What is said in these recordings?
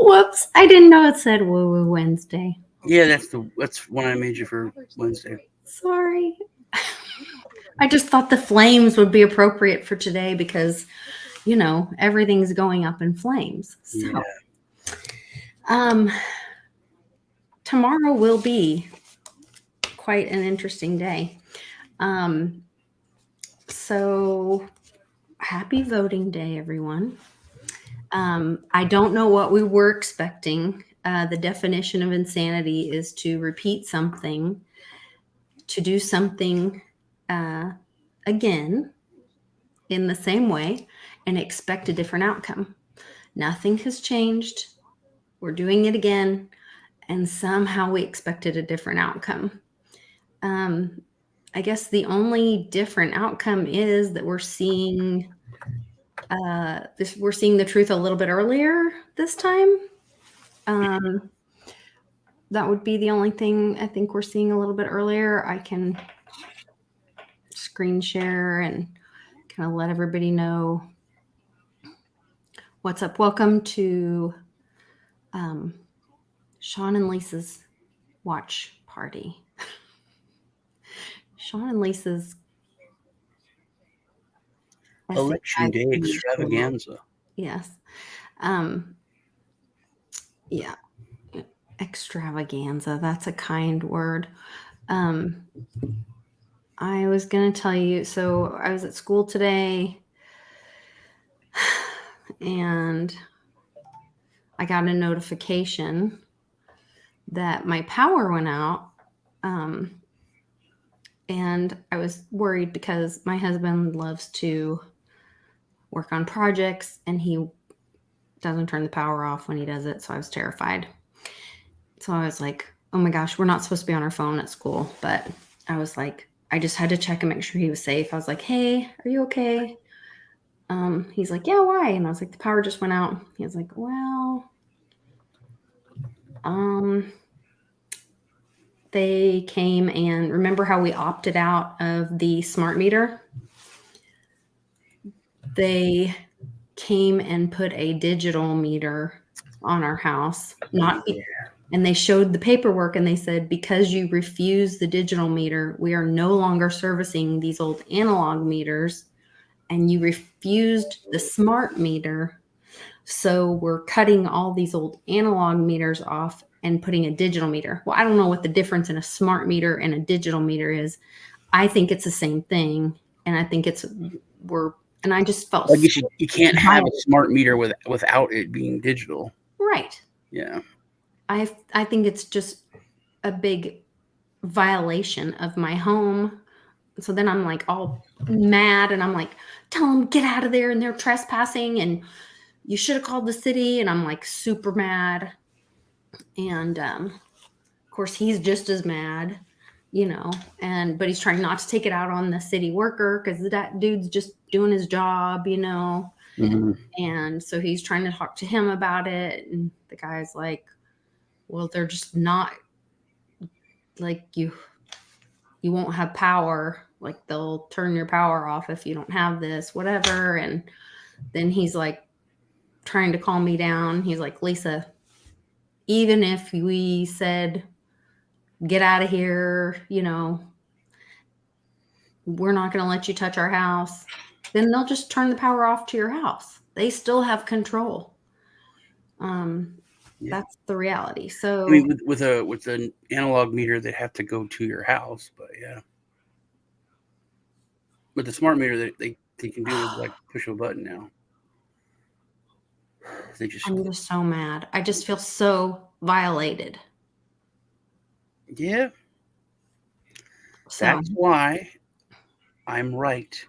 Whoops. I didn't know it said Woo Woo Wednesday. Yeah, that's one I made you for Wednesday. Sorry. I just thought the flames would be appropriate for today because, everything's going up in flames. So, Yeah. Tomorrow will be quite an interesting day. So happy voting day, everyone. I don't know what we were expecting. The definition of insanity is to repeat something, to do something again in the same way and expect a different outcome. Nothing has changed. We're doing it again, and somehow we expected a different outcome. I guess the only different outcome is that we're seeing the truth a little bit earlier this time. That would be the only thing I think we're seeing a little bit earlier. I can screen share and kind of let everybody know what's up. Welcome to Sean and Lisa's watch party. Sean and Lisa's Election Day extravaganza. Yes. Yeah. Extravaganza. That's a kind word. I was going to tell you, so I was at school today and I got a notification that my power went out. And I was worried because my husband loves to work on projects and he doesn't turn the power off when he does it. So I was terrified. So I was like, oh my gosh, we're not supposed to be on our phone at school. But I was like, I just had to check and make sure he was safe. I was like, hey, are you okay? He's like, yeah, why? And I was like, the power just went out. He was like, well, they came and remember how we opted out of the smart meter? They came and put a digital meter on our house, and they showed the paperwork and they said, because you refuse the digital meter, we are no longer servicing these old analog meters, and you refused the smart meter. So we're cutting all these old analog meters off and putting a digital meter. Well, I don't know what the difference in a smart meter and a digital meter is. I think it's the same thing. And I think and I just felt like you can't have a smart meter without it being digital. Right. Yeah. I think it's just a big violation of my home. So then I'm like all mad and I'm like, tell them get out of there and they're trespassing and you should have called the city. And I'm like super mad. And of course he's just as mad, but he's trying not to take it out on the city worker because that dude's just doing his job, Mm-hmm. And so he's trying to talk to him about it. And the guy's like, well, they're just not like you won't have power. Like they'll turn your power off if you don't have this, whatever. And then he's like trying to calm me down. He's like, Lisa, even if we said, get out of here, we're not going to let you touch our house, then they'll just turn the power off to your house. They still have control. Yeah. That's the reality. So I mean, with an analog meter, they have to go to your house, but yeah. With the smart meter, they can do is like push a button now. I'm just so mad. I just feel so violated. Yeah. So, that's why I'm right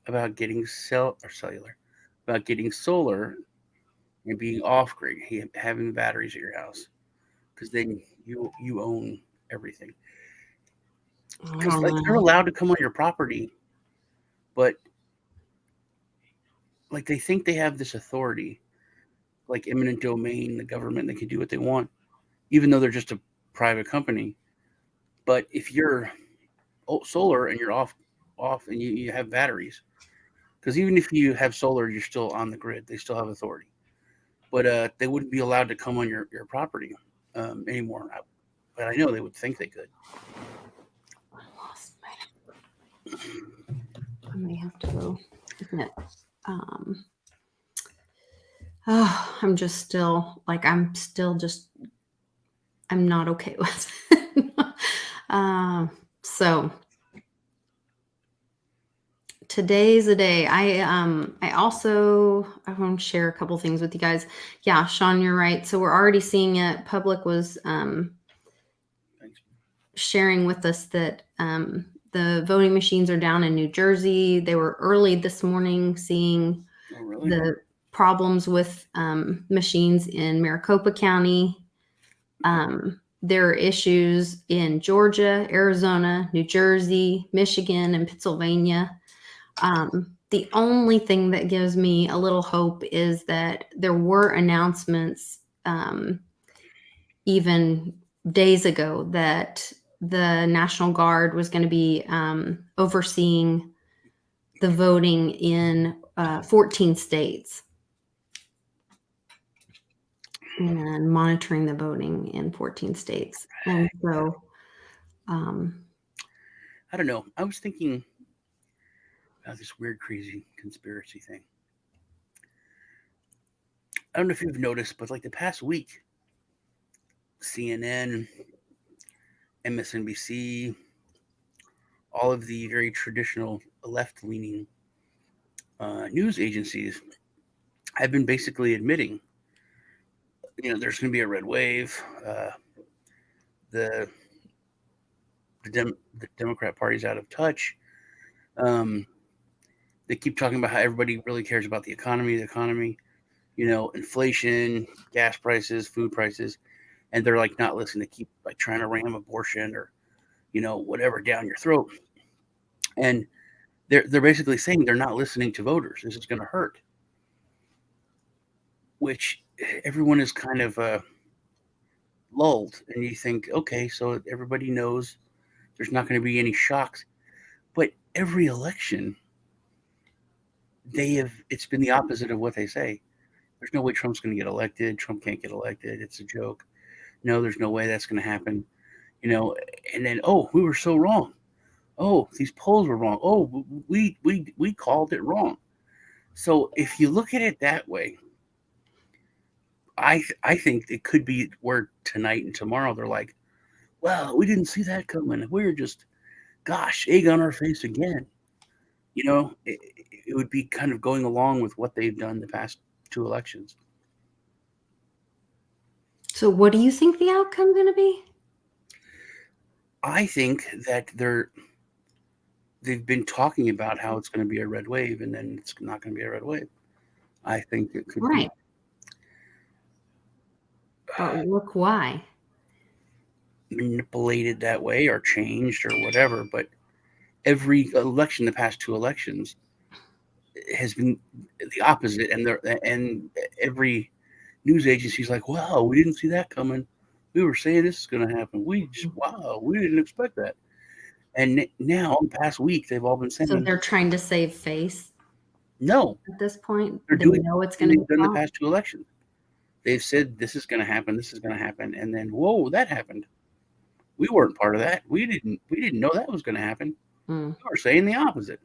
about getting cellular, about getting solar and being off grid, having batteries at your house, because then you own everything. Because like they're allowed to come on your property, but like they think they have this authority, like eminent domain, the government, they can do what they want, even though they're just a private company. But if you're solar and you're off and you have batteries, because even if you have solar, you're still on the grid. They still have authority. but they wouldn't be allowed to come on your property anymore. But I know they would think they could. I may have to go. Isn't it? I'm just still like I'm not okay with it. So today's a day. I want to share a couple things with you guys. Yeah, Sean, you're right. So we're already seeing it. Public was sharing with us that the voting machines are down in New Jersey. They were early this morning seeing the problems with machines in Maricopa County. There are issues in Georgia, Arizona, New Jersey, Michigan, and Pennsylvania. The only thing that gives me a little hope is that there were announcements even days ago that the National Guard was going to be overseeing the voting in 14 states and monitoring the voting in 14 states. And so I don't know. I was thinking about this weird, crazy conspiracy thing. I don't know if you've noticed, but like the past week, CNN, MSNBC, all of the very traditional left-leaning news agencies have been basically admitting, there's going to be a red wave. The Democrat Party's out of touch. They keep talking about how everybody really cares about the economy, inflation, gas prices, food prices, and they're like not listening. They keep like trying to ram abortion or, whatever down your throat. And they're basically saying they're not listening to voters. This is going to hurt. Which everyone is kind of lulled, and you think, okay, so everybody knows there's not going to be any shocks. But every election, it's been the opposite of what they say. There's no way Trump's going to get elected. Trump can't get elected. It's a joke. No, there's no way that's going to happen. And then, we were so wrong. Oh, these polls were wrong. Oh, we called it wrong. So if you look at it that way, I think it could be where tonight and tomorrow they're like, well, we didn't see that coming. We're just, gosh, egg on our face again. It would be kind of going along with what they've done the past 2 elections. So what do you think the outcome's going to be? I think that they've been talking about how it's going to be a red wave, and then it's not going to be a red wave. I think it could be. But look why. Manipulated that way or changed or whatever. But every election, the past 2 elections, has been the opposite. And every news agency is like, wow, we didn't see that coming. We were saying this is going to happen. We didn't expect that. And now, the past week, they've all been saying. So they're trying to save face? No. At this point, they know it's going to be done the past 2 elections. They've said this is going to happen, this is going to happen, and then whoa, that happened. We weren't part of that. We didn't know that was going to happen. We were saying the opposite.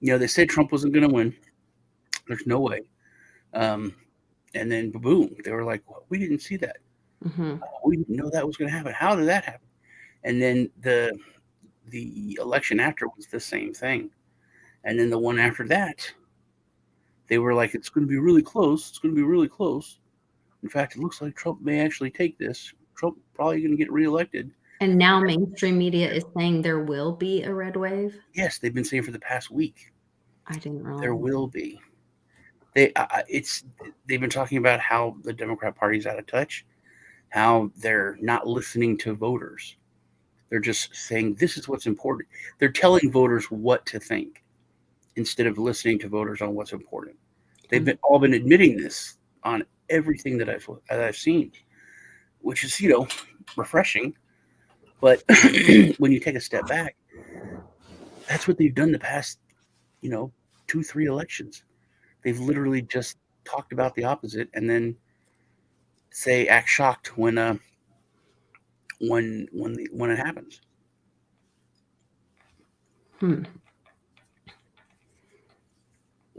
They said Trump wasn't going to win. There's no way. And then boom, they were like, well, we didn't see that. We didn't know that was going to happen. How did that happen? And then the election after was the same thing. And then the one after that, they were like, it's going to be really close. It's going to be really close. In fact, it looks like Trump may actually take this. Trump probably going to get reelected. And now mainstream media is saying there will be a red wave? Yes, they've been saying for the past week. I didn't realize. There will be. They've been talking about how the Democrat Party's out of touch, how they're not listening to voters. They're just saying this is what's important. They're telling voters what to think instead of listening to voters on what's important. They've all been admitting this on everything that I've seen, which is refreshing. But when you take a step back, that's what they've done the past 2-3 elections. They've literally just talked about the opposite and then act shocked when it happens.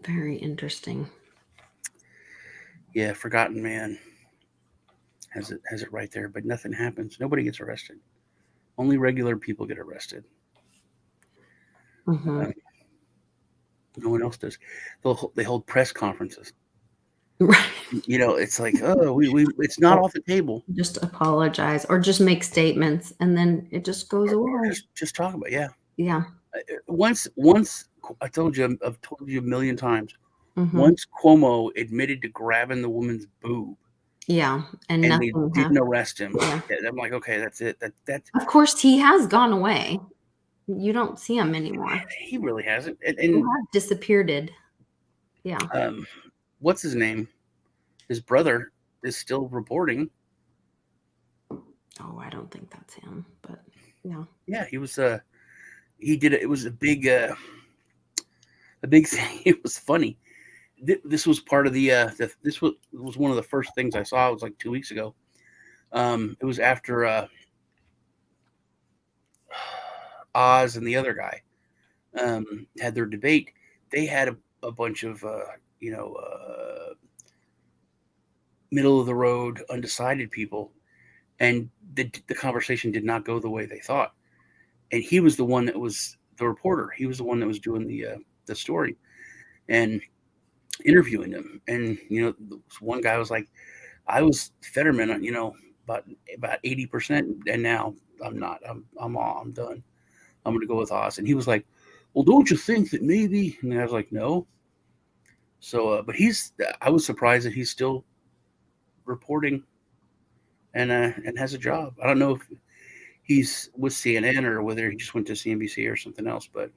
Very interesting. Yeah, Forgotten Man has it right there, but nothing happens. Nobody gets arrested. Only regular people get arrested. Mm-hmm. No one else does. They hold press conferences. Right. It's like, oh, it's not off the table. Just apologize or just make statements, and then it just goes Or away. just talk about, yeah. Yeah. Once I've told you a million times. Mm-hmm. Once Cuomo admitted to grabbing the woman's boob, Yeah, and and they nothing didn't happened. arrest him. Yeah. I'm like, okay, that's it. That's Of course, he has gone away. You don't see him anymore. he really hasn't. They And have disappeared. Yeah. what's his name? His brother is still reporting. Oh, I don't think that's him, but yeah. Yeah, he was. He did it. It was a big thing. It was funny. This was part of this was one of the first things I saw. It was like 2 weeks ago. It was after Oz and the other guy had their debate. They had a bunch of middle of the road, undecided people, and the conversation did not go the way they thought. And he was the one that was the reporter. He was the one that was doing the story and interviewing them. And one guy was like, "I was Fetterman, about 80%, and now I'm not. I'm done. I'm going to go with Oz." And he was like, "Well, don't you think that maybe?" And I was like, "No." So, but I was surprised that he's still reporting and has a job. I don't know if he's with CNN or whether he just went to CNBC or something else, but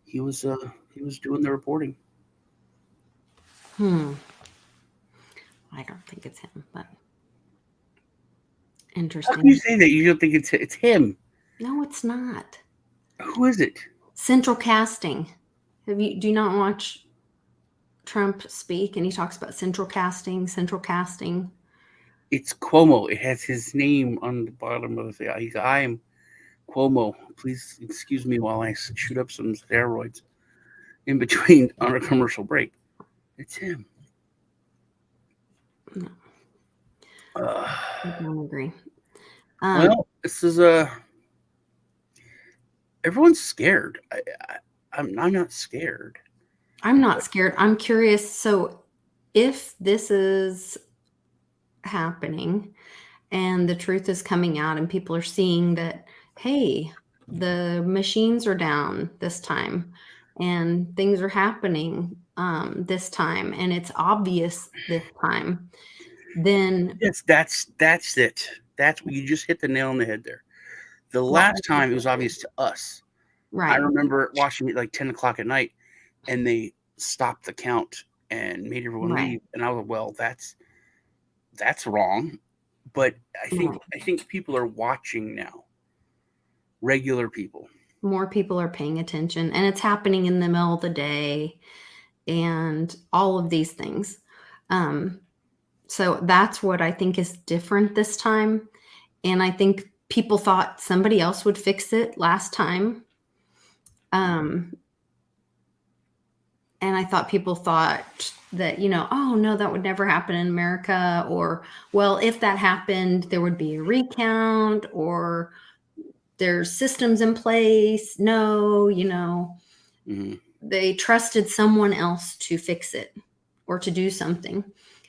he was doing the reporting. I don't think it's him, but How interesting. can you say that? You don't think it's him? No, it's not. Who is it? Central casting. Do you not watch Trump speak and he talks about central casting? It's Cuomo. It has his name on the bottom of the thing. I am Cuomo. Please excuse me while I shoot up some steroids in between on a commercial break. It's him. No. I don't agree. Well, this is everyone's scared. I'm not scared. I'm not scared. I'm curious. So if this is happening and the truth is coming out and people are seeing that, hey, the machines are down this time and things are happening this time and it's obvious this time, then That's it. That's you just hit the nail on the head there. The what last time it was obvious to us. I right. remember watching it like 10 o'clock at night, and they stopped the count and made everyone Right. leave. And I was like, well, that's wrong. But I think people are watching now. Regular people. More people are paying attention and it's happening in the middle of the day and all of these things. So that's what I think is different this time. And I think people thought somebody else would fix it last time. And I thought people thought that, oh no, that would never happen in America. Or, well, if that happened, there would be a recount or there's systems in place. No, they trusted someone else to fix it or to do something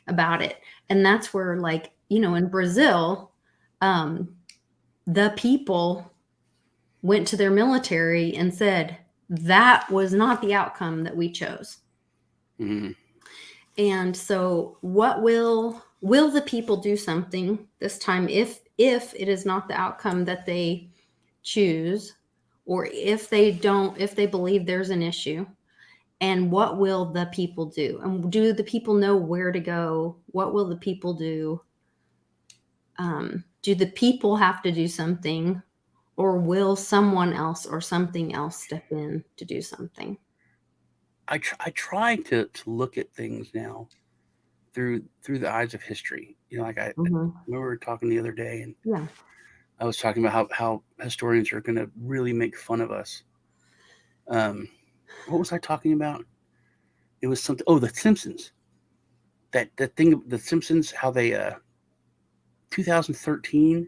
about it. And that's where, like, in Brazil, the people went to their military and said, that was not the outcome that we chose. Mm-hmm. And so will the people do something this time if it is not the outcome that they choose, or if they believe there's an issue? And what will the people do? And do the people know where to go? What will the people do? Do the people have to do something, or will someone else or something else step in to do something? I try to look at things now through the eyes of history. Like we were talking the other day, and Yeah. I was talking about how historians are going to really make fun of us. What was I talking about? It was something. Oh, the Simpsons. That thing, the Simpsons. How they 2013,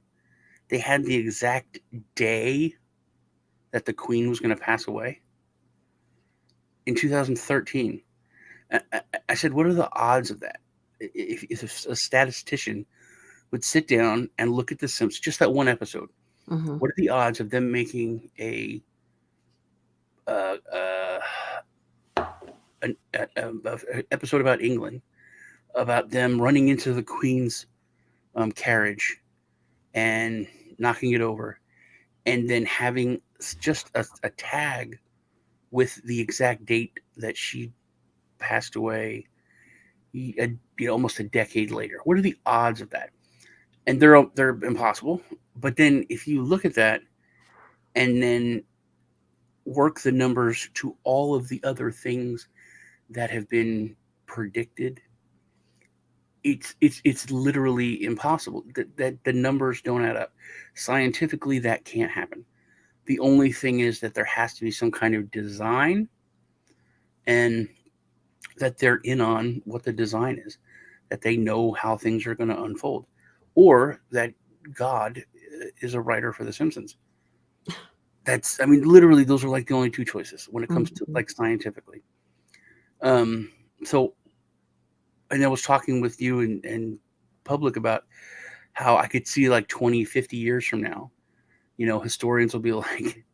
they had the exact day that the Queen was going to pass away in 2013. I said, what are the odds of that? If a statistician would sit down and look at The Simpsons, just that one episode, what are the odds of them making uh, uh, an episode about England, about them running into the Queen's carriage and knocking it over, and then having just a tag with the exact date that she passed away, almost a decade later? What are the odds of that? And they're impossible. But then if you look at that and then work the numbers to all of the other things that have been predicted, it's literally impossible. That the numbers don't add up. Scientifically, that can't happen. The only thing is that there has to be some kind of design, and that they're in on what the design is, that they know how things are going to unfold, or that God is a writer for The Simpsons. I mean, literally, those are like the only two choices when it comes to like scientifically. So, and I was talking with you and public about how I could see like 20, 50 years from now, historians will be like,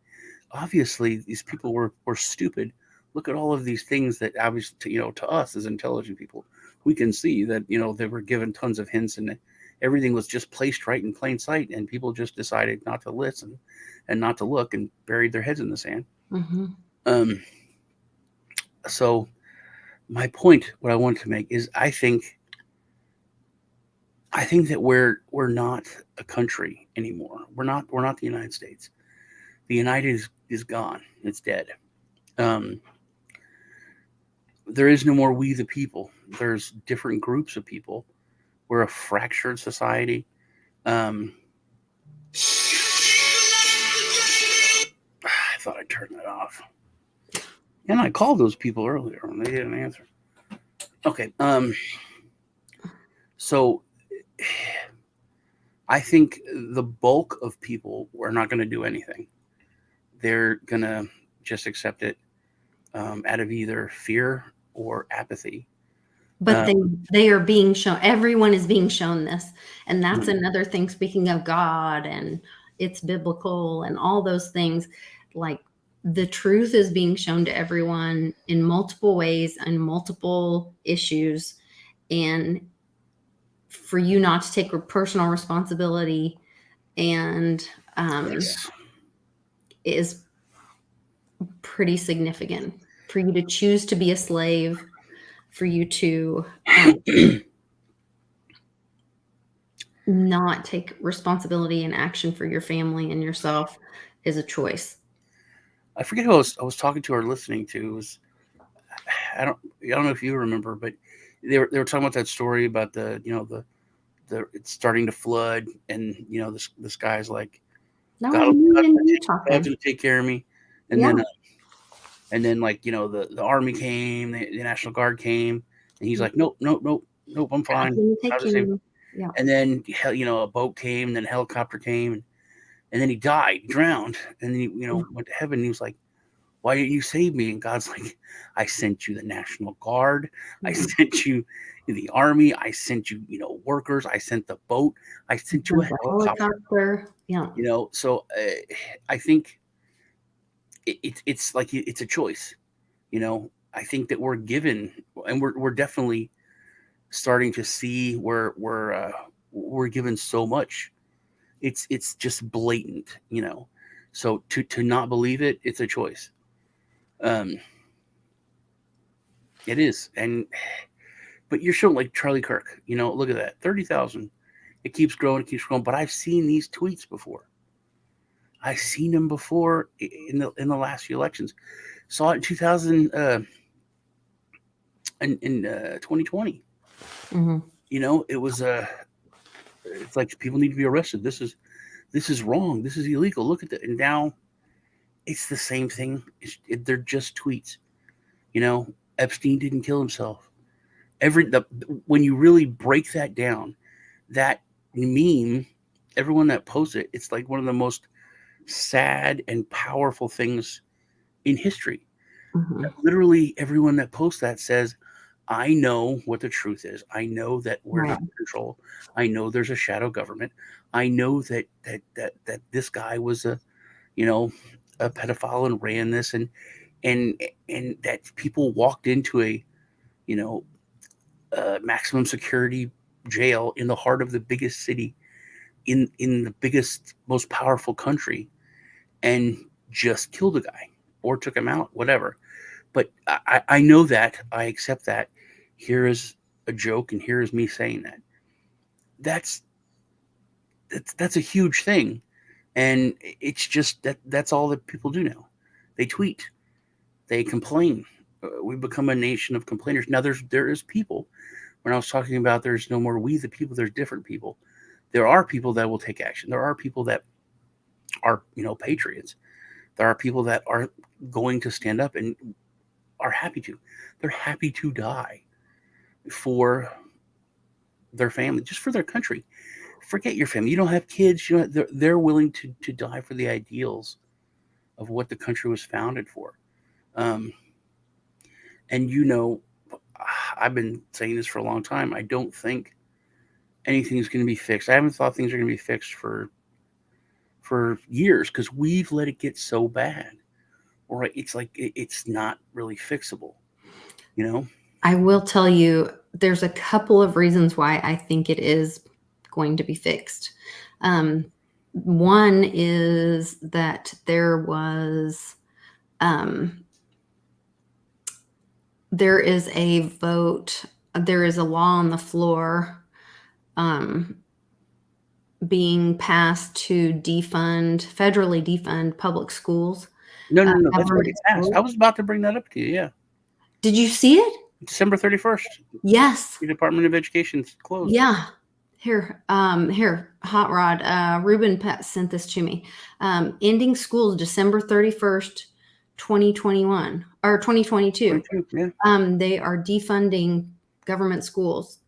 obviously these people were stupid. Look at all of these things that obviously, to us as intelligent people, we can see that, they were given tons of hints, and everything was just placed right in plain sight, and people just decided not to listen and not to look and buried their heads in the sand. So my point, what I wanted to make is I think that we're not a country anymore. We're not the United States. The United is gone. It's dead. There is no more we the people. There's different groups of people. We're a fractured society. I thought I turned that off. And I called those people earlier and they didn't answer. Okay. So I think the bulk of people are not going to do anything. They're going to just accept it out of either fear or apathy. But they are being shown, everyone is being shown this. And that's another thing, speaking of God and it's biblical and all those things, like the truth is being shown to everyone in multiple ways and multiple issues. And for you not to take personal responsibility and is pretty significant. For you to choose to be a slave, for you to not take responsibility and action for your family and yourself is a choice. I forget who I was talking to or listening to. It was, I don't know if you remember, but they were talking about that story about the it's starting to flood, and this guy's like, No, God's talking. gonna take care of me, and then like the army came, the National Guard came, and he's like, nope, I'm fine. Yeah. And then a boat came, and then a helicopter came, and then he died, drowned, and then he went to heaven. And he was like, why didn't you save me? And God's like, I sent you the National Guard. I sent you the army. I sent you, workers. I sent the boat. I sent you a helicopter. Yeah. So I think it's like it's a choice. I think that we're given, and we're definitely starting to see where we're given so much. It's just blatant, So to not believe it, it's a choice. It is, but you're showing like Charlie Kirk. Look at that, 30,000. It keeps growing, But I've seen these tweets before. I've seen them before in the last few elections. Saw it in 2000. in 2020. Mhm. You know, it was it's like people need to be arrested. This is wrong. This is illegal. Look at that. And now it's the same thing. They're just tweets. You know, Epstein didn't kill himself. When you really break that down, that meme, everyone that posts it, it's like one of the most sad and powerful things in history. Mhm. Literally, everyone that posts that says, I know what the truth is. I know that we're Right. not in control. I know there's a shadow government. I know that this guy was you know a pedophile and ran this, and and that people walked into a you know maximum security jail in the heart of the biggest city in the biggest most powerful country and just killed a guy or took him out, whatever. But I know that. I accept that. Here is a joke, and here is me saying that. That's that's a huge thing, and it's just that's all that people do now. They tweet, they complain. We've become a nation of complainers. Now there is people. When I was talking about there's no more we the people, there's different people. There are people that will take action. There are people that are patriots. There are people that are going to stand up and are happy to. They're happy to die for their family, just for their country. Forget your family. You don't have kids. They're willing to die for the ideals of what the country was founded for. Um, and I've been saying this for a long time. I don't think anything is going to be fixed. I haven't thought things are going to be fixed for years because we've let it get so bad. Or it's like it's not really fixable. You know. I will tell you, there's a couple of reasons why I think it is going to be fixed. One is that there is a vote, there is a law on the floor being passed to federally defund public schools. No. That's already Government passed. schools. I was about to bring that up to you. Yeah, Did you see it? December 31st. Yes. The Department of Education's closed. Yeah. Here, Hot Rod, Ruben sent this to me. Ending schools December 31st, 2021 or 2022. 22, yeah. They are defunding government schools.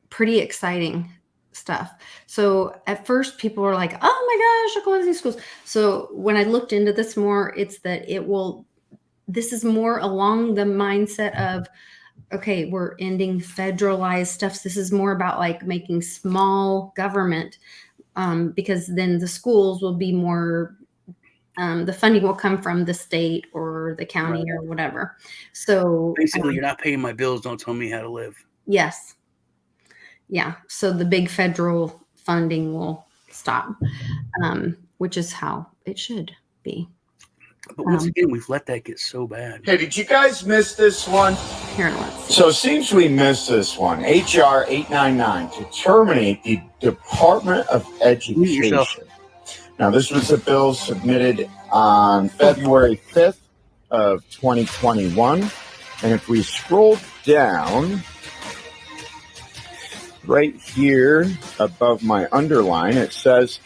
Pretty exciting stuff. So at first people were like, oh my gosh, look at these schools. So when I looked into this more, it's that this is more along the mindset of, okay, we're ending federalized stuff. So this is more about like making small government, because then the schools will be more, the funding will come from the state or the county or whatever. So basically, you're not paying my bills. Don't tell me how to live. yes. Yeah. So the big federal funding will stop, which is how it should be. But once again, we've let that get so bad. Hey, did you guys miss this one? Here, let's see. So it seems we missed this one. HR 899 to terminate the Department of Education. Now, this was a bill submitted on February 5th of 2021. And if we scroll down right here above my underline, it says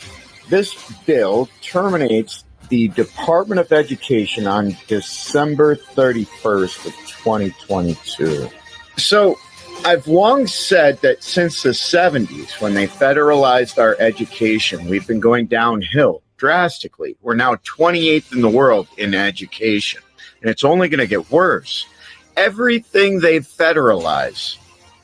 this bill terminates the Department of Education on December 31st of 2022. So I've long said that since the 70s, when they federalized our education, we've been going downhill drastically. We're now 28th in the world in education, and it's only going to get worse. Everything they federalize,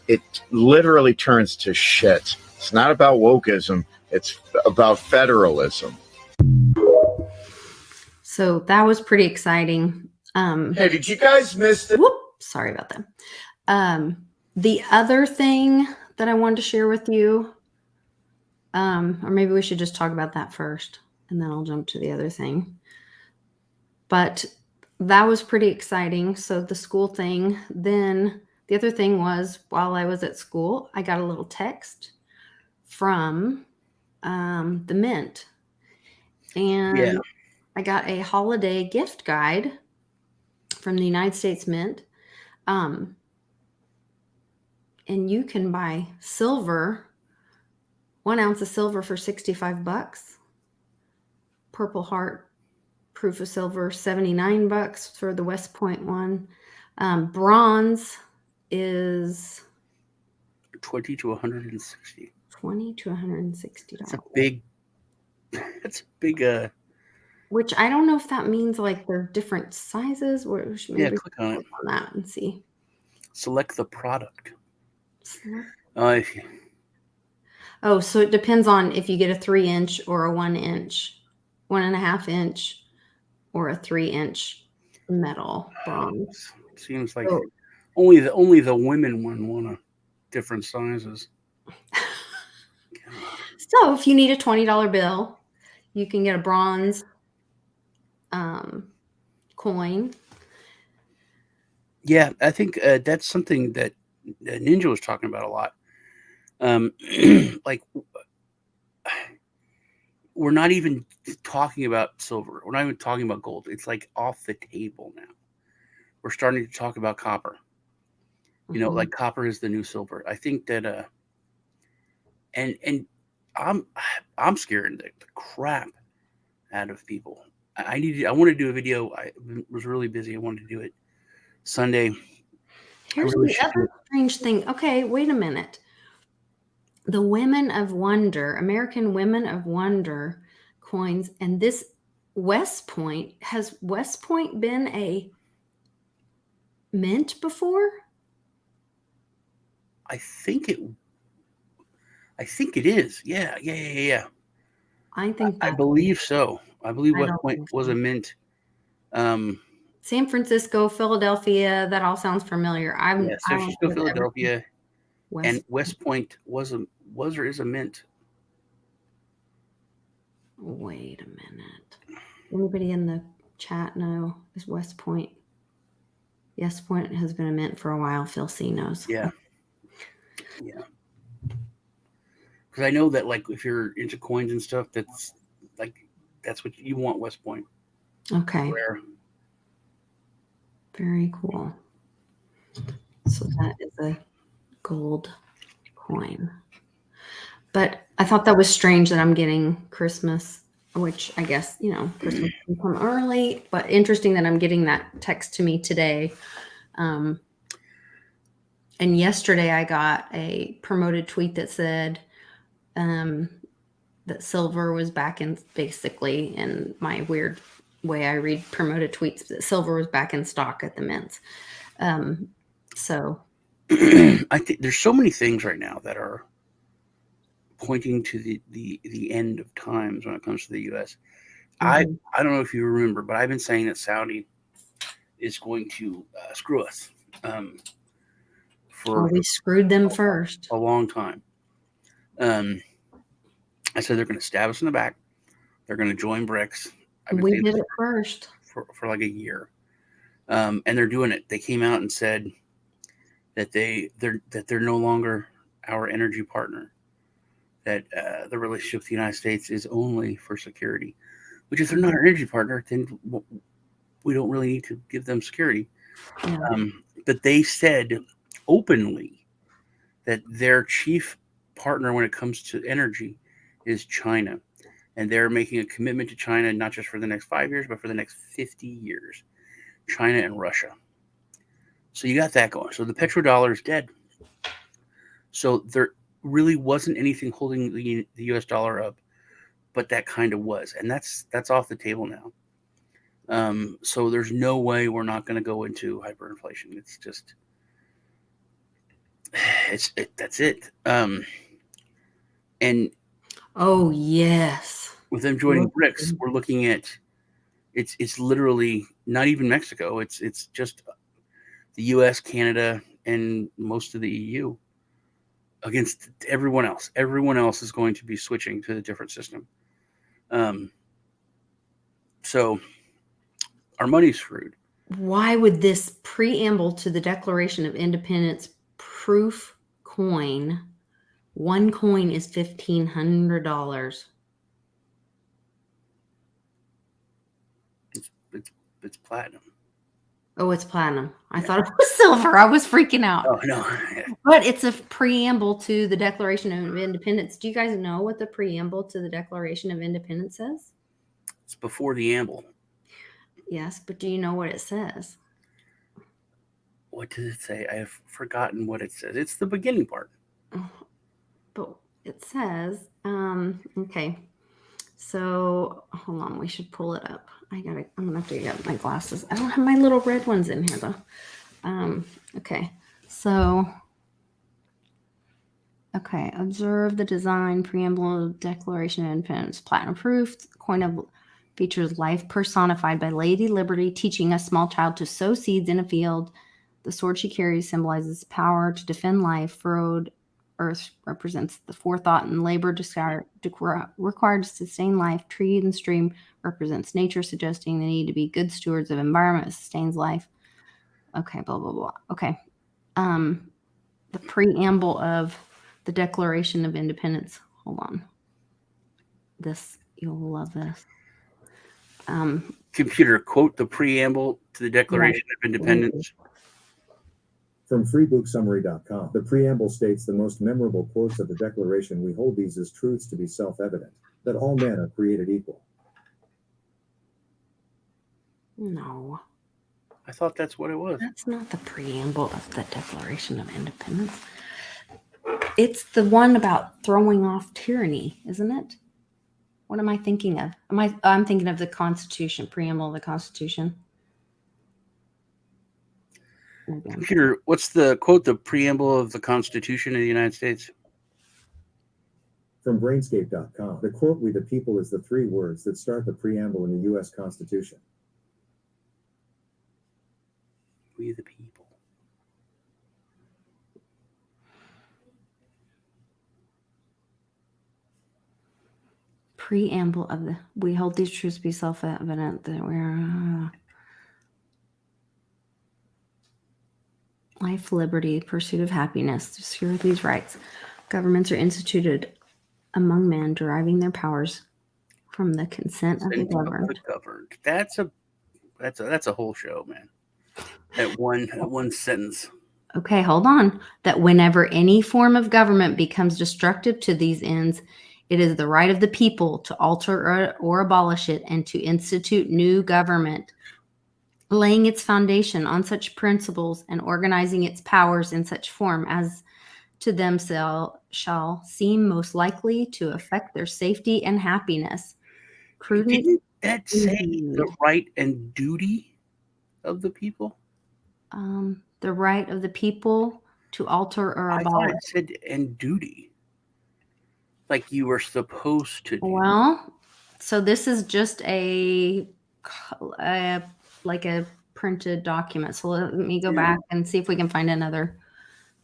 it literally turns to shit. It's not about wokeism. It's about federalism. So that was pretty exciting. Hey, did you guys miss it? Whoop, sorry about that. The other thing that I wanted to share with you, or maybe we should just talk about that first, and then I'll jump to the other thing. But that was pretty exciting. So the school thing. Then the other thing was, while I was at school, I got a little text from the Mint. And I got a holiday gift guide from the United States Mint. And you can buy silver, 1 ounce of silver for $65. Purple Heart proof of silver, $79 for the West Point one. Bronze is $20 to $160. $20 to $160. That's a big. That's a big. Which I don't know if that means like they're different sizes. Or maybe Yeah, click on it. On that and see. Select the product. If you, oh, so it depends on if you get a 3-inch or a 1-inch, 1.5 inch, or a 3-inch metal bronze. Seems like only the women one want different sizes. So if you need a $20 bill, you can get a bronze coin. Yeah, I think that's something that Ninja was talking about a lot. Like, we're not even talking about silver. We're not even talking about gold. It's like off the table now. We're starting to talk about copper. You know, like copper is the new silver. I think that and I'm scaring the crap out of people. I want to do a video. I was really busy. I wanted to do it Sunday. Here's the other strange thing. Okay, wait a minute. The Women of Wonder, American Women of Wonder coins, and this West Point, has West Point been a mint before? I think it is. Yeah. I believe so. I believe West Point was a mint. San Francisco, Philadelphia, that all sounds familiar. San Francisco, Philadelphia, and West Point was or is a mint. Wait a minute. Anybody in the chat know? Is West Point? Yes, Point has been a mint for a while. Phil C knows. Yeah. Because I know that, like, if you're into coins and stuff, that's what you want. West Point. Okay. Rare. Very cool. So that is a gold coin. But I thought that was strange that I'm getting Christmas, which I guess, Christmas can come early, but interesting that I'm getting that text to me today. And yesterday I got a promoted tweet that said that silver was back in, basically, in my weird way I read promoted tweets, that silver was back in stock at the mints. So I think there's so many things right now that are pointing to the end of times when it comes to the U.S. I don't know if you remember, but I've been saying that Saudi is going to screw us. We screwed them first a long time. I said they're going to stab us in the back. They're going to join BRICS. We did it first for like a year, and they're doing it. They came out and said that they're no longer our energy partner. That the relationship with the United States is only for security. Which, if they're not our energy partner, then we don't really need to give them security. Yeah. But they said openly that their chief partner when it comes to energy is China. And they're making a commitment to China, not just for the next 5 years, but for the next 50 years. China and Russia. So you got that going. So the petrodollar is dead. So there really wasn't anything holding the U.S. dollar up, but that kind of was. And that's off the table now. So there's no way we're not going to go into hyperinflation. It's just, that's it. And oh yes, with them joining BRICS, we're looking at it's literally not even Mexico. It's just the U.S., Canada, and most of the EU against everyone else. Everyone else is going to be switching to the different system. So our money's screwed. Why would this preamble to the Declaration of Independence proof coin? One coin is $1,500. It's platinum. Oh, it's platinum. I thought it was silver. I was freaking out. Oh no. But it's a preamble to the Declaration of Independence. Do you guys know what the preamble to the Declaration of Independence says? It's before the amble. Yes, but do you know what it says? What does it say? I have forgotten what it says. It's the beginning part. But it says, okay. So hold on, we should pull it up. I'm gonna have to get my glasses. I don't have my little red ones in here though. Okay. So observe the design preamble Declaration of Independence, platinum proof. Coin features life personified by Lady Liberty, teaching a small child to sow seeds in a field. The sword she carries symbolizes power to defend life. Furrowed earth represents the forethought and labor required to sustain life. Tree and stream represents nature, suggesting the need to be good stewards of environment that sustains life. Okay, blah, blah, blah. Okay. The preamble of the Declaration of Independence. Hold on. You'll love this. Computer, quote the preamble to the Declaration of Independence. From freebooksummary.com, the preamble states the most memorable quotes of the Declaration. We hold these as truths to be self-evident, that all men are created equal. No. I thought that's what it was. That's not the preamble of the Declaration of Independence. It's the one about throwing off tyranny, isn't it? What am I thinking of? I'm thinking of the Constitution, preamble of the Constitution. Computer, what's the quote the preamble of the Constitution of the United States? From brainscape.com, the quote "We the people" is the three words that start the preamble in the U.S. Constitution. We the people. Preamble of the we hold these truths to be self-evident that we're life, liberty, pursuit of happiness, to secure these rights. Governments are instituted among men, deriving their powers from the consent of the governed. That's a whole show, man. That one sentence. Okay, hold on. That whenever any form of government becomes destructive to these ends, it is the right of the people to alter or abolish it and to institute new government, laying its foundation on such principles and organizing its powers in such form as to them shall seem most likely to affect their safety and happiness. Prudent. Didn't that say the right and duty of the people? The right of the people to alter or abolish. I thought it said and duty. Like you were supposed to do. Well, so this is just like a printed document. So let me go back and see if we can find another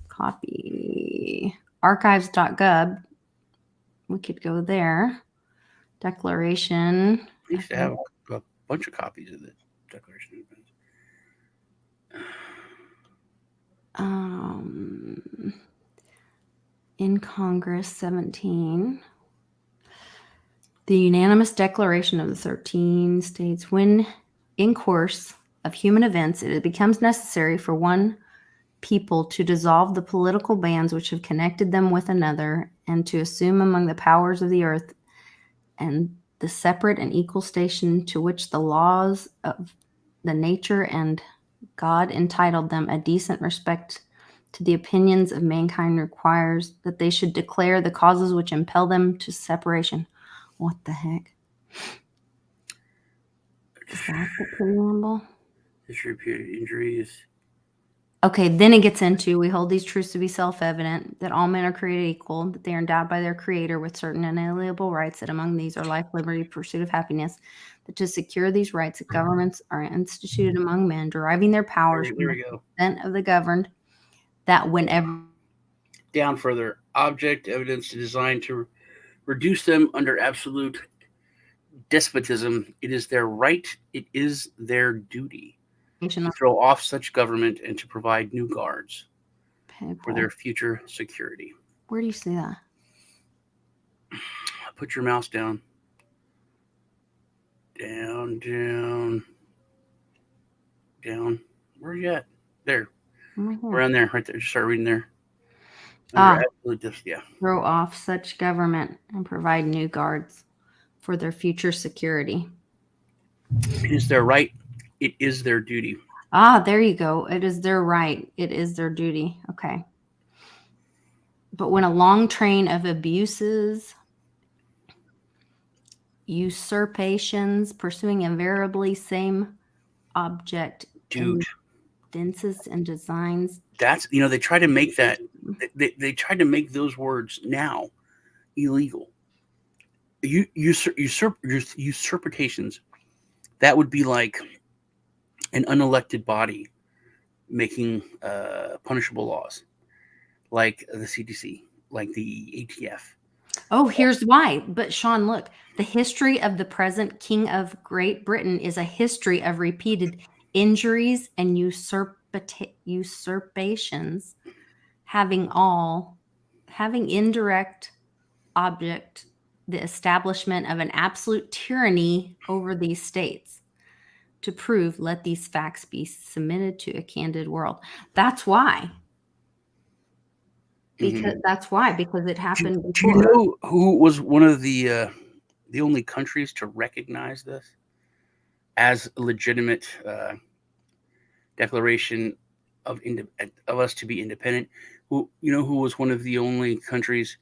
copy. Archives.gov. We could go there. Declaration. I used to have a bunch of copies of the Declaration of Independence. In Congress 17. The unanimous declaration of the 13 states, when in course of human events it becomes necessary for one people to dissolve the political bands which have connected them with another, and to assume among the powers of the earth and the separate and equal station to which the laws of the nature and God entitled them, a decent respect to the opinions of mankind requires that they should declare the causes which impel them to separation. What the heck? Is that the preamble? Distributed injuries. Okay, then it gets into, we hold these truths to be self-evident, that all men are created equal, that they are endowed by their Creator with certain inalienable rights, that among these are life, liberty, pursuit of happiness, that to secure these rights, that governments are instituted among men, deriving their powers from the consent of the governed, that whenever... Down further, object evidence designed to reduce them under absolute despotism, it is their right, it is their duty to throw off such government and to provide new guards for their future security. Where do you see that? Put your mouse down. Down, down, down. Where are you at? There. Mhm. Around there, right there. Just start reading there. Under absolute yeah. Throw off such government and provide new guards for their future security. It is their right. It is their duty. There you go. It is their right. It is their duty. Okay. But when a long train of abuses, usurpations, pursuing invariably same object, Dude. Fences and designs. That's, they try to make that, they tried to make those words now illegal. Usurpations, that would be like an unelected body making punishable laws, like the CDC, like the ATF. Oh, here's why. But Sean, look, the history of the present King of Great Britain is a history of repeated injuries and usurpations, having indirect object the establishment of an absolute tyranny over these states. To prove, let these facts be submitted to a candid world. That's why. Because it happened before. Do you know who was one of the only countries to recognize this as a legitimate declaration of us to be independent? Who was one of the only countries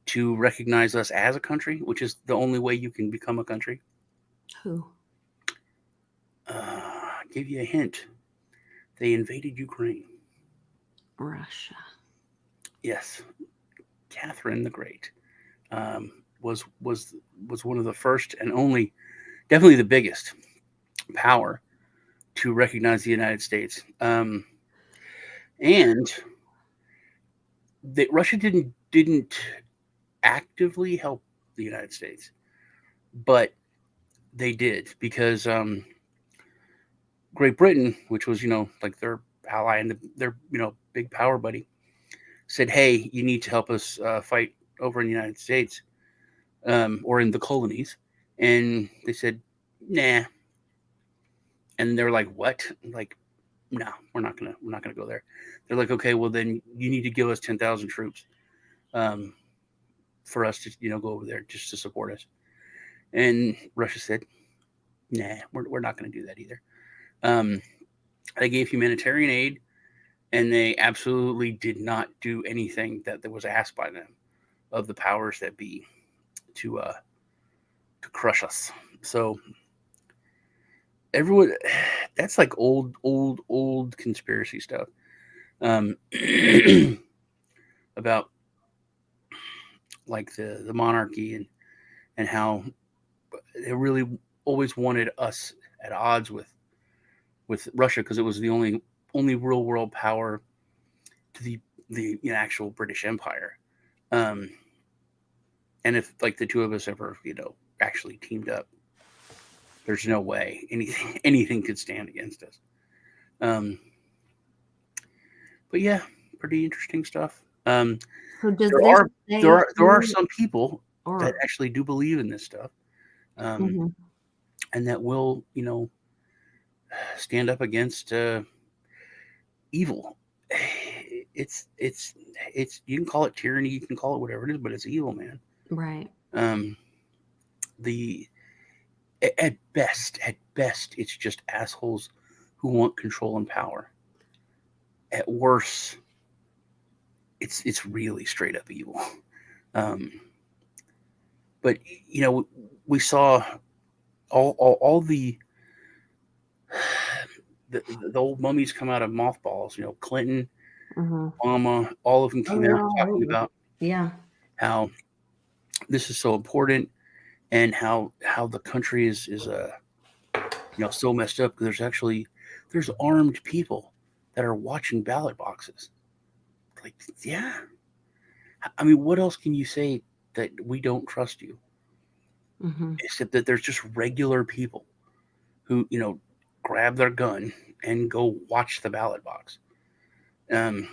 to recognize us as a country, which is the only way you can become a country? Who? Give you a hint. They invaded Ukraine. Russia. Yes, Catherine the Great was one of the first and only, definitely the biggest power to recognize the United States. And Russia didn't actively help the United States, but they did, because Great Britain, which was like their ally and their big power buddy, said, "Hey, you need to help us fight over in the United States, or in the colonies," and they said, "Nah." And they're like, "What?" Like, "No, we're not gonna go there." They're like, "Okay, well then you need to give us 10,000 troops, for us to go over there just to support us." And Russia said, "Nah, we're not going to do that either." They gave humanitarian aid, and they absolutely did not do anything that was asked by them, of the powers that be, to crush us. So everyone, that's like old conspiracy stuff, about like the monarchy, and how they really always wanted us at odds with Russia, because it was the only real world power to the actual British Empire. And if like the two of us ever actually teamed up, there's no way anything could stand against us. But yeah, pretty interesting stuff. So there are some people that actually do believe in this stuff, and that will stand up against evil. It's you can call it tyranny, you can call it whatever it is, but it's evil, man. Right. At best, it's just assholes who want control and power. At worst, it's really straight up evil. But we saw all the old mummies come out of mothballs. Clinton, Obama, all of them came out talking about how this is so important, and how the country is so messed up, because there's armed people that are watching ballot boxes. Like, yeah, I mean, what else can you say that we don't trust you? Except that there's just regular people who grab their gun and go watch the ballot box. And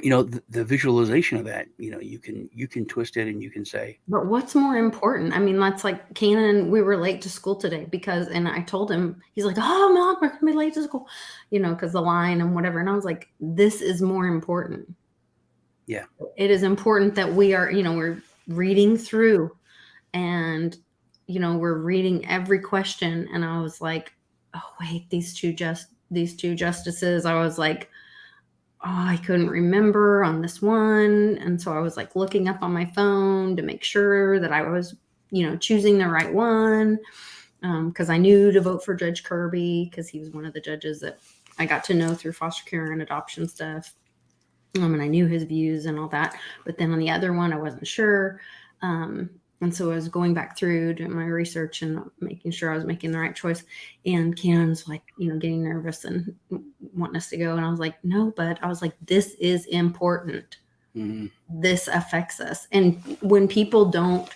the visualization of that, you can twist it and you can say, But what's more important? I mean, that's like Cannon, we were late to school today and I told him, he's like, oh, Mom, we're going to be late to school, because the line and whatever. And I was like, this is more important. yeah, It is important that we are, we're reading through and, we're reading every question. And I was like, oh, wait, these two justices, I was like, oh, I couldn't remember on this one. And so I was like looking up on my phone to make sure that I was, choosing the right one. Because I knew to vote for Judge Kirby because he was one of the judges that I got to know through foster care and adoption stuff. And I knew his views and all that. But then on the other one, I wasn't sure. And so I was going back through doing my research and making sure I was making the right choice. And Cannon's like, getting nervous and wanting us to go. And I was like, no, but I was like, this is important. mm-hmm. This affects us. And when people don't,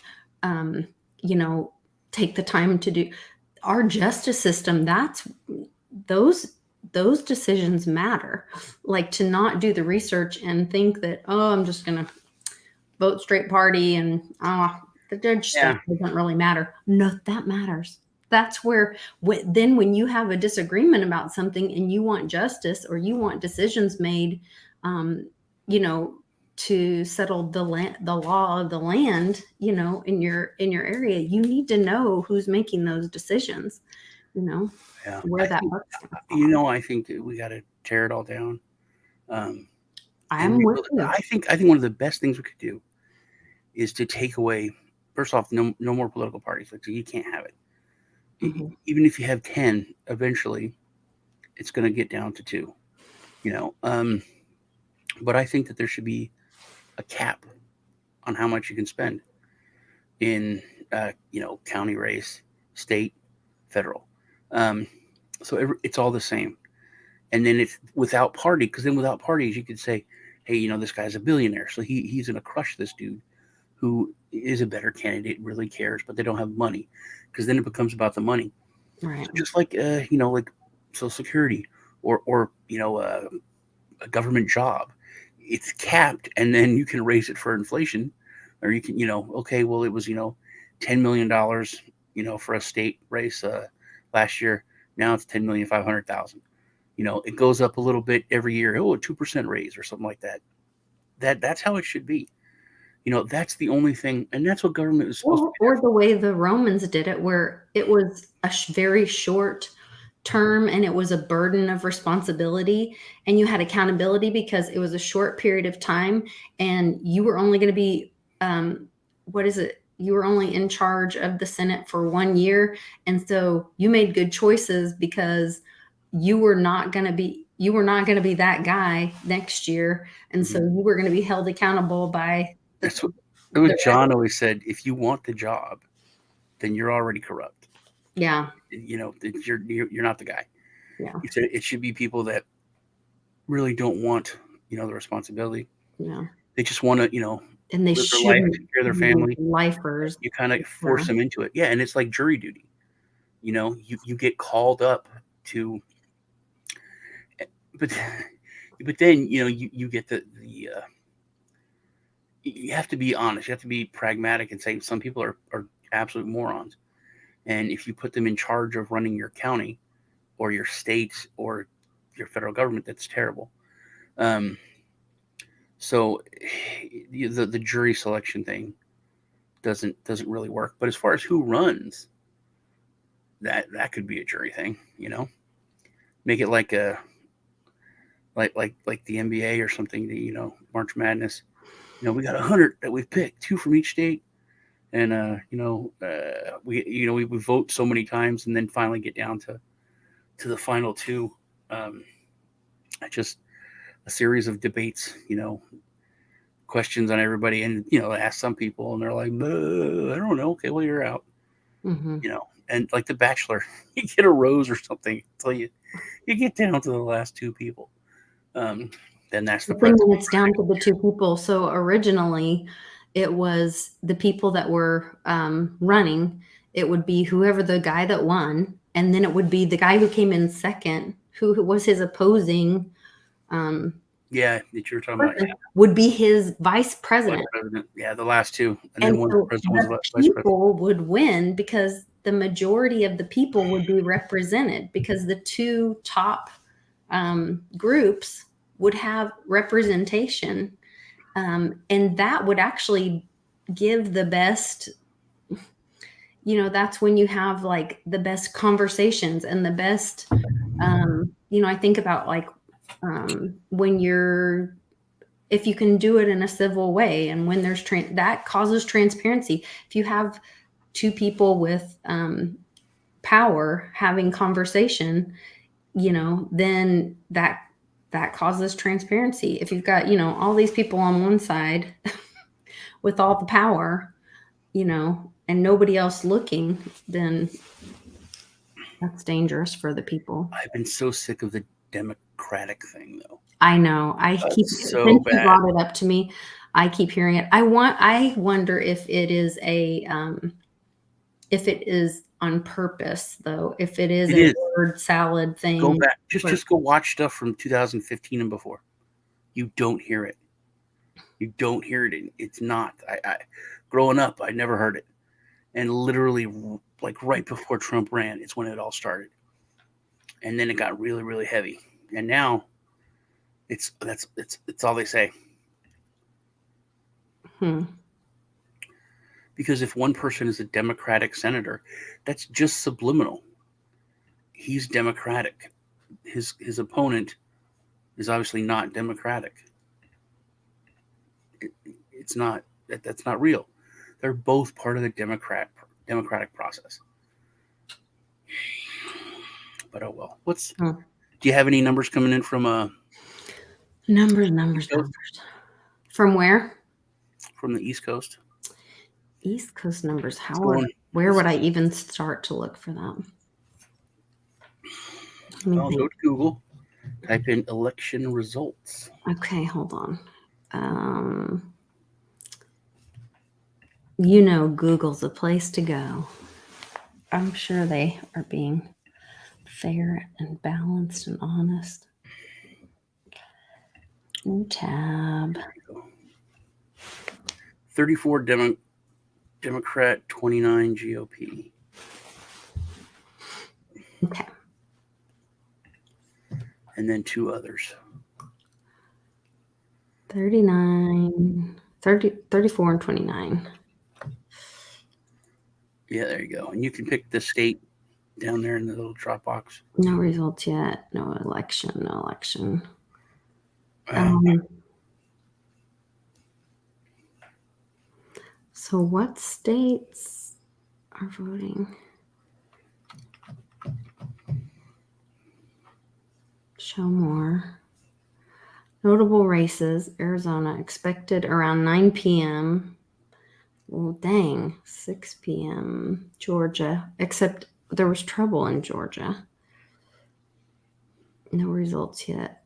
take the time to do our justice system, those decisions matter. Like to not do the research and think that, oh, I'm just going to vote straight party and the judge stuff doesn't really matter. No, that matters. That's where then when you have a disagreement about something and you want justice or you want decisions made, to settle the law of the land, in your area, you need to know who's making those decisions, where that works. I think that we got to tear it all down. I'm with you. I think one of the best things we could do is to take away, first off, no more political parties. Like, you can't have it. Mm-hmm. Even if you have 10, eventually it's going to get down to 2, but I think that there should be a cap on how much you can spend in, county race, state, federal. So it's all the same. And then it's without party, because then without parties, you could say, hey, this guy's a billionaire, so he's going to crush this dude who is a better candidate, really cares, but they don't have money, because then it becomes about the money. Right. So just like, like Social Security or a government job, it's capped, and then you can raise it for inflation, or you can, okay, well, it was, $10 million, for a state race last year. Now it's $10,500,000. It goes up a little bit every year. Oh, a 2% raise or something like that. That's how it should be. That's the only thing, and that's what government is supposed to be. Or the way the Romans did it, where it was a very short term and it was a burden of responsibility, and you had accountability because it was a short period of time, and you were only going to be, you were only in charge of the Senate for 1 year. And so you made good choices because you were not going to be that guy next year. And so you were going to be held accountable by That's what John always said. If you want the job, then you're already corrupt. Yeah. You're not the guy. Yeah. He said it should be people that really don't want, the responsibility. Yeah. They just want to, and they live should their life, take care of their family. Lifers. You kind of force them into it. Yeah. And it's like jury duty. You get called up to, but then, you get the you have to be honest. You have to be pragmatic and say some people are absolute morons. And if you put them in charge of running your county or your state or your federal government, that's terrible. So the jury selection thing doesn't really work. But as far as who runs, that could be a jury thing, make it like a like the NBA or something, March Madness. We got 100 that we've picked, 2 from each state. And, we vote so many times and then finally get down to the final 2. Just a series of debates, questions on everybody. And, ask some people and they're like, I don't know. Okay, well, you're out. Mm-hmm. And like The Bachelor, you get a rose or something until you get down to the last 2 people. Then that's the thing when it's down to the 2 people. So originally it was the people that were running. It would be whoever the guy that won, and then it would be the guy who came in second, who was his opposing Yeah, that you were talking about. Yeah. would be his vice Vice president. president. Yeah, the last two. And And then one so president was the vice president. people would win because the majority of the people would be represented, because the two top groups would have representation. And that would actually give the best, that's when you have like the best conversations and the best, I think about like when if you can do it in a civil way, and when there's that causes transparency. If you have two people with power having conversation, then that causes transparency. If you've got, all these people on one side with all the power, and nobody else looking, then that's dangerous for the people. I've been so sick of the Democratic thing, though. I know. Since you brought it up to me, I keep hearing it. I wonder if it is if it is on purpose, though. If it is a word salad thing. Go back. Just go watch stuff from 2015 and before. You don't hear it. You don't hear it. It's not. I growing up, I never heard it. And literally, like right before Trump ran, it's when it all started. And then it got really, really heavy. And now, it's all they say. Because if one person is a Democratic senator, that's just subliminal. He's Democratic. His opponent is obviously not Democratic. It's not. That's not real. They're both part of the democratic process. But oh well. Do you have any numbers coming in from numbers? From where? From the East Coast. East Coast numbers. Where would I even start to look for them? Go to Google. Type in election results. Okay, hold on. Google's the place to go. I'm sure they are being fair and balanced and honest. New tab. 34 Democrat, 29 GOP. Okay. And then two others. 34 and 29. Yeah, there you go. And you can pick the state down there in the little drop box. No results yet. No election. So what states are voting? Show more. Notable races. Arizona expected around 9 p.m. Well, dang, 6 p.m. Georgia, except there was trouble in Georgia. No results yet.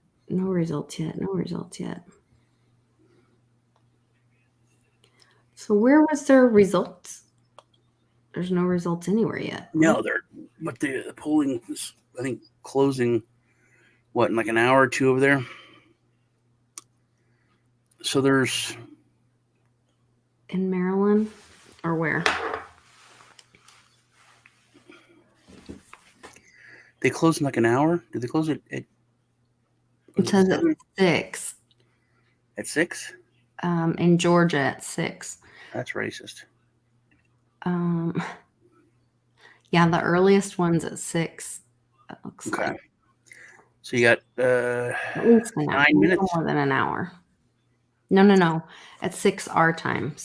So where was their results? There's no results anywhere yet. No, but the polling is, I think, closing, in like an hour or two over there? So there's... In Maryland? Or where? They close in like an hour? Did they close it at... It says at 6. At 6? In Georgia at 6. That's racist. Yeah, the earliest one's at 6. It looks like. So you got at least 9 minutes. More than an hour. No. At 6 our time.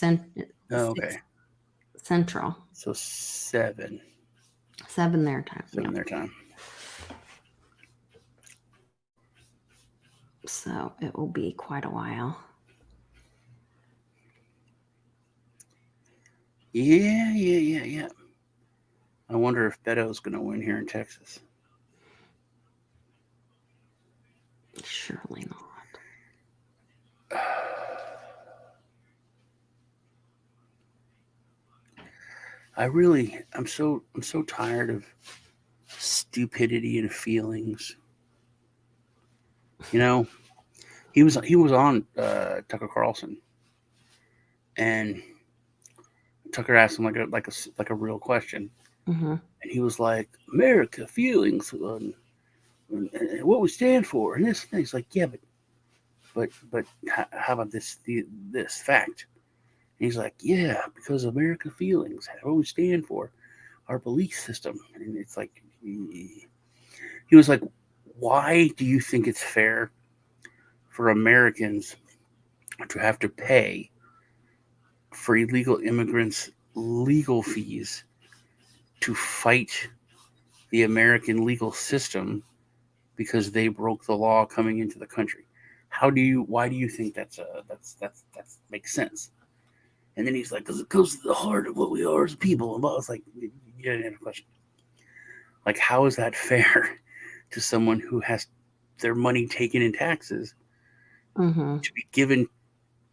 Okay. Central. So 7. 7 their time. 7 their time. So it will be quite a while. Yeah. I wonder if Beto's going to win here in Texas. Surely not. I'm so tired of stupidity and feelings. He was on Tucker Carlson, and Tucker asked him like a real question, Mm-hmm. and he was like, "America feelings, and what we stand for, and this." And he's like, "Yeah, but how about this fact?" And he's like, "Yeah, because America feelings, what we stand for, our belief system." And it's like, he was like, "Why do you think it's fair for Americans to have to pay for illegal immigrants' legal fees to fight the American legal system because they broke the law coming into the country? Why do you think that's makes sense?" And then he's like, "Because it goes to the heart of what we are as people." And I was like, "You didn't have a question. Like, how is that fair to someone who has their money taken in taxes Mm-hmm. to be given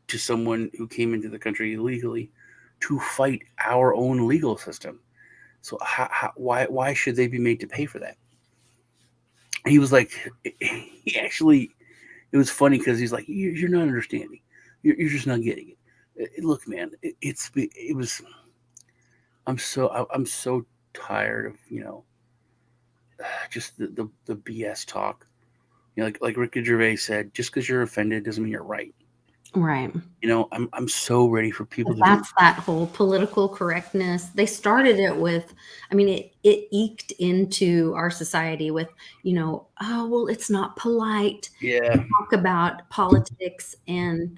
to someone who came into the country illegally to fight our own legal system? So why should they be made to pay for that?" He was like, he actually, it was funny because he's like, "You're not understanding. You're just not getting it. Look, man, it was. I'm so tired of just the BS talk. Like Ricky Gervais said, just because you're offended doesn't mean you're right. Right. I'm so ready for people to That's that whole political correctness. They started it with, I mean, it eked into our society with, oh, well, it's not polite yeah, to talk about politics and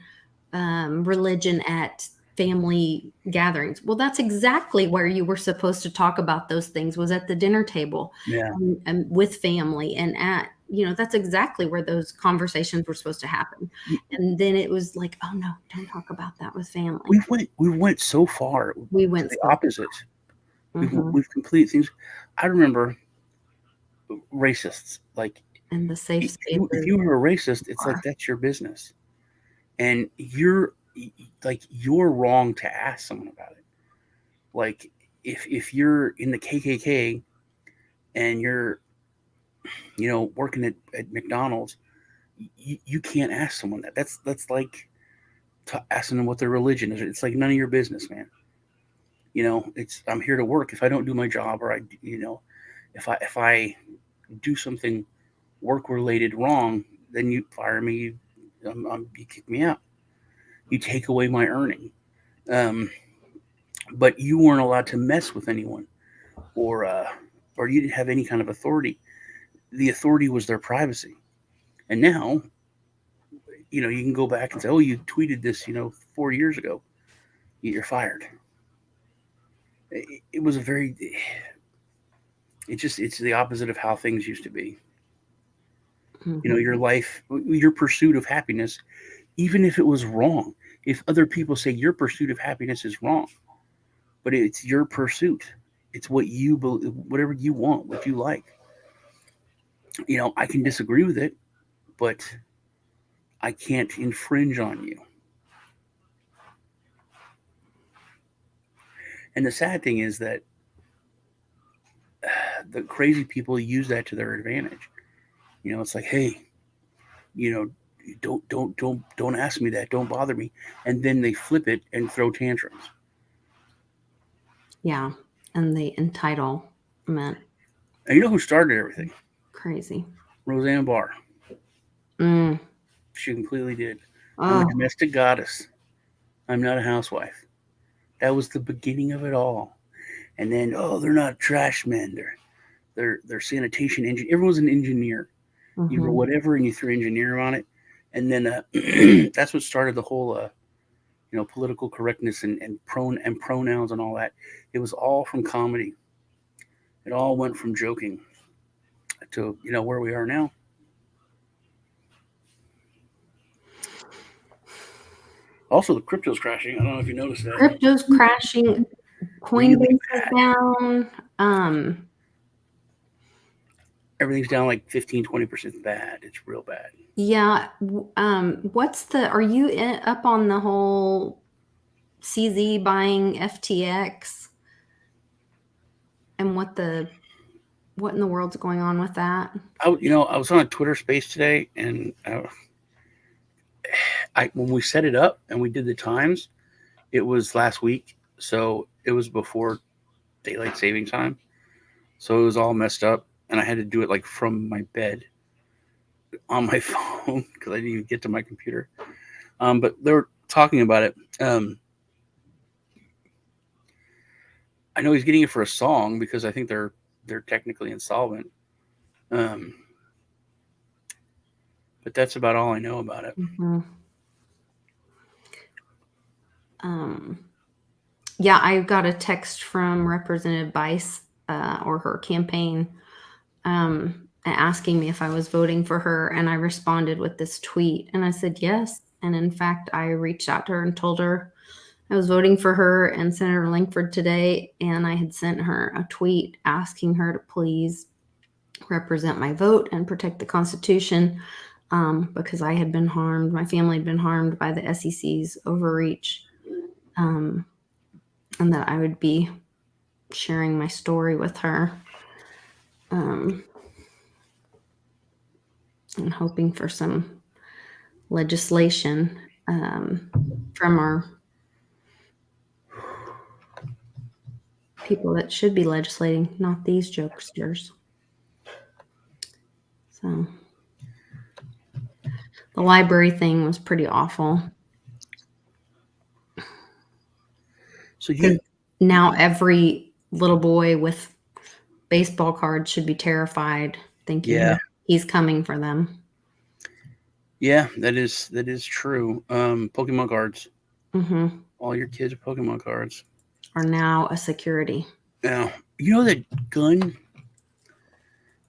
religion at family gatherings. Well, that's exactly where you were supposed to talk about those things, was at the dinner table yeah. and with family, and that's exactly where those conversations were supposed to happen. And then it was like, oh no, don't talk about that with family. We went so far We to went the so opposite. Mhm. We've completed things. I remember racists. Like, And the safe if spaces you were a racist, it's like are. that's your business, and you're wrong to ask someone about it. Like, if you're in the KKK and you're working at McDonald's, you can't ask someone that. That's like asking them what their religion is. It's like none of your business, man. It's I'm here to work. If I don't do my job, or if I do something work related wrong, then you fire me. You kick me out. You take away my earning. Um, but you weren't allowed to mess with anyone, or you didn't have any kind of authority. The authority was their privacy. And now, you can go back and say, "Oh, you tweeted this, 4 years ago. You're fired." It was a very, it's the opposite of how things used to be. Your life, your pursuit of happiness, even if it was wrong, if other people say your pursuit of happiness is wrong, but it's your pursuit. It's whatever you want, what you like. I can disagree with it, but I can't infringe on you. And the sad thing is that the crazy people use that to their advantage. It's like, "Hey, you know, don't ask me that. Don't bother me." And then they flip it and throw tantrums. Yeah. And the entitlement. And you know who started everything? Crazy. Roseanne Barr. Mm. She completely did. I'm a Oh, domestic goddess. I'm not a housewife. That was the beginning of it all. And then, oh, they're not trash men. They're sanitation engineer. Everyone's an engineer. You were mhm. whatever, and you threw engineer on it. And then that's what started the whole political correctness and pronouns and all that. It was all from comedy. It all went from joking to where we are now. Also, the crypto's crashing. I don't know if you noticed that. Crypto's crashing. Really Coinbase is bad. down. Everything's down like 15-20% bad. It's real bad. Yeah. Are you up on the whole CZ buying FTX and what in the world's going on with that? I was on a Twitter space today, and when we set it up and we did the times, it was last week, so it was before daylight saving time, so it was all messed up, and I had to do it like from my bed on my phone because I didn't even get to my computer. But they were talking about it. I know he's getting it for a song because I think they're technically insolvent. But that's about all I know about it. Mm-hmm. Yeah, I got a text from Representative Bice or her campaign asking me if I was voting for her, and I responded with this tweet, and I said yes. And in fact, I reached out to her and told her I was voting for her and Senator Langford today, and I had sent her a tweet asking her to please represent my vote and protect the Constitution because I had been harmed, my family had been harmed by the SEC's overreach, and that I would be sharing my story with her and hoping for some legislation from our people that should be legislating, not these jokesters. So the library thing was pretty awful. So now every little boy with baseball cards should be terrified thinking he's coming for them. Yeah, that is true. Pokemon cards. Mm-hmm. All your kids' Pokemon cards are now a security. Now, you know that gun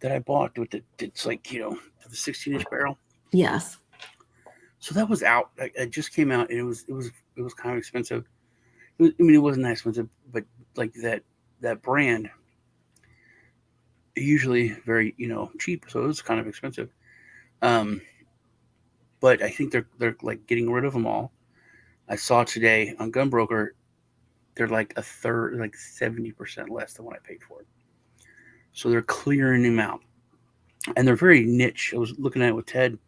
that I bought with it's like, the 16-inch barrel? Yes. So that was out. It just came out, and it was kind of expensive. It wasn't that expensive, but like that brand, usually very cheap, so it was kind of expensive. But I think they're like getting rid of them all. I saw today on Gunbroker, they're like a third, like 70% less than what I paid for it. So they're clearing them out, and they're very niche. I was looking at it with Ted.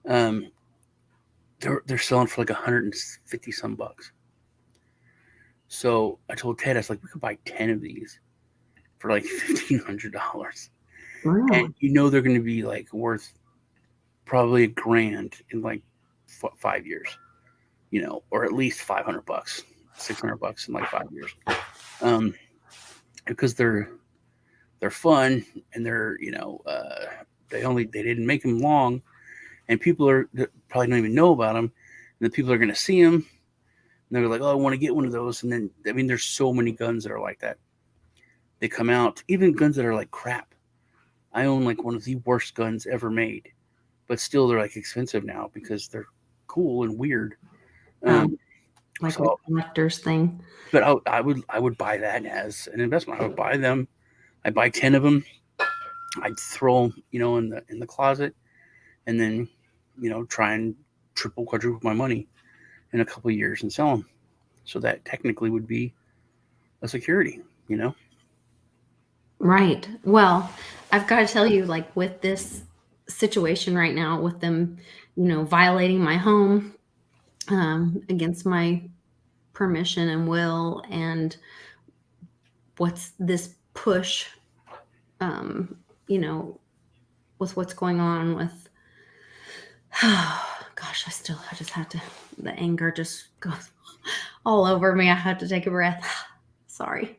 They're selling for like 150 some bucks. So I told Ted, I was like, we could buy 10 of these for like $1,500. Wow. And they're going to be like worth probably $1,000 in like 5 years, or at least $500, $600 in like 5 years. Because they're fun, and they're, they didn't make them long, and people probably don't even know about them. And the people are going to see them, and they're like, oh, I want to get one of those. And then, there's so many guns that are like that. They come out, even guns that are like crap. I own like one of the worst guns ever made, but still they're like expensive now because they're cool and weird. Like a collector's thing. But I would buy that as an investment. I would buy them. I'd buy 10 of them. I'd throw them, in the closet, and then, try and triple, quadruple my money in a couple of years and sell them. So that technically would be a security, Right. Well, I've got to tell you, like with this situation right now, with them, violating my home against my permission and will, and what's this push, with what's going on with, gosh, I just had to, the anger just goes all over me. I had to take a breath. Sorry.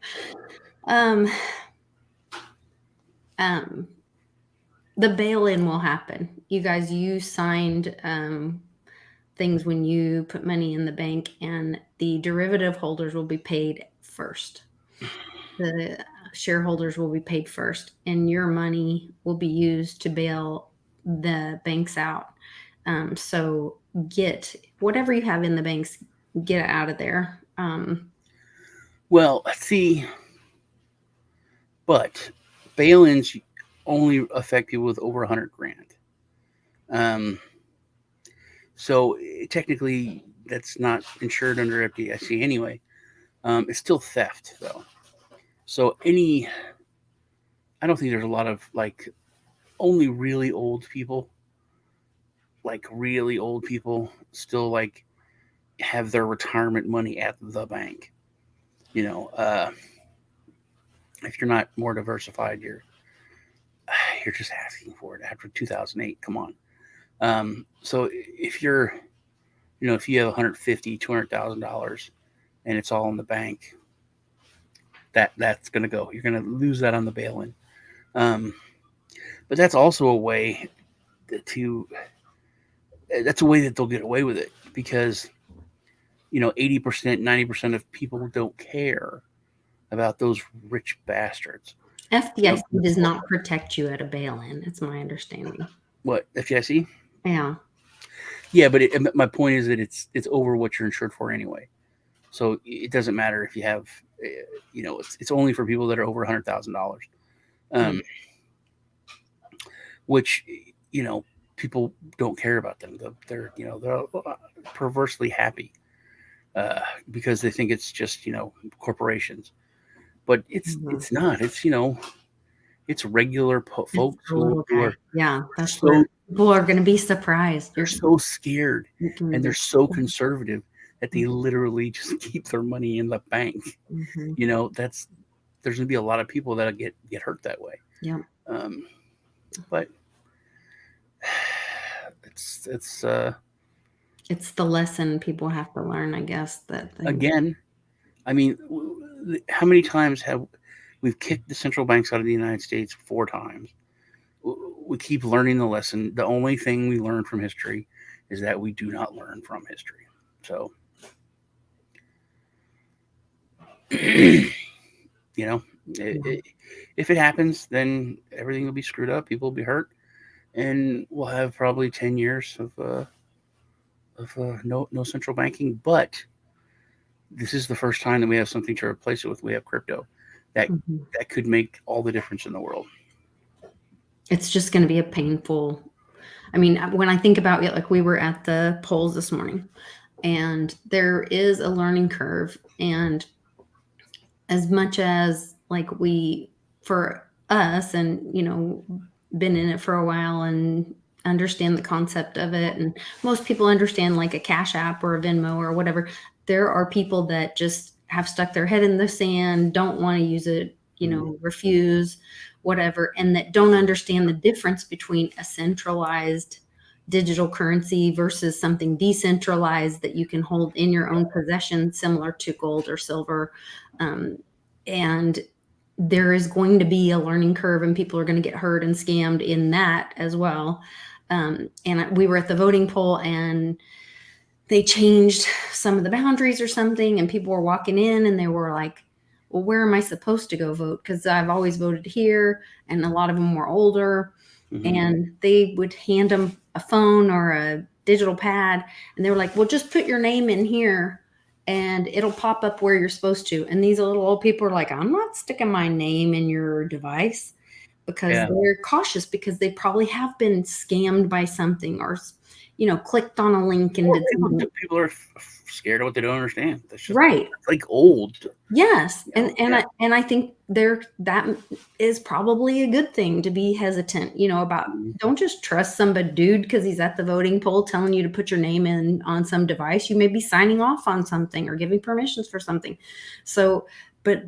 The bail-in will happen. You guys, you signed things when you put money in the bank, and the derivative holders will be paid first. The shareholders will be paid first, and your money will be used to bail the banks out. So get whatever you have in the banks, get it out of there. Well, see, but bail-ins only affect people with over $100,000. So technically, that's not insured under FDIC anyway. It's still theft, though. So I don't think there's a lot of like only really old people like really old people still like have their retirement money at the bank. You know, if you're not more diversified, you're just asking for it after 2008. Come on. So if you're, if you have $150,000, $200,000 and it's all in the bank, that's going to go. You're going to lose that on the bail-in. But that's also a way that's a way that they'll get away with it because, 80%, 90% of people don't care about those rich bastards. FDIC does not protect you at a bail-in. It's my understanding. What, FDIC? Yeah. Yeah, but my point is that it's over what you're insured for anyway. So it doesn't matter if you have, it's only for people that are over $100,000, which people don't care about them. They're perversely happy because they think it's just corporations, but it's not. It's regular folks who are that's so, where people are going to be surprised. They're so scared and they're so conservative that they literally just keep their money in the bank. There's going to be a lot of people that get hurt that way. Yeah. But it's the lesson people have to learn, I guess. Again, I mean, how many times have we've kicked the central banks out of the United States 4 times? We keep learning the lesson. The only thing we learn from history is that we do not learn from history. So, if it happens, then everything will be screwed up. People will be hurt, and we'll have probably 10 years of no central banking. But this is the first time that we have something to replace it with. We have crypto that could make all the difference in the world. It's just going to be a painful. I mean, when I think about it, like we were at the polls this morning, and there is a learning curve. And as much as like for us, and been in it for a while and understand the concept of it, and most people understand like a Cash App or a Venmo or whatever. There are people that just have stuck their head in the sand, don't want to use it, refuse, whatever, and that don't understand the difference between a centralized digital currency versus something decentralized that you can hold in your own possession, similar to gold or silver. And there is going to be a learning curve, and people are going to get hurt and scammed in that as well. And we were at the voting poll, and they changed some of the boundaries or something, and people were walking in and they were like, well, where am I supposed to go vote? Because I've always voted here, and a lot of them were older, and they would hand them a phone or a digital pad, and they were like, well, just put your name in here and it'll pop up where you're supposed to. And these little old people are like, I'm not sticking my name in your device, because they're cautious, because they probably have been scammed by something, or clicked on a link and people are scared of what they don't understand. That's just right. Like old. Yes. And I think that is probably a good thing, to be hesitant, about don't just trust somebody, dude, because he's at the voting poll telling you to put your name in on some device. You may be signing off on something or giving permissions for something. So, but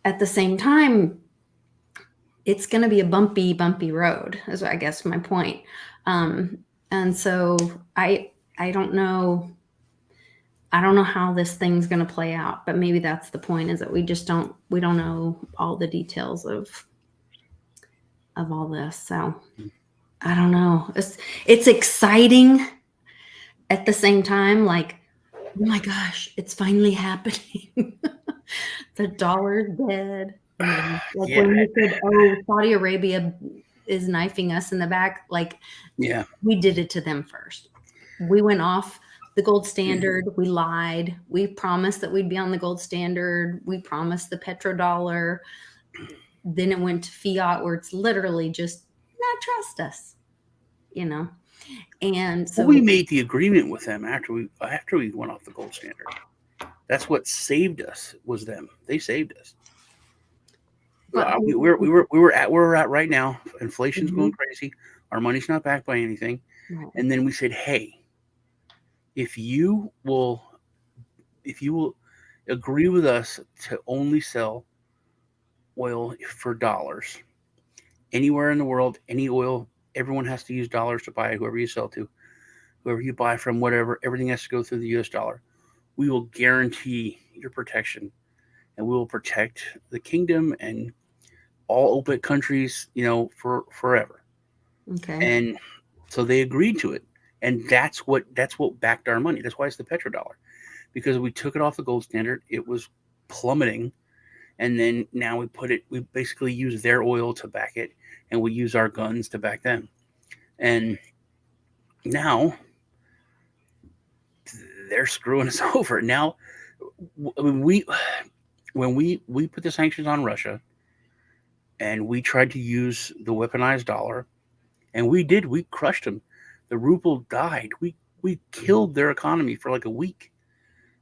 at the same time, it's going to be a bumpy road, is I guess my point. And so I don't know. I don't know how this thing's going to play out, but maybe that's the point, is that we don't know all the details of all this. So I don't know. It's exciting at the same time. Like, oh my gosh, it's finally happening. The dollar's dead. When you said, oh, Saudi Arabia is knifing us in the back, like, we did it to them first. We went off the gold standard. We lied. We promised that we'd be on the gold standard. We promised the petrodollar. Then it went to fiat, where it's literally just not trust us, And so we made the agreement with them after we went off the gold standard. That's what saved us, was them. They saved us. But we're at where we're at right now. Inflation's going crazy. Our money's not backed by anything. Right. And then we said, hey, if you will agree with us to only sell oil for dollars anywhere in the world, any oil, everyone has to use dollars to buy whoever you sell to, whoever you buy from, whatever, everything has to go through the US dollar. We will guarantee your protection, and we will protect the kingdom and all OPEC countries, for forever. Okay. And so they agreed to it. And that's what backed our money. That's why it's the petrodollar. Because we took it off the gold standard, it was plummeting. And then now we basically use their oil to back it, and we use our guns to back them. And now they're screwing us over. Now, when we put the sanctions on Russia, and we tried to use the weaponized dollar, and we crushed them. The ruble died. We killed their economy for like a week.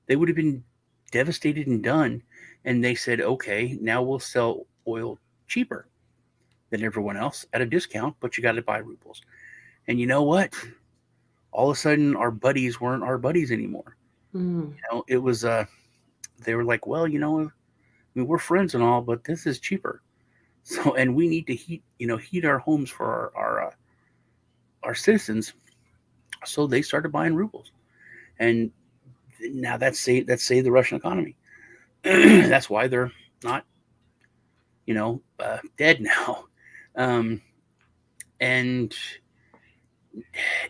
They would have been devastated and done. And they said, okay, now we'll sell oil cheaper than everyone else at a discount, but you got to buy rubles. And you know what? All of a sudden, our buddies weren't our buddies anymore. It was they were like, well, we're friends and all, but this is cheaper. So, and we need to heat our homes for our citizens. So they started buying rubles, and now that's saved the Russian economy. That's why they're not, dead now. And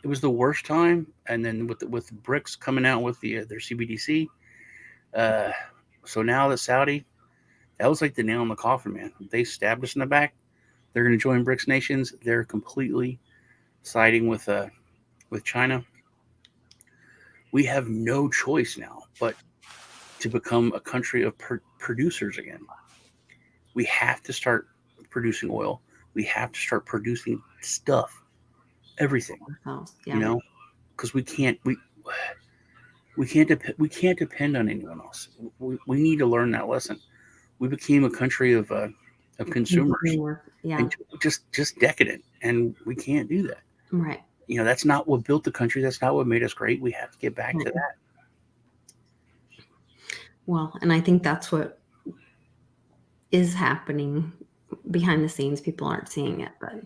it was the worst time. And then with the BRICS coming out with their CBDC, so now the Saudi, that was like the nail in the coffin, man. They stabbed us in the back. They're going to join BRICS nations. They're completely siding with China. We have no choice now but to become a country of producers again. We have to start producing oil. We have to start producing stuff, everything. Yeah. Because we can't depend on anyone else. We need to learn that lesson. We became a country of consumers, and just decadent, and we can't do that. Right. That's not what built the country. That's not what made us great. We have to get back to that. Well, and I think that's what is happening behind the scenes. People aren't seeing it, but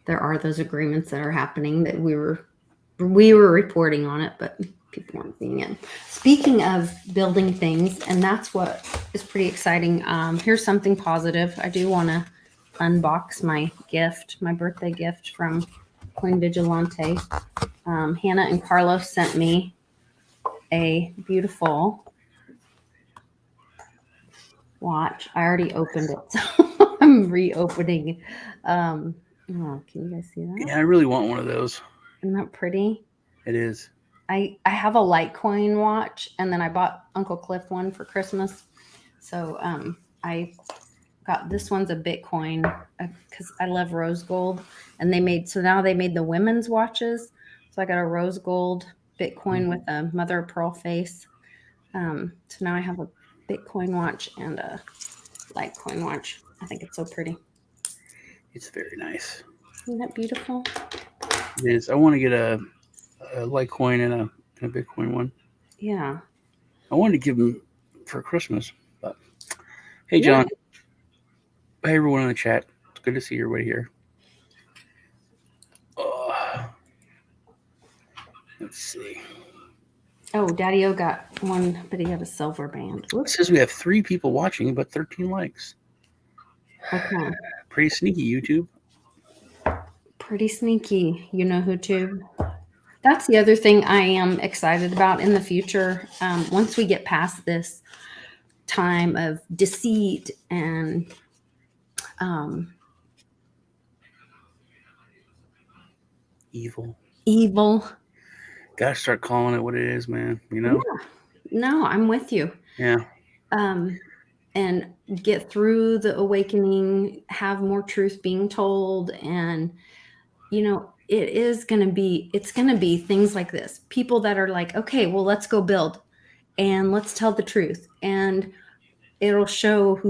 there are those agreements that are happening that we were reporting on it, but people aren't seeing it. Speaking of building things, and that's what is pretty exciting. Here's something positive. I do want to unbox my birthday gift from Queen Vigilante. Hannah and Carlos sent me a beautiful watch. I already opened it, so I'm reopening. Can you guys see that? Yeah, I really want one of those. Isn't that pretty? It is. I have a Litecoin watch, and then I bought Uncle Cliff one for Christmas. So I got this one's a Bitcoin because I love rose gold, and now they made the women's watches. So I got a rose gold Bitcoin with a mother of pearl face. So now I have a Bitcoin watch and a Litecoin watch. I think it's so pretty. It's very nice. Isn't that beautiful? It is. I want to get a Litecoin and a Bitcoin one. Yeah. I wanted to give them for Christmas, but hey, John. Hey, everyone in the chat. It's good to see everybody here. Let's see. Oh, Daddy-O got one, but he had a silver band. It says we have 3 people watching, but 13 likes. Okay. Pretty sneaky, YouTube. Pretty sneaky. You know who too? That's the other thing I am excited about in the future. Once we get past this time of deceit and evil. Gotta start calling it what it is, man. Yeah. No, I'm with you. Yeah. And get through the awakening, have more truth being told, and it's going to be things like this. People that are like, okay, well, let's go build and let's tell the truth, and it'll show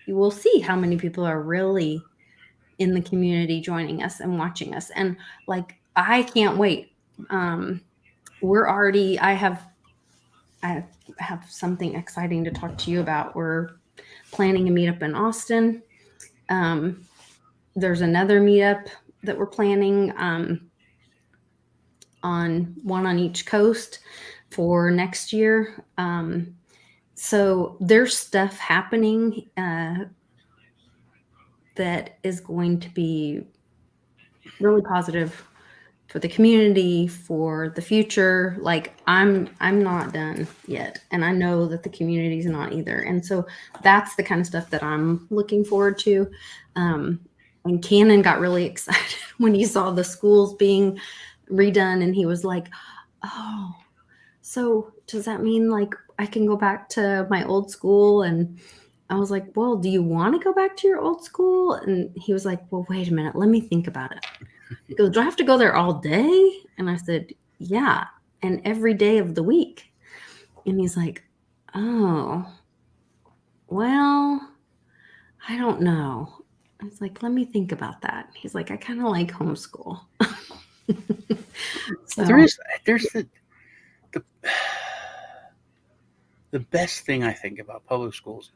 we'll see how many people are really in the community joining us and watching us. And like I can't wait. We're already. I have something exciting to talk to you about. We're planning a meetup in Austin. There's another meetup that we're planning on one on each coast for next year. So there's stuff happening that is going to be really positive for the community, for the future. Like I'm not done yet, and I know that the community's not either. And so that's the kind of stuff that I'm looking forward to. And Cannon got really excited when he saw the schools being redone, and he was like, "Oh, so does that mean like I can go back to my old school?" And I was like, "Well, do you want to go back to your old school?" And he was like, "Well, wait a minute, let me think about it." He goes, "Do I have to go there all day?" And I said, "Yeah, and every day of the week." And he's like, "Oh, well, I don't know." I was like, "Let me think about that." He's like, "I kind of like homeschool." So There's the best thing I think about public schools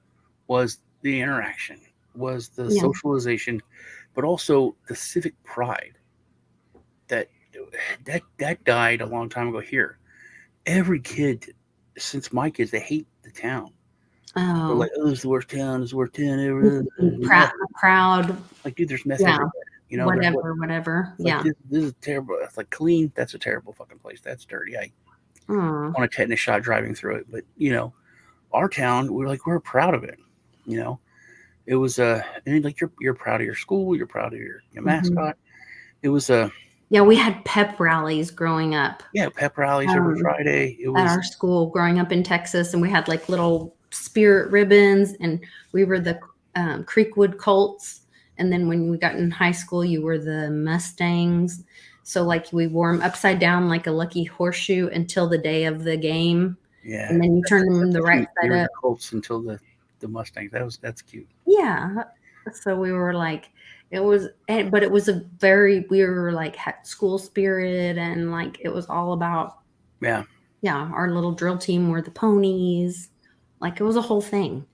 was the interaction, was the yeah, socialization, but also the civic pride that died a long time ago here. Every kid, since my kids, they hate the town. They're oh, like, "Oh, it's the worst town. It's the worst town ever." proud, Like, dude, there's mess yeah, everywhere. You know, there's whatever. it's like Yeah. this is terrible. It's like clean. That's a terrible fucking place. That's dirty. I Oh, want a tetanus shot driving through it. But our town, we're proud of it. You know, it was and like you're proud of your school. You're proud of your mascot. It was yeah, we had pep rallies growing up. Pep rallies every Friday. It At was our school growing up in Texas, and we had like little spirit ribbons, and we were the Creekwood Colts. And then when we got in high school, you were the Mustangs. So like we wore them upside down like a lucky horseshoe until the day of the game, and then you turned them the right They side were up. the Colts until the Mustangs. That's cute. Yeah. So we were like, but it was we were like had school spirit, and like it was all about Yeah. yeah, our little drill team were the ponies. Like it was a whole thing.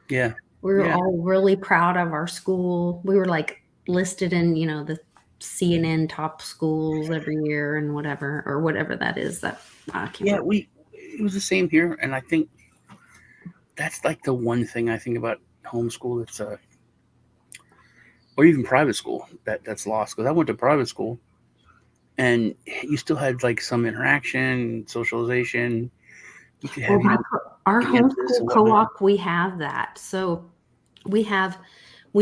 Yeah. We were Yeah. all really proud of our school. We were like listed in, the CNN top schools every year and whatever that is. That I can't remember. It was the same here, and I think that's like the one thing I think about homeschool that's or even private school that's lost, because I went to private school and you still had like some interaction, socialization. You could have Our dances homeschool and whatnot. co-op, we have that. So we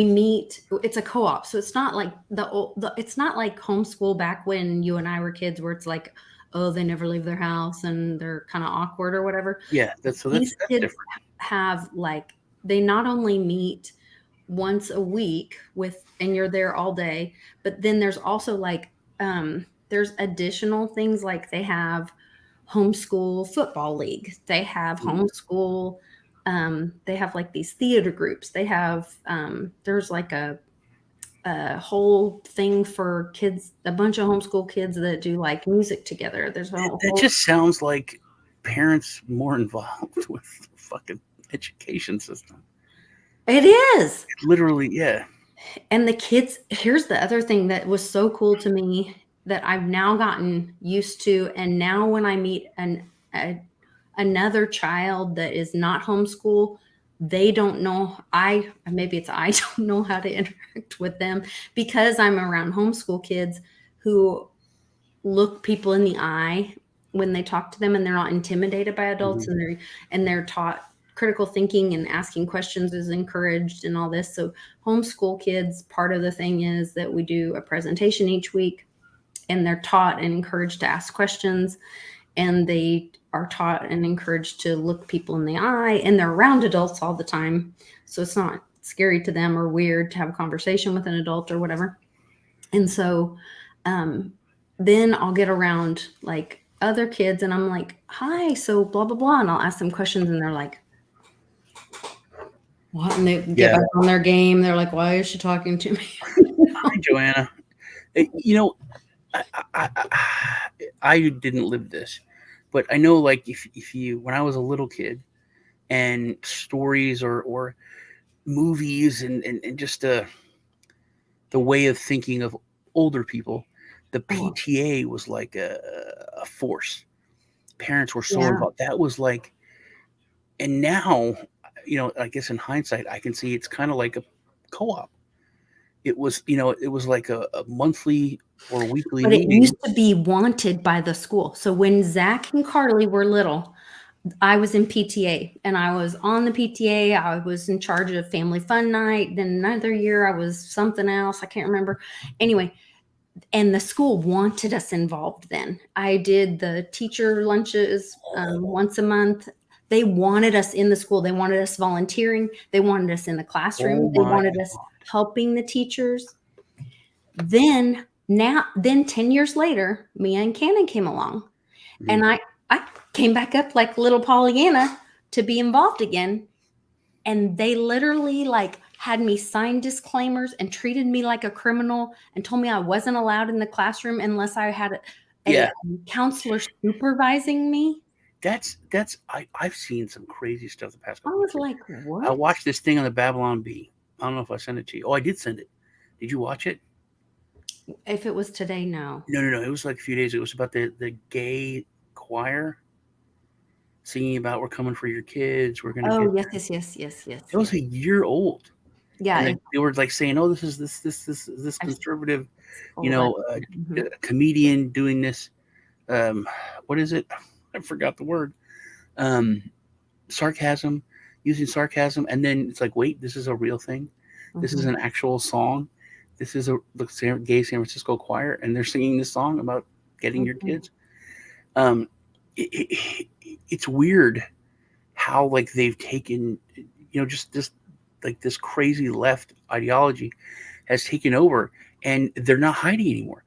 meet. It's a co-op, so it's not like it's not like homeschool back when you and I were kids, where it's like, oh, they never leave their house and they're kind of awkward or whatever. Yeah, that's These kids different. have like they not only meet once a week and you're there all day, but then there's also like there's additional things, like they have homeschool football league, they have homeschool they have like these theater groups, they have there's like a whole thing for kids, a bunch of homeschool kids that do like music together. There's That just sounds like parents more involved with the fucking education system. It is. Literally, yeah. And the kids, here's the other thing that was so cool to me that I've now gotten used to. And now when I meet another child that is not homeschool, they don't know, maybe it's I don't know how to interact with them, because I'm around homeschool kids who look people in the eye when they talk to them, and they're not intimidated by adults, and they're taught critical thinking, and asking questions is encouraged and all this. So homeschool kids, part of the thing is that we do a presentation each week, and they're taught and encouraged to ask questions, and they are taught and encouraged to look people in the eye, and they're around adults all the time. So it's not scary to them or weird to have a conversation with an adult or whatever. And so then I'll get around like other kids, and I'm like, hi, so blah, blah, blah. And I'll ask them questions, and they're like, what? And they get back on their game. They're like, why is she talking to me? Hi, Joanna. I didn't live this, but I know, like, if you, when I was a little kid, and stories or movies and just the way of thinking of older people, the PTA was like a force. Parents were so involved. That was like, and now, I guess in hindsight, I can see it's kind of like a co-op. It was, it was like a monthly or weekly But it meeting. used to be wanted by the school. So when Zach and Carly were little, I was in PTA, and I was on the PTA. I was in charge of family fun night. Then another year I was something else. I can't remember. Anyway, and the school wanted us involved then. I did the teacher lunches once a month. They wanted us in the school. They wanted us volunteering. They wanted us in the classroom. They wanted us helping the teachers. Then 10 years later, Mia and Cannon came along. And I came back up like little Pollyanna to be involved again. And they literally like had me sign disclaimers and treated me like a criminal and told me I wasn't allowed in the classroom unless I had a counselor supervising me. I've seen some crazy stuff the past I couple was of like, what? I watched this thing on the Babylon Bee. I don't know if I sent it to you. Oh, I did send it. Did you watch it? If it was today, no. No. It was like a few days ago. It was about the gay choir singing about "We're coming for your kids. We're going to." Oh, yes. It was a year old. Yeah. And they were like saying, "Oh, this is this conservative, comedian doing this. What is it? I forgot the word. Sarcasm, using sarcasm, and then it's like, wait, this is a real thing. This is an actual song. This is the gay San Francisco choir, and they're singing this song about getting your kids. It's weird how like they've taken, just this like this crazy left ideology has taken over, and they're not hiding anymore.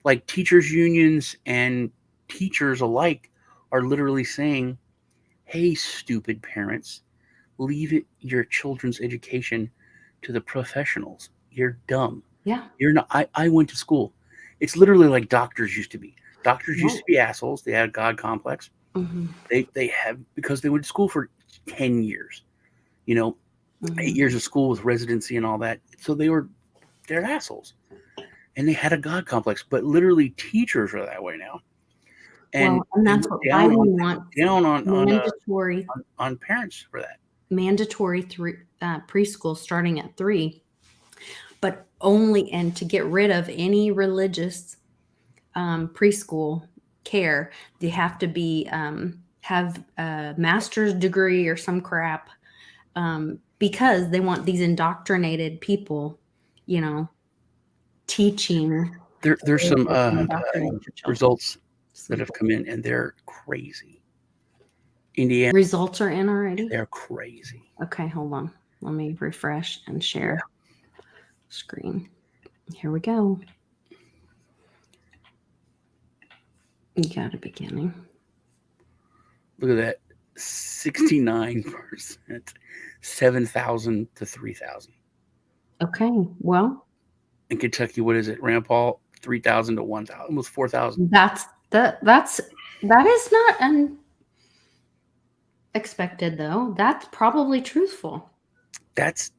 Like teachers unions and teachers alike are literally saying, "Hey, stupid parents, leave your children's education to the professionals. You're dumb. Yeah. You're not." I went to school. It's literally like doctors used to be. Doctors used to be assholes. They had a God complex. They have, because they went to school for 10 years, 8 years of school with residency and all that. So they're assholes. And they had a God complex. But literally teachers are that way now. And that's what I want. Down mandatory on parents for that. Mandatory preschool starting at 3, but only, and to get rid of any religious preschool care, they have to be have a master's degree or some crap, because they want these indoctrinated people, teaching. There's some results that have come in, and they're crazy. Indiana results are in already. They're crazy. Okay, hold on. Let me refresh and share screen. Here we go. You got a beginning. Look at that. 69%, 7,000 to 3,000. Okay, well. In Kentucky, what is it? Rand Paul, 3,000 to 1,000, almost 4,000. That is not unexpected, though. That's probably truthful. That's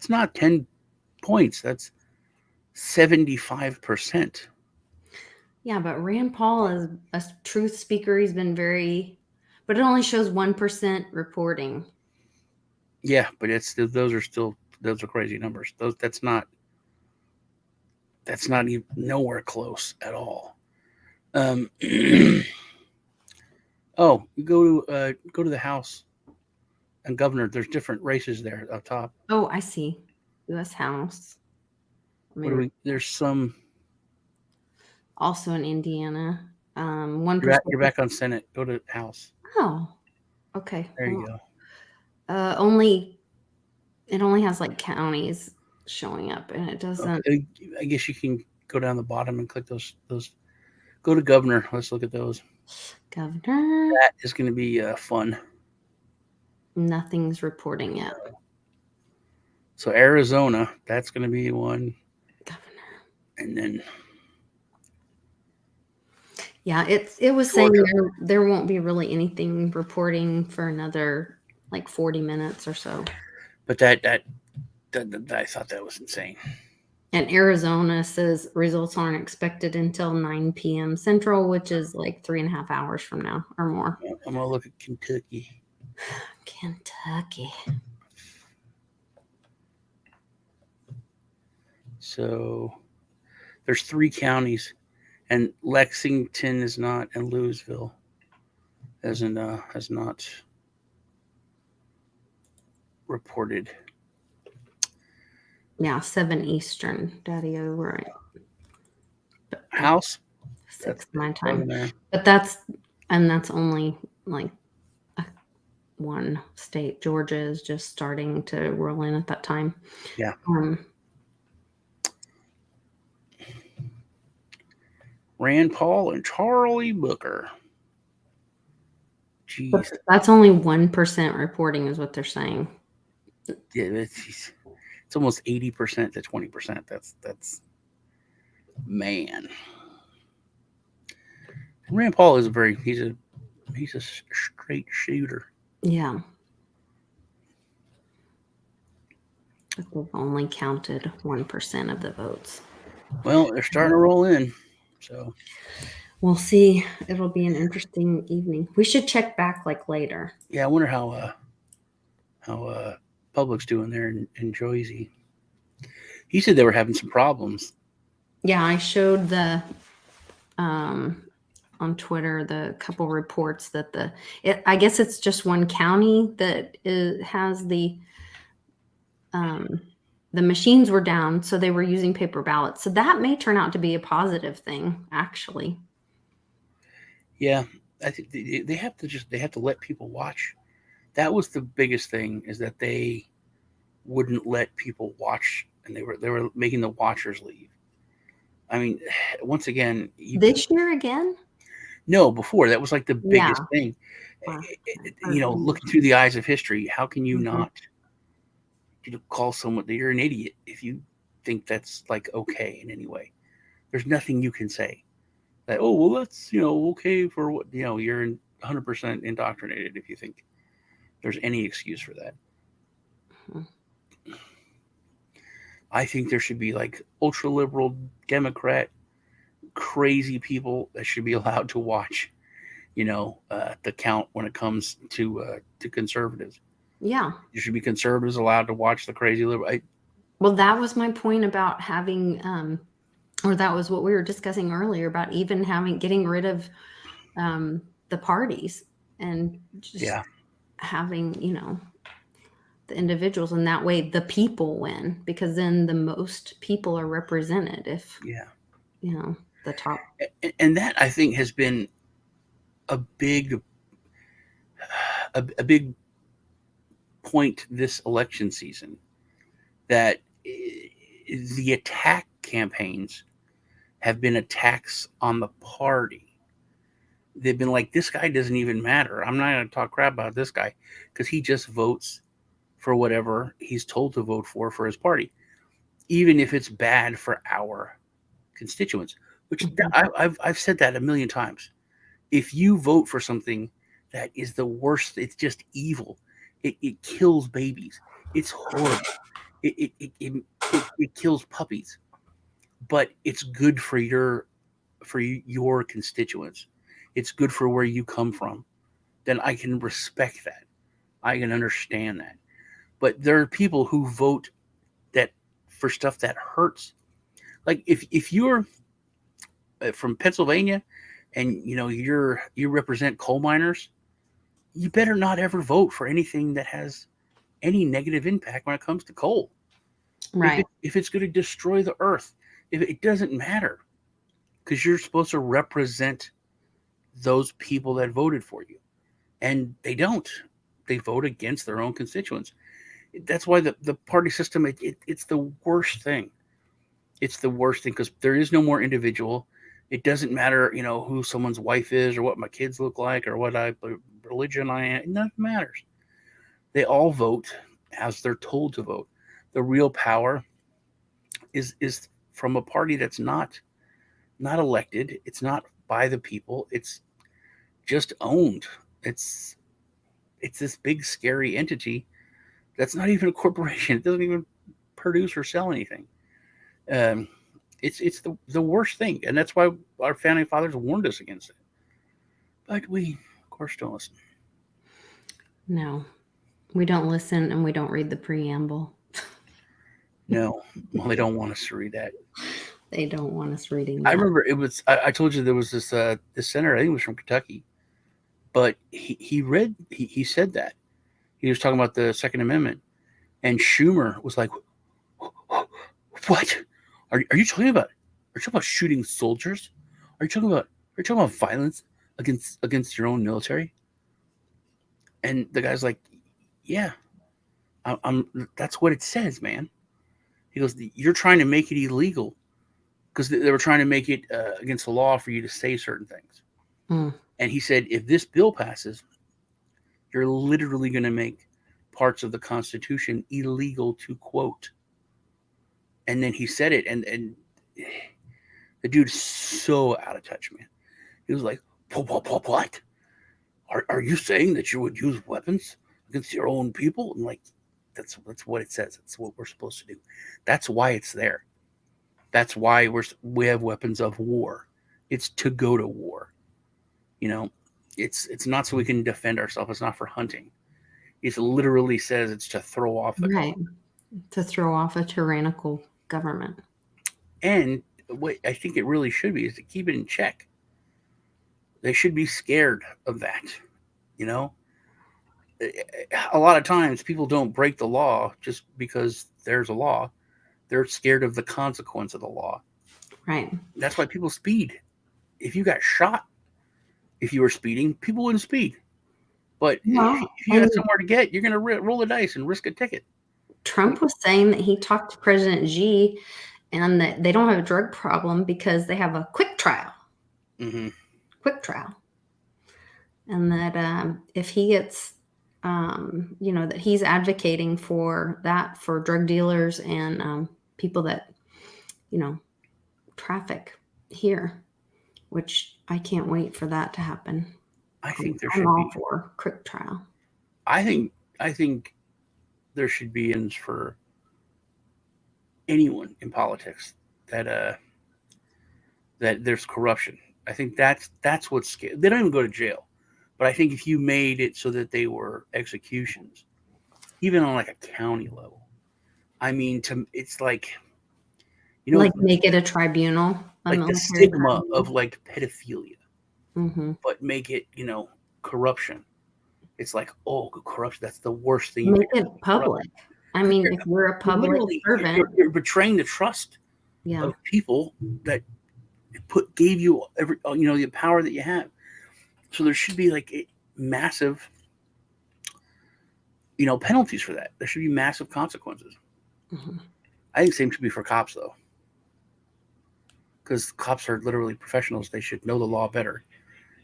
not 10 points. That's 75%. Yeah, but Rand Paul is a truth speaker. He's been but it only shows 1% reporting. Yeah, but those are crazy numbers. That's not even nowhere close at all. Oh, you go to the House and governor. There's different races there up top. Oh, I see. U.S. House. There's some. Also in Indiana. 1%. You're back on Senate. Go to House. Oh, okay. There you go. It only has like counties showing up, and it doesn't. I guess you can go down the bottom and click those. Go to governor. Let's look at those. Governor. That is going to be fun. Nothing's reporting yet. So Arizona, that's going to be one. Governor. And then Yeah, it was saying there won't be really anything reporting for another like 40 minutes or so. But that I thought that was insane. And Arizona says results aren't expected until 9 p.m. Central, which is like 3.5 hours from now or more. I'm gonna look at Kentucky. Kentucky. So there's 3 counties, and Lexington is not, and Louisville has not reported. Yeah, 7 Eastern, Daddy-O, right. House 6 my time. there. But that's only like one state. Georgia is just starting to roll in at that time. Yeah. Rand Paul and Charlie Booker. Jeez. That's only 1% reporting is what they're saying. Yeah, it's almost 80% to 20%. That's man. Rand Paul is he's a straight shooter. Yeah. But they've only counted 1% of the votes. Well, they're starting to roll in. So we'll see. It'll be an interesting evening. We should check back like later. Yeah, I wonder how Public's doing there in Jersey. He said they were having some problems. Yeah, I showed the on Twitter the couple reports that I guess it's just one county that has the machines were down, so they were using paper ballots. So that may turn out to be a positive thing, actually. Yeah, I think they have to let people watch. That was the biggest thing, is that they wouldn't let people watch, and they were making the watchers leave. I mean, once again, this year again? No, before that was like the biggest thing. Wow. Looking through the eyes of history, how can you not call someone that you're an idiot if you think that's like okay in any way? There's nothing you can say that, oh, well, that's, okay for what, you're 100% indoctrinated if you think there's any excuse for that. I think there should be like ultra liberal Democrat crazy people that should be allowed to watch, the count when it comes to conservatives. Yeah. You should be conservatives allowed to watch the crazy liberal. Well, that was my point about having, or that was what we were discussing earlier about even getting rid of the parties and just having, the individuals, and that way the people win, because then the most people are represented if, the top. And that, I think, has been a big point this election season, that the attack campaigns have been attacks on the party. They've been like, this guy doesn't even matter. I'm not going to talk crap about this guy because he just votes for whatever he's told to vote for his party, even if it's bad for our constituents. Which I've said that a million times. If you vote for something that is the worst, it's just evil. It kills babies. It's horrible. It kills puppies. But it's good for your constituents. It's good for where you come from. Then I can respect that. I can understand that. But there are people who vote for stuff that hurts. Like if you're from Pennsylvania and you represent coal miners, you better not ever vote for anything that has any negative impact when it comes to coal. Right. If it's going to destroy the earth, if it doesn't matter, because you're supposed to represent those people that voted for you, and they don't. They vote against their own constituents. That's why the party system, it's the worst thing. It's the worst thing, because there is no more individual. It doesn't matter, who someone's wife is, or what my kids look like, or what religion I am. Nothing matters. They all vote as they're told to vote. The real power is from a party that's not elected. It's not by the people. It's just owned. It's this big scary entity that's not even a corporation. It doesn't even produce or sell anything. Um, it's the worst thing, and that's why our founding fathers warned us against it. But we, of course, don't listen. No, we don't listen, and we don't read the preamble. No, well, they don't want us to read that. They don't want us reading that. I remember it was. I told you there was this senator. I think it was from Kentucky, but he said that he was talking about the Second Amendment, and Schumer was like, "What are you talking about? Are you talking about shooting soldiers? Are you talking about violence against your own military?" And the guy's like, "Yeah, I'm that's what it says, man." He goes, "You're trying to make it illegal because they were trying to make it against the law for you to say certain things." And he said, if this bill passes, you're literally going to make parts of the Constitution illegal to quote. And then he said it, and the dude's so out of touch, man. He was like, what? Are you saying that you would use weapons against your own people? And like, that's what it says. That's what we're supposed to do. That's why it's there. That's why we have weapons of war. It's to go to war. You know, it's not so we can defend ourselves. It's not for hunting. It literally says it's to throw off the right, to throw off a tyrannical government. And what I think it really should be is to keep it in check. They should be scared of that. You know, a lot of times people don't break the law just because there's a law. They're scared of the consequence of the law. Right. That's why people speed. If you got shot, if you were speeding, people wouldn't speed. But if you got somewhere to get, you're going to roll the dice and risk a ticket. Trump was saying that he talked to President Xi and that they don't have a drug problem because they have a quick trial. Mm-hmm. Quick trial. And that if he gets, that he's advocating for that for drug dealers and people that, traffic here, which I can't wait for that to happen. I think I'm all for quick trial. I think there should be ends for anyone in politics that there's corruption. I think that's what's scary. They don't even go to jail, but I think if you made it so that they were executions, even on like a county level, I mean, it's like, like make it a tribunal, like the stigma of like pedophilia, but make it corruption. It's like, oh, corruption. That's the worst thing. Make it public. I mean, if we're a public servant, you're betraying the trust of people that gave you the power that you have. So there should be like massive, penalties for that. There should be massive consequences. I think the same should be for cops though, because cops are literally professionals. They should know the law better.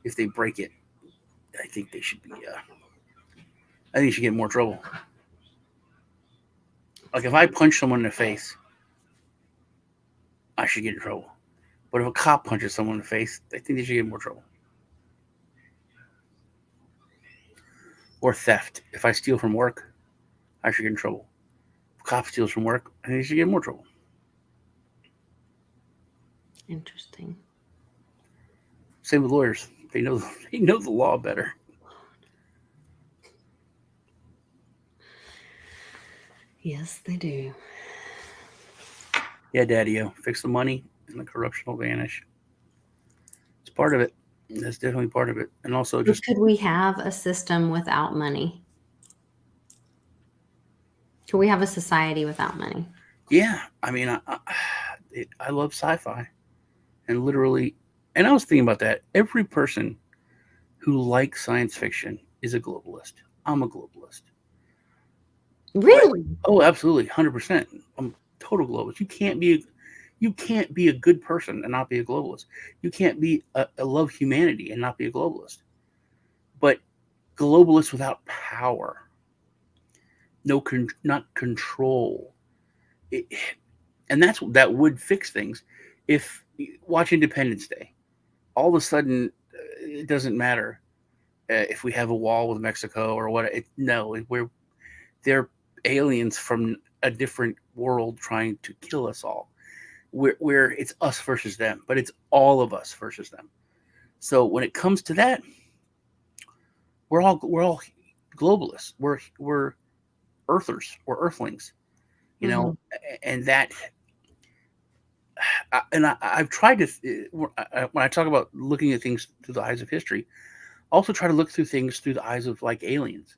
If they break it, I think they should be. I think you should get in more trouble. Like if I punch someone in the face, I should get in trouble. But if a cop punches someone in the face, I think they should get in more trouble. Or theft. If I steal from work, I should get in trouble. If a cop steals from work, I think they should get in more trouble. Interesting. Same with lawyers. They know the law better. Yes, they do. Yeah, Daddy-o. Fix the money and the corruption will vanish. It's part of it. That's definitely part of it. And also just... Could we have a system without money? Could we have a society without money? Yeah. I mean, I love sci-fi. And literally... And I was thinking about that. Every person who likes science fiction is a globalist. I'm a globalist. Really? Oh, absolutely. 100%. I'm a total globalist. You can't be a good person and not be a globalist. You can't be a love humanity and not be a globalist. But globalist without power. Not control. And that would fix things. If watch Independence Day. all of a sudden it doesn't matter if we have a wall with Mexico or what. They're aliens from a different world trying to kill us all. Where it's us versus them, but it's all of us versus them. So when it comes to that, we're all globalists. We're earthers. We're earthlings, Mhm. and that. I've tried to when I talk about looking at things through the eyes of history, I also try to look through things through the eyes of like aliens.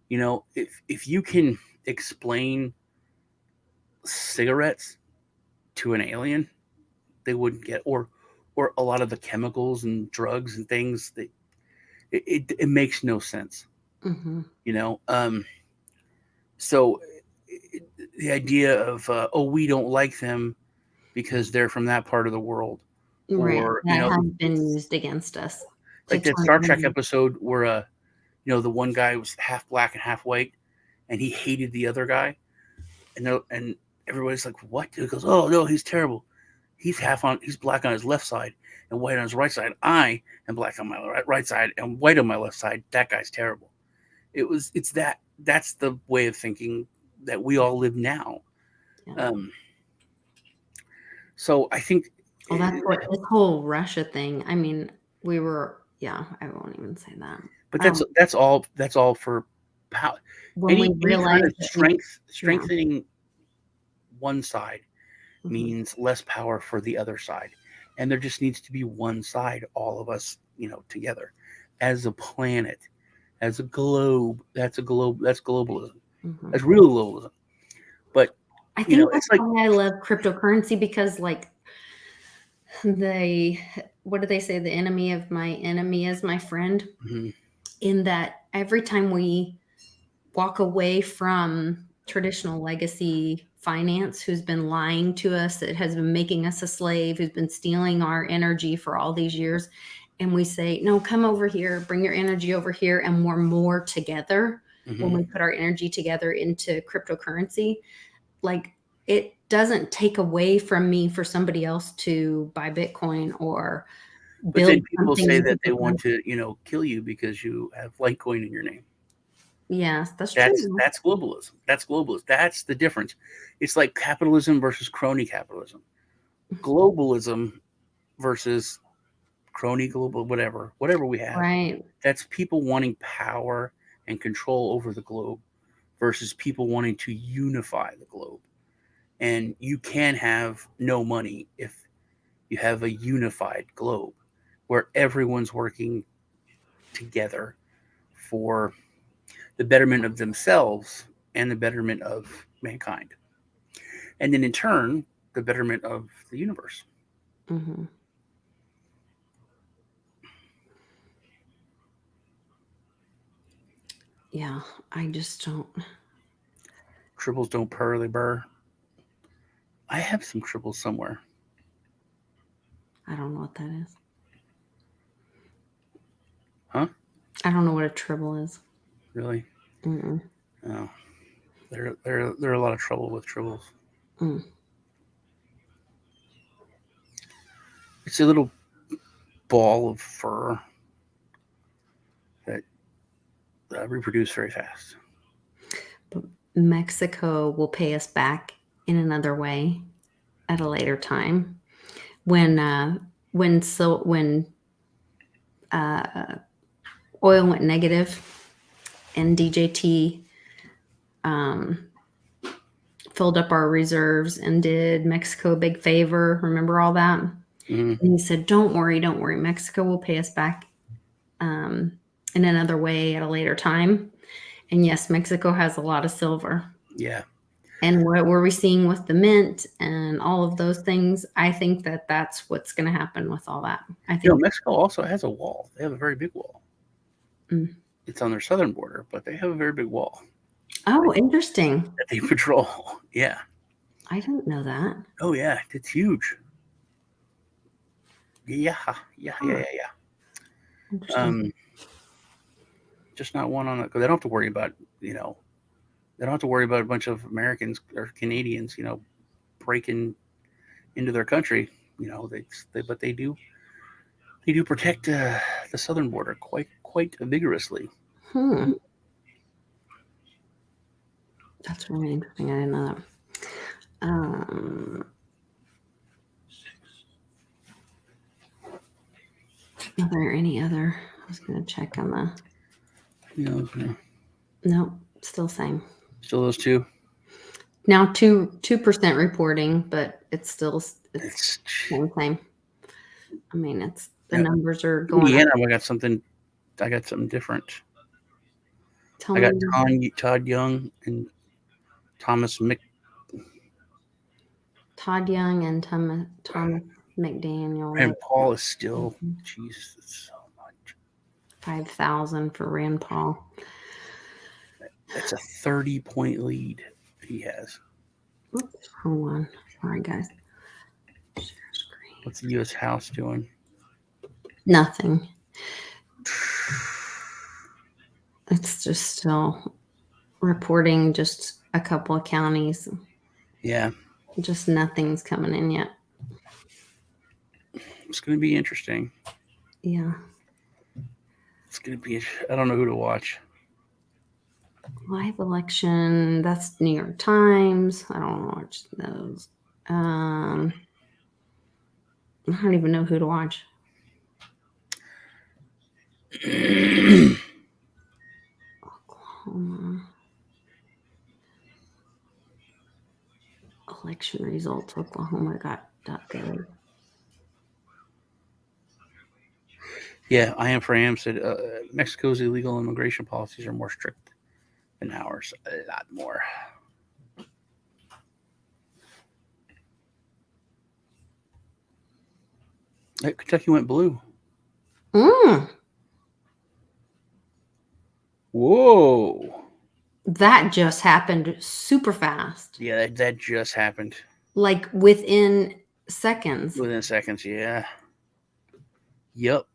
If you can explain cigarettes to an alien, they wouldn't get, or a lot of the chemicals and drugs and things that it makes no sense. Mhm. So the idea of we don't like them because they're from that part of the world, Right. or That has been used against us to like that turn Star Trek them. episode where the one guy was half black and half white, and he hated the other guy, and everybody's like, "What?" He goes, "Oh no, he's terrible. He's black on his left side and white on his right side. I am black on my right side and white on my left side. That guy's terrible." That's the way of thinking that we all live now. Yeah. So I think, Well, that's what this whole Russia thing. I mean, I won't even say that. but that's all for power. When we Any kind realize of that strengthening one side Mhm. means less power for the other side, and there just needs to be one side, all of us, together, as a planet, as a globe. That's globalism. Mhm. That's real globalism. But I think that's it's like, why I love cryptocurrency, because like what do they say? The enemy of my enemy is my friend. mhm, In that every time we walk away from traditional legacy finance, who's been lying to us, that has been making us a slave, who's been stealing our energy for all these years, and we say, no, come over here, bring your energy over here, and we're more together when mhm. we put our energy together into cryptocurrency. Like, it doesn't take away from me for somebody else to buy Bitcoin or But then build people something say in that they want cryptocurrency. to, kill you because you have Litecoin in your name. Yes, that's That's true. that's globalism. That's globalism. That's the difference. It's like capitalism versus crony capitalism. Globalism versus crony global, whatever we have. Right. That's people wanting power and control over the globe versus people wanting to unify the globe. And you can have no money if you have a unified globe where everyone's working together for the betterment of themselves and the betterment of mankind. And then in turn, the betterment of the universe. Mm-hmm. Yeah, I just don't. Tribbles don't purr, they burr. I have some tribbles somewhere. I don't know what that is. Huh? I don't know what a tribble is. Really? Mm-mm. Oh. There are a lot of trouble with tribbles. Mm. It's a little ball of fur that reproduce very fast. But Mexico will pay us back in another way at a later time. When oil went negative and DJT filled up our reserves and did Mexico a big favor. Remember all that? Mm-hmm. And he said, don't worry. Mexico will pay us back in another way at a later time. And yes, Mexico has a lot of silver. Yeah. And what were we seeing with the mint and all of those things? I think that that's what's going to happen with all that. I think Mexico also has a wall. They have a very big wall. Mm. It's on their southern border, but they have a very big wall. Oh, interesting. That they patrol. Yeah. I didn't know that. Oh yeah, it's huge. Yeah. Interesting. Just not one on it, because they don't have to worry about they don't have to worry about a bunch of Americans or Canadians breaking into their country. But they do They do protect the southern border quite vigorously. That's really interesting. I didn't know that. Are there any other? I was going to check on the. Nope, still same. Still those two. Now 2% reporting, but it's still it's same. I mean, it's the numbers are going up. I got something different. Tell I got me. Todd Young and Thomas Todd Young and Thomas McDaniel. And Paul is still, Jesus, it's so much. 5,000 for Rand Paul. That's a 30-point lead he has. Oops, hold on. Sorry, guys. Share screen. What's the U.S. House doing? Nothing. It's just still reporting just a couple of counties. Yeah. Just nothing's coming in yet. It's going to be interesting. Yeah. It's going to be, I don't know who to watch. Live election. That's New York Times. I don't watch those. I don't even know who to watch. Oklahoma. Election results. Oklahoma.gov. Yeah, I am for Am said Mexico's illegal immigration policies are more strict than ours. A lot more. Kentucky went blue. Whoa. That just happened super fast. Yeah, that just happened. Like within seconds. Within seconds, yeah. Yep.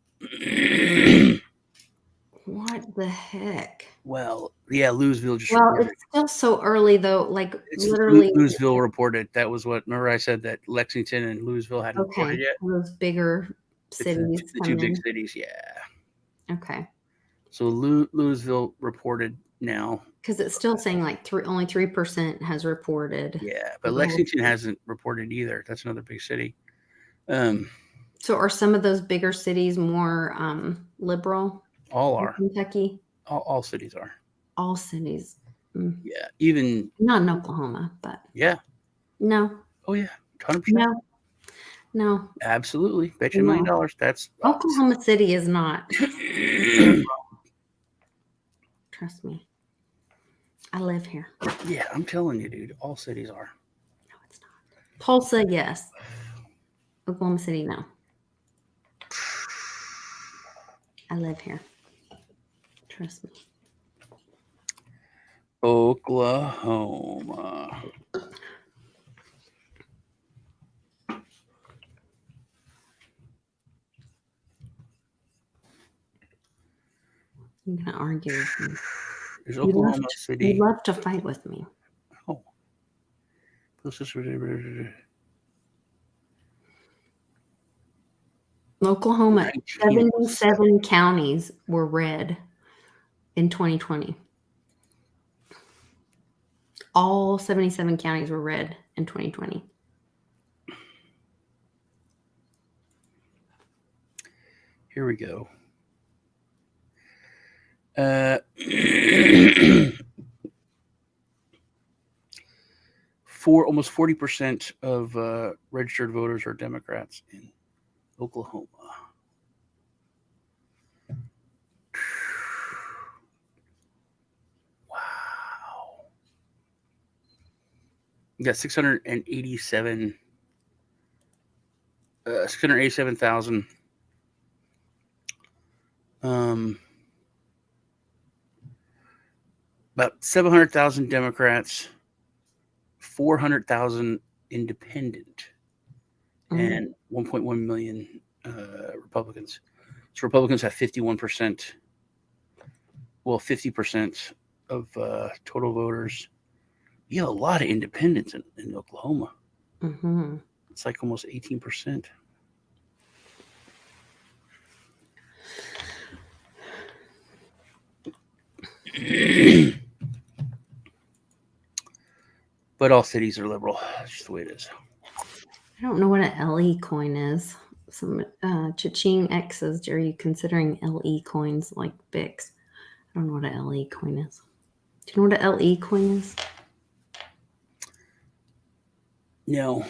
What the heck? Well, yeah, Louisville just reported. It's still so early though. Like literally, Louisville reported. That was what. Remember, I said that Lexington and Louisville hadn't reported yet. Those bigger cities. The two big cities, yeah. Okay. So Louisville reported now because it's still saying like only 3% has reported. Yeah, but Lexington hasn't reported either. That's another big city. So are some of those bigger cities more liberal? All are. Kentucky? All cities are. All cities. Yeah, even not in Oklahoma, but yeah. No. Oh yeah, 100%. No. Absolutely. Bet you $1 million. That's Oklahoma City is not. Trust me. I live here. Yeah, I'm telling you, dude. All cities are. No, it's not. Tulsa, yes. Oklahoma City, no. I live here. Trust me. Oklahoma. You're going to argue with me. Is Oklahoma City. You love to fight with me. Oh. Oklahoma, 77 counties were red in 2020. All 77 counties were red in 2020. Here we go. Almost 40% of registered voters are Democrats in Oklahoma. Wow. You got 687,000 about 700,000 Democrats, 400,000 independent, and 1.1 million Republicans. So Republicans have 51%. Well, 50% of total voters. You have a lot of independents in Oklahoma. Mm-hmm. It's like almost 18%. But all cities are liberal. That's just the way it is. I don't know what an LE coin is. Some Cha-ching X says, are you considering LE coins like Bix? I don't know what an LE coin is. Do you know what an LE coin is? No.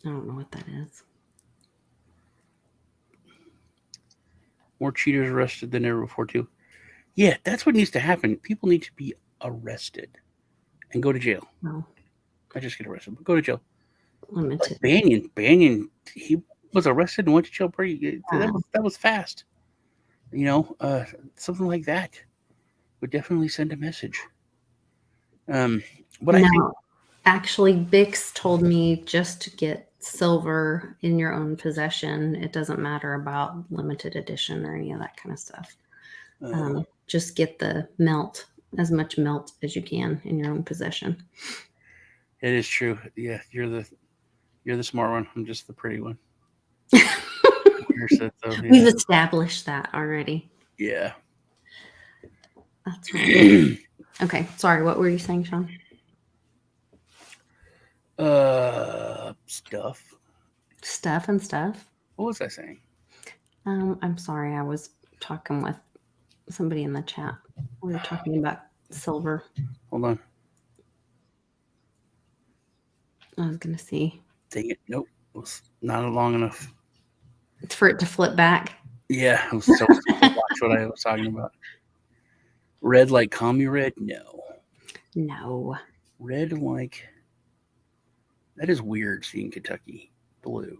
I don't know what that is. More cheaters arrested than ever before, too. Yeah, that's what needs to happen. People need to be arrested and go to jail. No. Not just get arrested, but go to jail. Limited. Like Banyan, he was arrested and went to jail pretty. That was fast. Something like that would definitely send a message. But actually, Bix told me just to get silver in your own possession. It doesn't matter about limited edition or any of that kind of stuff. Just get the melt, as much melt as you can in your own possession. It is true. Yeah, you're the smart one. I'm just the pretty one. We've established that already. Yeah. That's right. Okay. Sorry. What were you saying, Sean? Stuff and stuff. What was I saying? I'm sorry. I was talking with somebody in the chat. We were talking about silver. Hold on. I was going to see. Dang it. Nope. It was not long enough. For it to flip back? Yeah. It was so watch what I was talking about. Red like commie red? No. Red like... That is weird seeing Kentucky blue.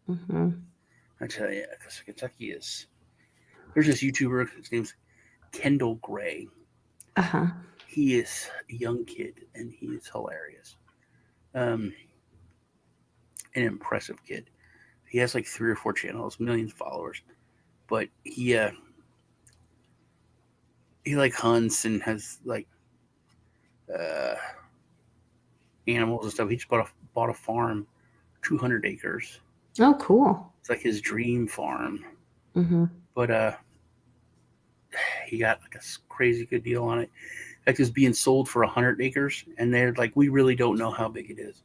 Mm-hmm. I tell you, because Kentucky is... There's this YouTuber, his name's Kendall Gray. Uh-huh. He is a young kid, and he is hilarious. An impressive kid. He has like 3 or 4 channels, millions of followers. But he like hunts and has like animals and stuff. He just bought a farm, 200 acres. Oh, cool. It's like his dream farm. Mm-hmm. But he got like a crazy good deal on it. In fact, it's being sold for 100 acres, and they're like, we really don't know how big it is.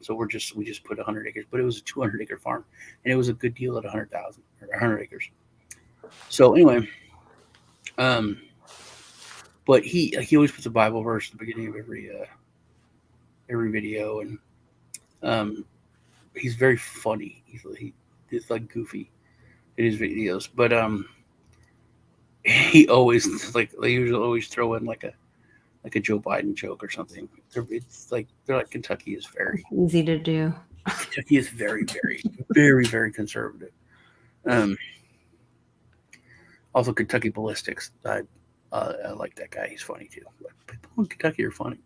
So we just put 100 acres, but it was a 200 acre farm, and it was a good deal at 100,000 or 100 acres. So anyway, but he always puts a Bible verse at the beginning of every video, and he's very funny. He's like goofy in his videos, but he always they usually always throw in like a Joe Biden joke or something. They're like Kentucky is very easy to do. Kentucky is very, very, very, very conservative. Also, Kentucky Ballistics. I like that guy. He's funny too. But people in Kentucky are funny.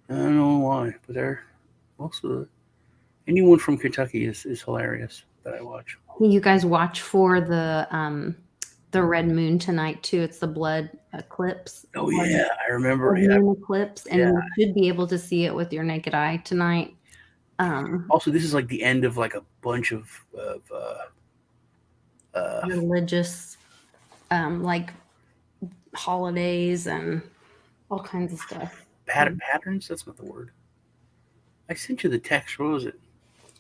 I don't know why, but they're also anyone from Kentucky is hilarious that I watch. You guys watch for the red moon tonight too. It's the blood eclipse. Oh yeah, I remember. Moon eclipse, and you should be able to see it with your naked eye tonight. Also, this is like the end of like a bunch of religious, like holidays and all kinds of stuff. Patterns? That's not the word. I sent you the text. What was it?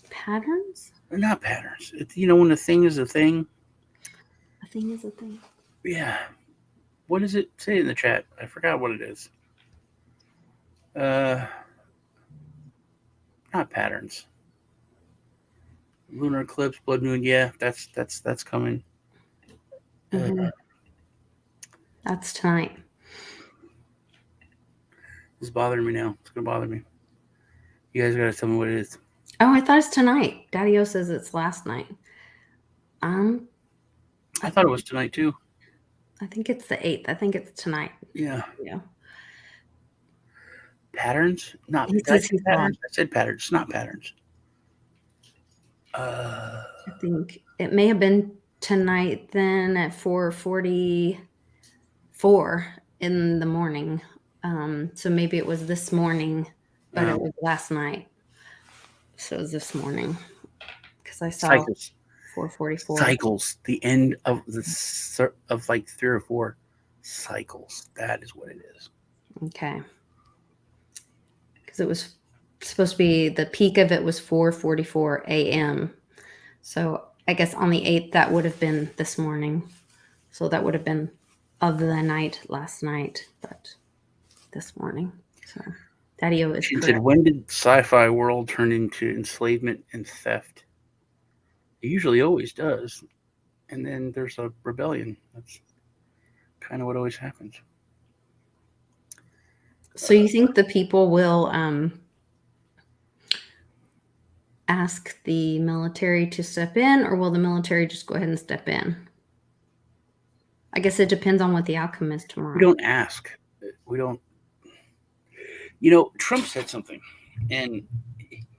Patterns? Not patterns. It's, when a thing is a thing. A thing is a thing. Yeah. What does it say in the chat? I forgot what it is. Not patterns. Lunar eclipse, blood moon. Yeah, that's coming. Mm-hmm. That's tonight. It's bothering me now. It's gonna bother me. You guys gotta tell me what it is. Oh, I thought it's tonight. Daddy-O says it's last night. I thought it was tonight too. I think it's the 8th. I think it's tonight. Yeah. Yeah. Patterns? Not patterns. I said patterns, not patterns. I think it may have been tonight then at 4:44 in the morning. So maybe it was this morning, but it was last night. So it was this morning because I saw Cycles. 4:44. Cycles. The end of like 3 or 4 cycles. That is what it is. Okay. Because it was supposed to be, the peak of it was 4:44 a.m. So I guess on the 8th, that would have been this morning. So that would have been of the night last night, but this morning. So Daddy-O is She correct. said, when did sci-fi world turn into enslavement and theft? It usually always does. And then there's a rebellion. That's kind of what always happens. So you think the people will ask the military to step in, or will the military just go ahead and step in? I guess it depends on what the outcome is tomorrow. We don't ask. We don't. Trump said something, and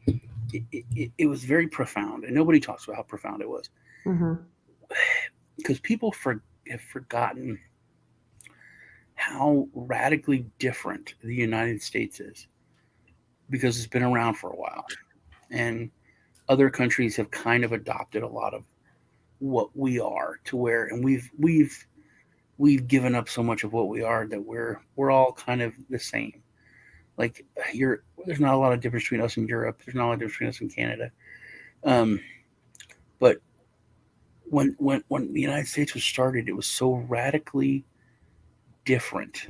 it was very profound, and nobody talks about how profound it was. Because people have forgotten how radically different the United States is, because it's been around for a while, and other countries have kind of adopted a lot of what we are to where, and we've given up so much of what we are that we're all kind of the same. Like there's not a lot of difference between us and Europe. There's not a lot of difference between us and Canada. But when the United States was started, it was so radically different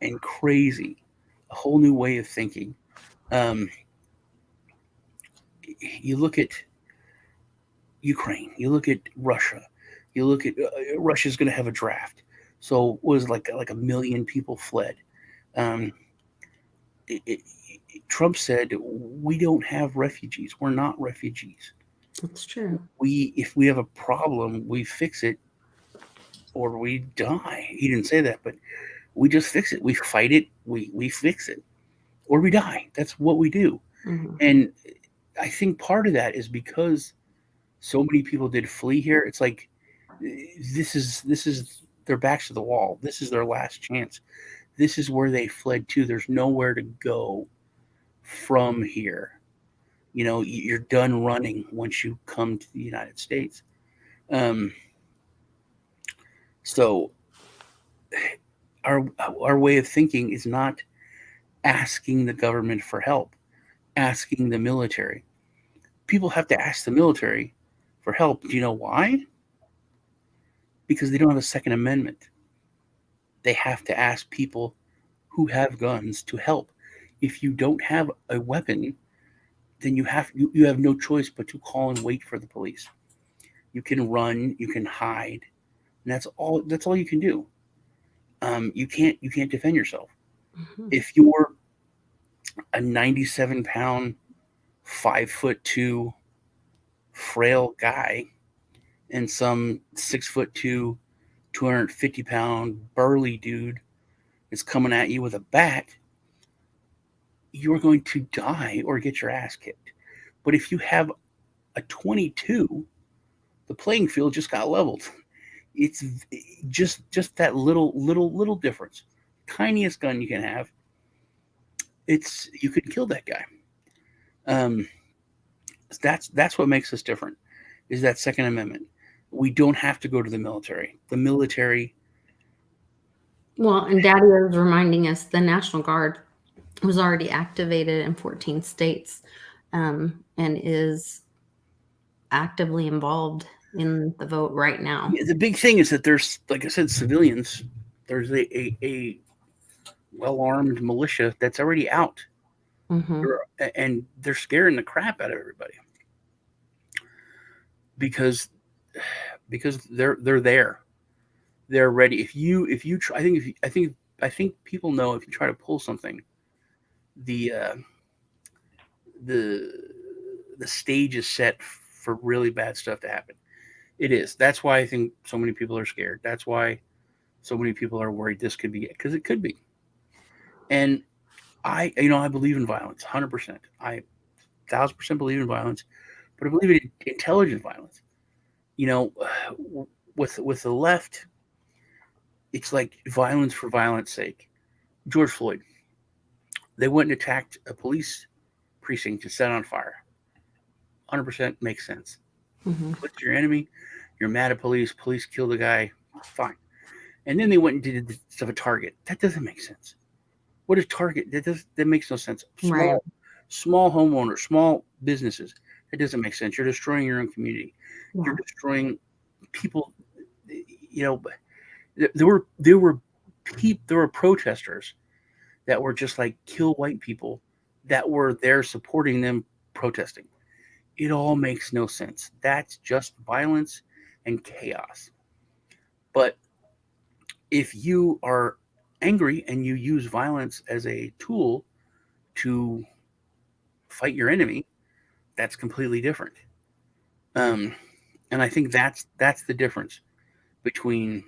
and crazy, a whole new way of thinking. You look at Ukraine, you look at Russia, you look at Russia's going to have a draft. So what was like a million people fled. Trump said, we don't have refugees. We're not refugees. That's true. If we have a problem, we fix it or we die. He didn't say that, but we just fix it. We fight it. We fix it or we die. That's what we do. And I think part of that is because so many people did flee here. It's like, this is their backs to the wall. This is their last chance. This is where they fled to. There's nowhere to go from here. You're done running once you come to the United States. So our way of thinking is not asking the government for help, asking the military. People have to ask the military for help. Do you know why? Because they don't have a Second Amendment. They have to ask people who have guns to help. If you don't have a weapon, then you have no choice but to call and wait for the police. You can run, you can hide, and that's all you can do. You can't defend yourself. If you're a 97-pound, 5'2" frail guy, and some 6'2", 250-pound burly dude is coming at you with a bat, you're going to die or get your ass kicked. But if you have a 22, the playing field just got leveled. It's just that little difference. Tiniest gun you can have, you could kill that guy. That's what makes us different, is that Second Amendment. We don't have to go to the military. The military. Well, and Daddy was reminding us the National Guard was already activated in 14 states and is actively involved in the vote right now. The big thing is that there's, like I said, civilians. There's a well-armed militia that's already out. And they're scaring the crap out of everybody because they're there. They're ready. If you try, I think people know if you try to pull something, the stage is set for really bad stuff to happen. It is. That's why I think so many people are scared. That's why so many people are worried this could be it, because it could be. And I believe in violence, 100%. I 1,000% believe in violence, but I believe in intelligent violence. With the left, it's like violence for violence sake. George Floyd, they went and attacked a police precinct to set on fire. 100% makes sense. What's your enemy? You're mad at police. Police killed a guy. Fine. And then they went and did the stuff at Target. That doesn't make sense. What is Target? That makes no sense. Right. Small homeowners, small businesses. That doesn't make sense. You're destroying your own community. Yeah. You're destroying people. You know, there were protesters that were just like kill white people that were there supporting them protesting. It all makes no sense. That's just violence and chaos. But if you are angry and you use violence as a tool to fight your enemy, that's completely different. And I think that's the difference between,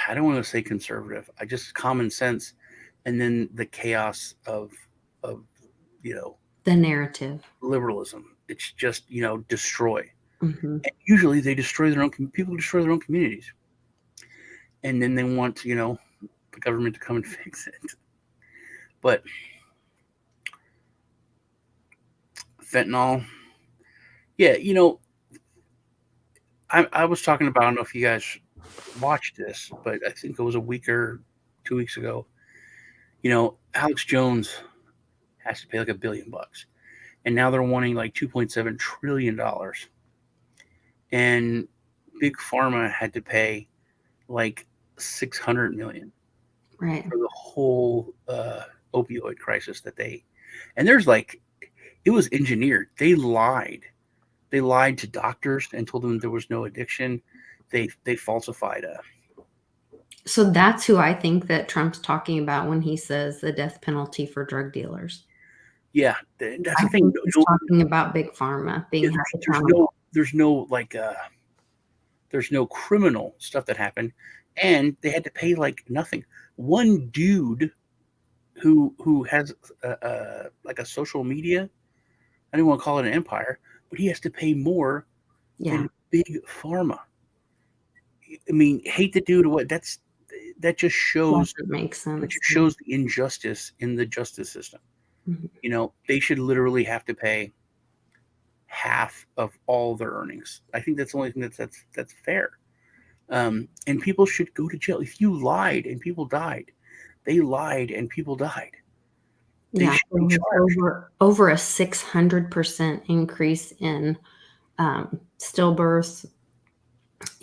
I don't want to say conservative, I just common sense, and then the chaos of the narrative. liberalism. It's just destroy. Mm-hmm. And usually they destroy their own people, destroy their own communities, and then they want the government to come and fix it. But fentanyl, yeah, I was talking about, I don't know if you guys watched this, but I think it was a week or 2 weeks ago. Alex Jones has to pay like $1 billion, and now they're wanting like $2.7 trillion, and Big Pharma had to pay like $600 million Right. for the whole opioid crisis and there's like, it was engineered. They lied to doctors and told them there was no addiction. They falsified So that's who I think that Trump's talking about when he says the death penalty for drug dealers. Yeah, that's I the thing. think he's talking about Big Pharma being There's no criminal stuff that happened, and they had to pay like nothing. One dude who has like a social media, I don't want to call it an empire, but he has to pay more than Big Pharma. I mean, hate the dude. That just shows. It makes sense. It shows the injustice in the justice system. Mm-hmm. They should literally have to pay half of all their earnings. I think that's the only thing that's fair. And people should go to jail. If you lied and people died, they lied and people died. They should be charged. Over a 600% increase in stillbirths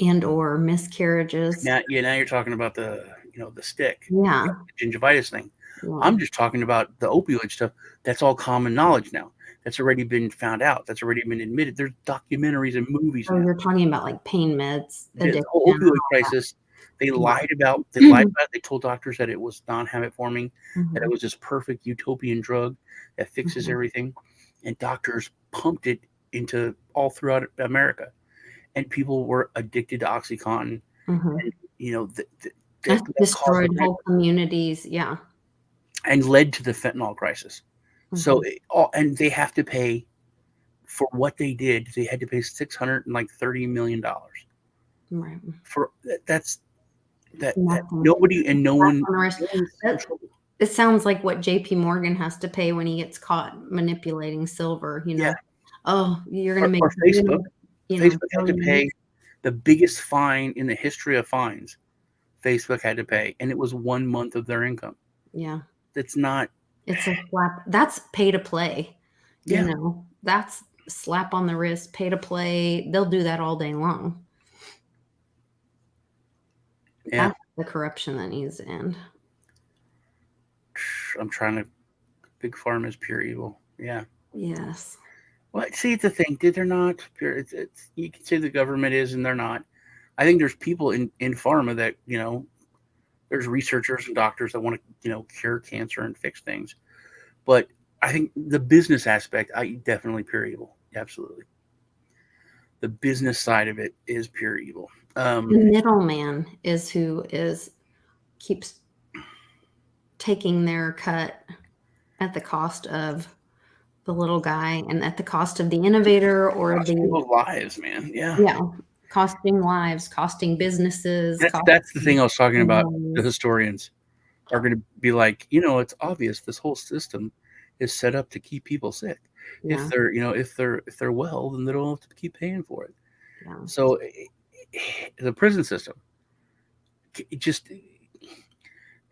and or miscarriages. Now you're talking about the stick, Yeah, the gingivitis thing. Yeah. I'm just talking about the opioid stuff. That's all common knowledge now. That's already been found out. That's already been admitted. There's documentaries and movies. Oh, you're talking about like pain meds, the whole opioid crisis. They lied about. They told doctors that it was non-habit forming, that it was this perfect utopian drug that fixes everything, and doctors pumped it into all throughout America, and people were addicted to OxyContin. And that destroyed whole communities. Yeah, and led to the fentanyl crisis. So and they have to pay for what they did. They had to pay $630 million. Right. For that nobody and no one. It sounds like what JP Morgan has to pay when he gets caught manipulating silver. Yeah. Oh, you're going to make Facebook. Facebook had to pay the biggest fine in the history of fines. Facebook had to pay, and it was 1 month of their income. Yeah. That's not. It's a slap. That's pay to play. Yeah. That's slap on the wrist, pay to play. They'll do that all day long. Yeah. That's the corruption that needs to end. I'm trying to. Big Pharma is pure evil. Yeah. Yes. Well, see, it's a thing. They're not pure. It's you can say the government is, and they're not. I think there's people in pharma that there's researchers and doctors that want to cure cancer and fix things, but I think the business aspect, definitely pure evil. Absolutely. The business side of it is pure evil. The middleman is who keeps taking their cut at the cost of the little guy and at the cost of the innovator or people's lives, man. Yeah. Yeah. Costing lives, costing businesses. That's the thing I was talking about. The historians are going to be like, it's obvious this whole system is set up to keep people sick. Yeah. If they're well, then they don't have to keep paying for it. Yeah. So the prison system.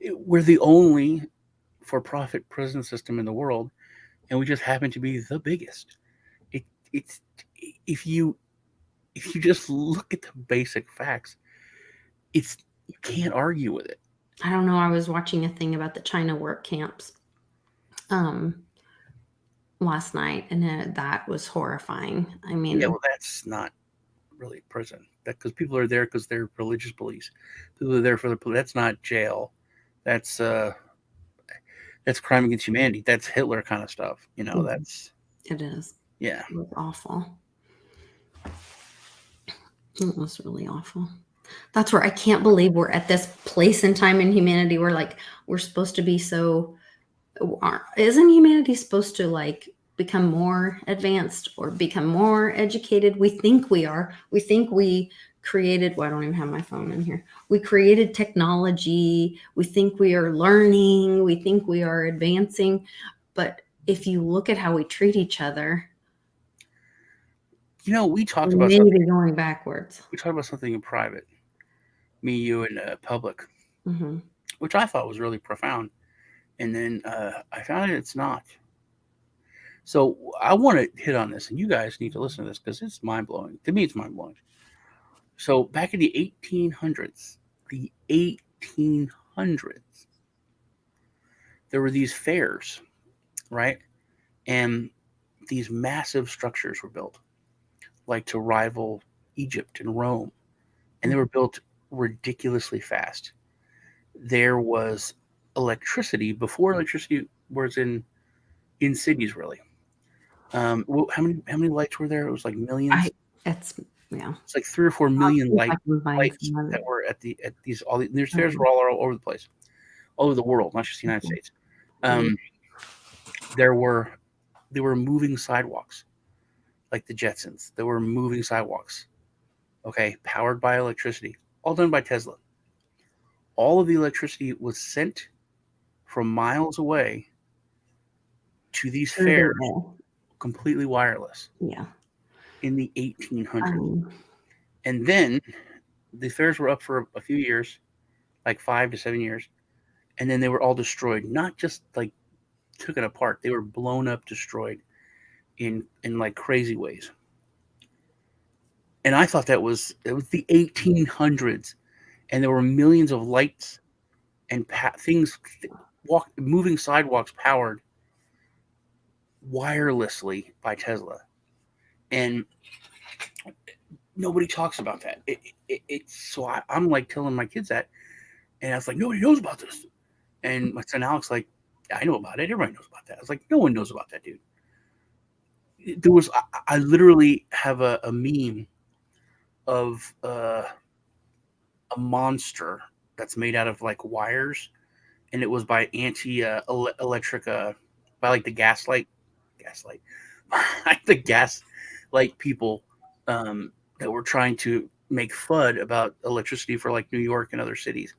We're the only for-profit prison system in the world, and we just happen to be the biggest. It's if you just look at the basic facts, you can't argue with it. I don't know. I was watching a thing about the China work camps last night, and that was horrifying. I mean, Yeah, well, that's not really prison. Because people are there because they're religious beliefs. People are there for that's not jail. That's crime against humanity. That's Hitler kind of stuff. That's it is. Yeah. It was awful. It was really awful. That's where I can't believe we're at this place in time in humanity where we're supposed to be so. Isn't humanity supposed to become more advanced or become more educated? We think we are. We think we created. Well, I don't even have my phone in here. We created technology. We think we are learning. We think we are advancing. But if you look at how we treat each other, we talked about maybe something. Going backwards. We talked about something in private, me, you, and public, Mm-hmm. which I thought was really profound. And then I found out it's not. So I want to hit on this, and you guys need to listen to this because it's mind-blowing. To me, it's mind-blowing. So back in the 1800s, there were these fairs, right? And these massive structures were built, like to rival Egypt and Rome. And they were built ridiculously fast. There was electricity before electricity was in cities, really. How many lights were there? It was like millions. It's like 3 or 4 million lights that were at these there's fairs were all over the place, all over the world, not just the United States. They were moving sidewalks, like the Jetsons. They were moving sidewalks, okay, powered by electricity, all done by Tesla. All of the electricity was sent from miles away to these fairs, completely wireless. Yeah. In the 1800s. And then the fairs were up for a few years, like 5 to 7 years. And then they were all destroyed, not just taken apart. They were blown up, destroyed in crazy ways. And I thought it was the 1800s. And there were millions of lights and moving sidewalks powered wirelessly by Tesla. And nobody talks about that. So I'm telling my kids that, and I was like, nobody knows about this. And my son Alex I know about it. Everybody knows about that. I was like, no one knows about that, dude. There was I literally have a meme of a monster that's made out of wires, and it was by electric by the gaslight the gaslight people that were trying to make FUD about electricity for New York and other cities,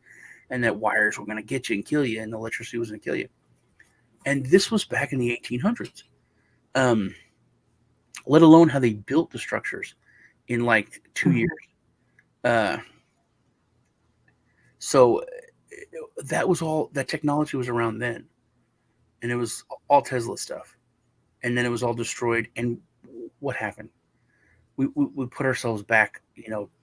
and that wires were going to get you and kill you, and electricity was going to kill you. And this was back in the 1800s. Let alone how they built the structures in 2 years. So that technology was around then, and it was all Tesla stuff, and then it was all destroyed. And what happened? We put ourselves back,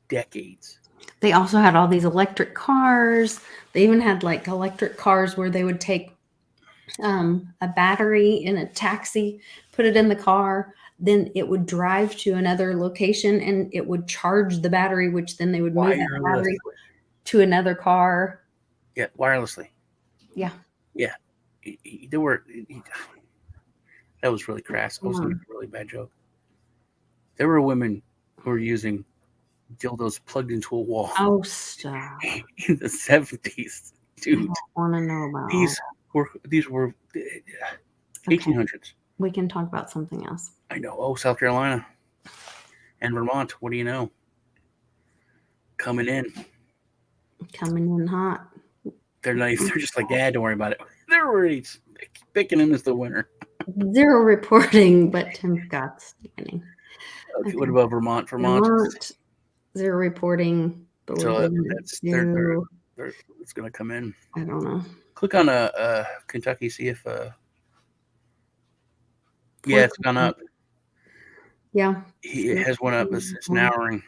decades. They also had all these electric cars. They even had electric cars where they would take a battery in a taxi, put it in the car, then it would drive to another location and it would charge the battery, which then they would move that battery to another car. Yeah, wirelessly. Yeah. Yeah. That was really crass. I was making a really bad joke. There were women who were using dildos plugged into a wall. Oh, stop. In the 70s, dude. I don't want to know about these were 1800s. We can talk about something else. I know. Oh, South Carolina and Vermont. What do you know? Coming in hot. They're nice. They're just don't worry about it. They're already picking him as the winner. Zero reporting, but Tim Scott's winning. Okay. What about Vermont? Vermont Zero reporting, but we're So giving it that's to, it's going to come in. I don't know. Click on Kentucky, see if yeah, it's gone up. Yeah. It has one up. It's narrowing.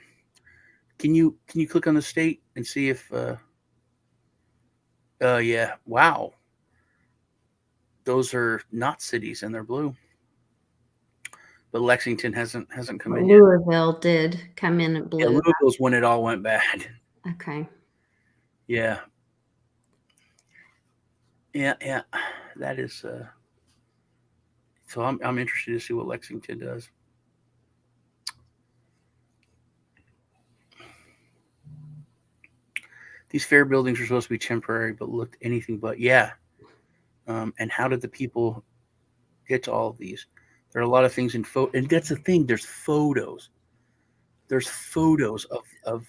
Can you click on the state and see if yeah, wow. Those are not cities and they're blue. But Lexington hasn't come in yet. Louisville did come in at blue. Yeah, Louisville's when it all went bad. Okay. Yeah. Yeah. That is so I'm interested to see what Lexington does. These fair buildings are supposed to be temporary, but looked anything but. Yeah. And how did the people get to all of these? There are a lot of things in photo, and that's the thing. There's photos. There's photos of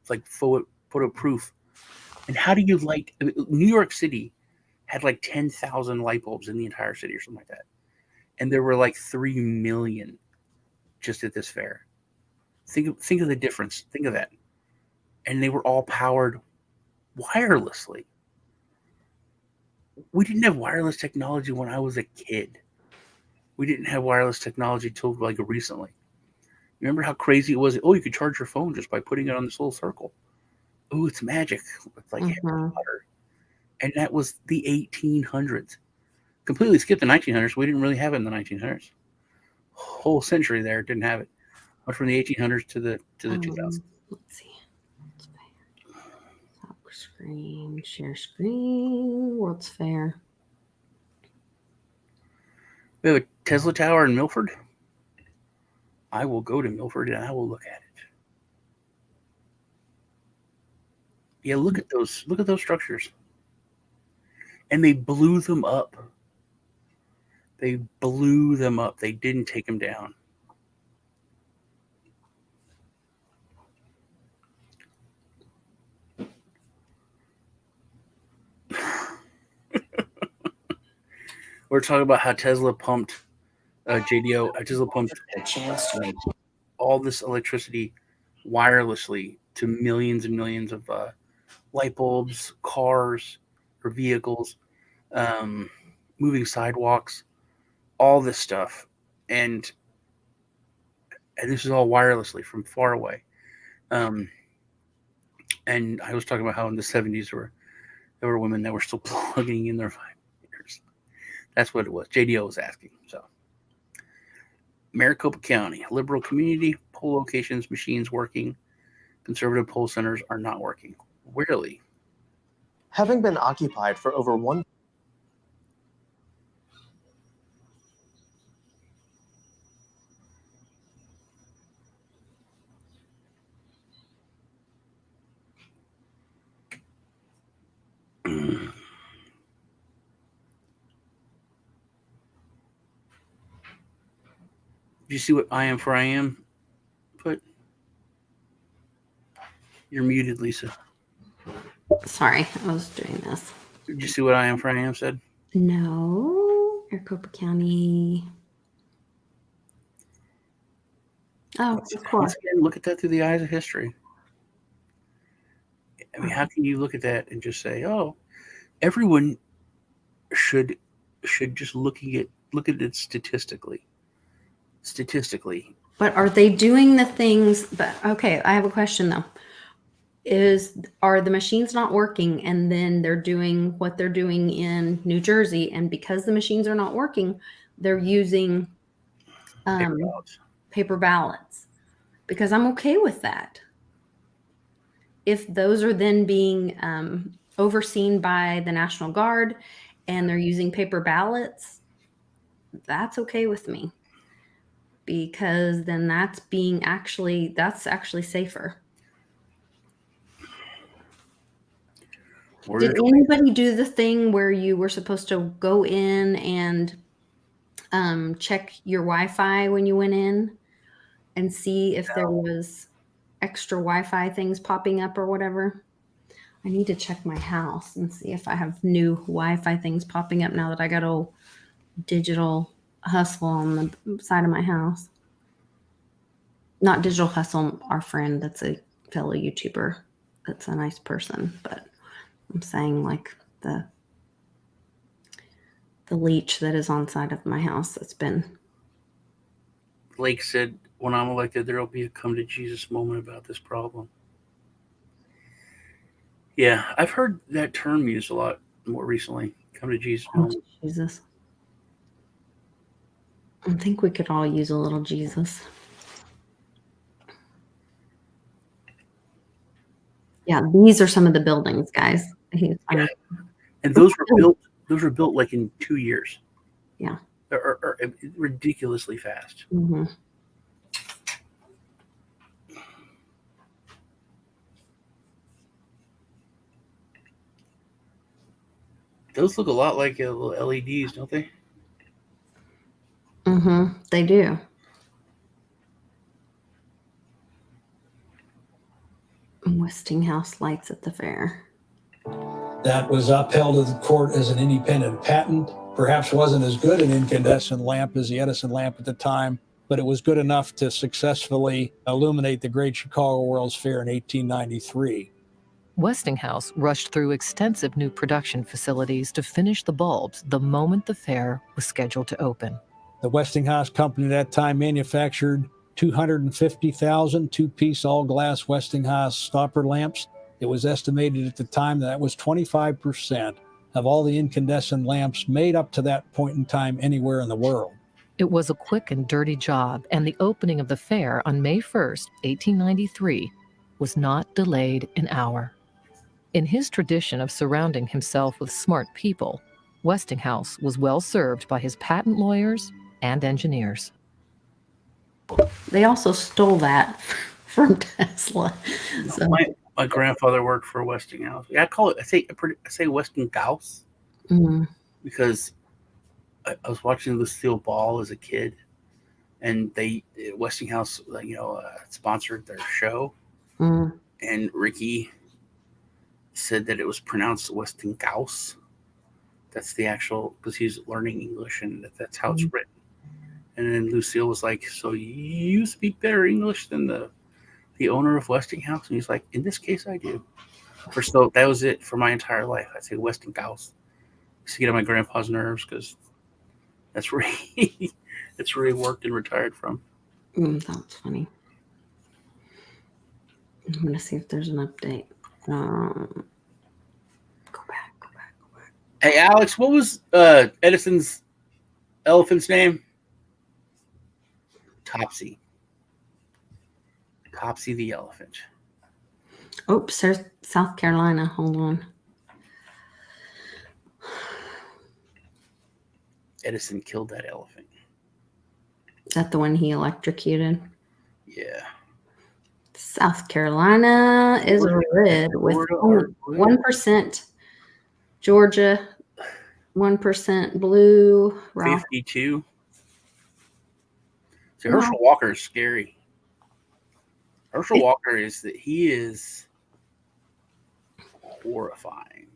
like photo proof. And how do you light? New York City had like 10,000 light bulbs in the entire city or something like that, and there were like 3 million just at this fair. Think of the difference. Think of that. And they were all powered wirelessly. We didn't have wireless technology when I was a kid. We didn't have wireless technology till like recently. Remember how crazy it was? Oh, you could charge your phone just by putting it on this little circle. Oh, it's magic. It's like Harry Potter. And that was the 1800s. Completely skipped the 1900s. We didn't really have it in the 1900s. Whole century there didn't have it. Went from the 1800s to the 2000s. Let's see. Stop screen, share screen. World's Fair. We have a Tesla Tower in Milford. I will go to Milford and I will look at it. Yeah, look at those structures. And they blew them up. They blew them up. They didn't take them down. We're talking about how Tesla pumped Tesla pumped a chance to all this electricity wirelessly to millions and millions of light bulbs, cars, or vehicles, moving sidewalks, all this stuff, and this is all wirelessly from far away. And I was talking about how in the 70s there were women that were still plugging in their vibrators. That's what it was. JDO was asking. So, Maricopa County, liberal community, poll locations, machines working. Conservative poll centers are not working. Really? having been occupied for over one. Did you see what I am for I am put? You're muted, Lisa. Sorry, I was doing this. Did you see what I am for I am said? No. Maricopa County. Oh, of course. Once again, look at that through the eyes of history. I mean, how can you look at that and just say, "Oh, everyone should just look at it statistically"? Statistically, But are they doing the things? But okay, I have a question though. Are the machines not working, and then they're doing what they're doing in New Jersey, and because the machines are not working, they're using paper ballots? Because I'm okay with that. If those are then being overseen by the National Guard and they're using paper ballots, that's okay with me, because then that's actually safer. Did anybody do the thing where you were supposed to go in and check your Wi-Fi when you went in and see if there was extra Wi-Fi things popping up or whatever? I need to check my house and see if I have new Wi-Fi things popping up now that I got old digital hustle on the side of my house. Not Digital Hustle, our friend that's a fellow YouTuber. That's a nice person, but I'm saying like the leech that is on side of my house that's been. Lake said, when I'm elected, there will be a come to Jesus moment about this problem. Yeah, I've heard that term used a lot more recently. Come to Jesus moment. Jesus. I think we could all use a little Jesus. Yeah, these are some of the buildings, guys. Yeah. And those were built like in 2 years. Yeah. Or ridiculously fast. Mm-hmm. Those look a lot like little LEDs, don't they? Mm-hmm. They do. Westinghouse lights at the fair. That was upheld in the court as an independent patent. Perhaps wasn't as good an incandescent lamp as the Edison lamp at the time, but it was good enough to successfully illuminate the Great Chicago World's Fair in 1893. Westinghouse rushed through extensive new production facilities to finish the bulbs the moment the fair was scheduled to open. The Westinghouse company at that time manufactured 250,000 two-piece all-glass Westinghouse stopper lamps. It was estimated at the time that was 25% of all the incandescent lamps made up to that point in time anywhere in the world. It was a quick and dirty job, and the opening of the fair on May 1st, 1893, was not delayed an hour. In his tradition of surrounding himself with smart people, Westinghouse was well served by his patent lawyers and engineers. They also stole that from Tesla. So. My grandfather worked for Westinghouse. Yeah, I say Westinghouse because I was watching Lucille Ball as a kid, and Westinghouse, sponsored their show, and Ricky said that it was pronounced Westinghouse. That's the actual, because he's learning English, and that's how it's written. And then Lucille was like, "So you speak better English than the owner of Westinghouse?" And he's like, "In this case, I do." So that was it for my entire life. I'd say Westinghouse. To get on my grandpa's nerves because that's where that's where he worked and retired from. That's funny. I'm gonna see if there's an update. Go back. Hey, Alex, what was Edison's elephant's name? Topsy. Topsy the elephant. Oops, there's South Carolina. Hold on. Edison killed that elephant. Is that the one he electrocuted? Yeah. South Carolina is red with 1%. Georgia, 1% blue. 52. So Herschel Walker is scary. Herschel Walker he is horrifying.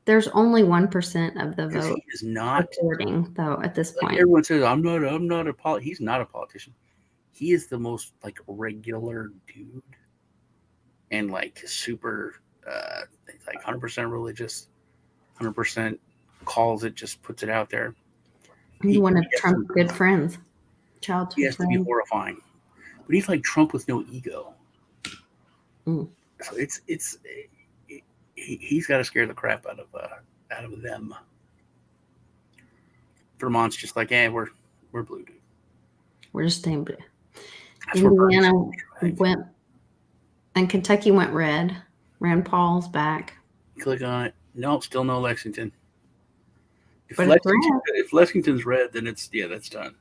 There's only 1% of the vote. He is not reporting, though, at this point. Everyone says I'm not a he's not a politician. He is the most regular dude, and super like 100% religious, 100% calls it, just puts it out there. He's one of Trump's good friends. He has to be horrifying, but he's like Trump with no ego. So he's got to scare the crap out of them. Vermont's just like, we're blue, dude. We're just staying blue. Indiana went, and Kentucky went red. Rand Paul's back. Click on it. Nope, still no Lexington. If Lexington's red, then that's done.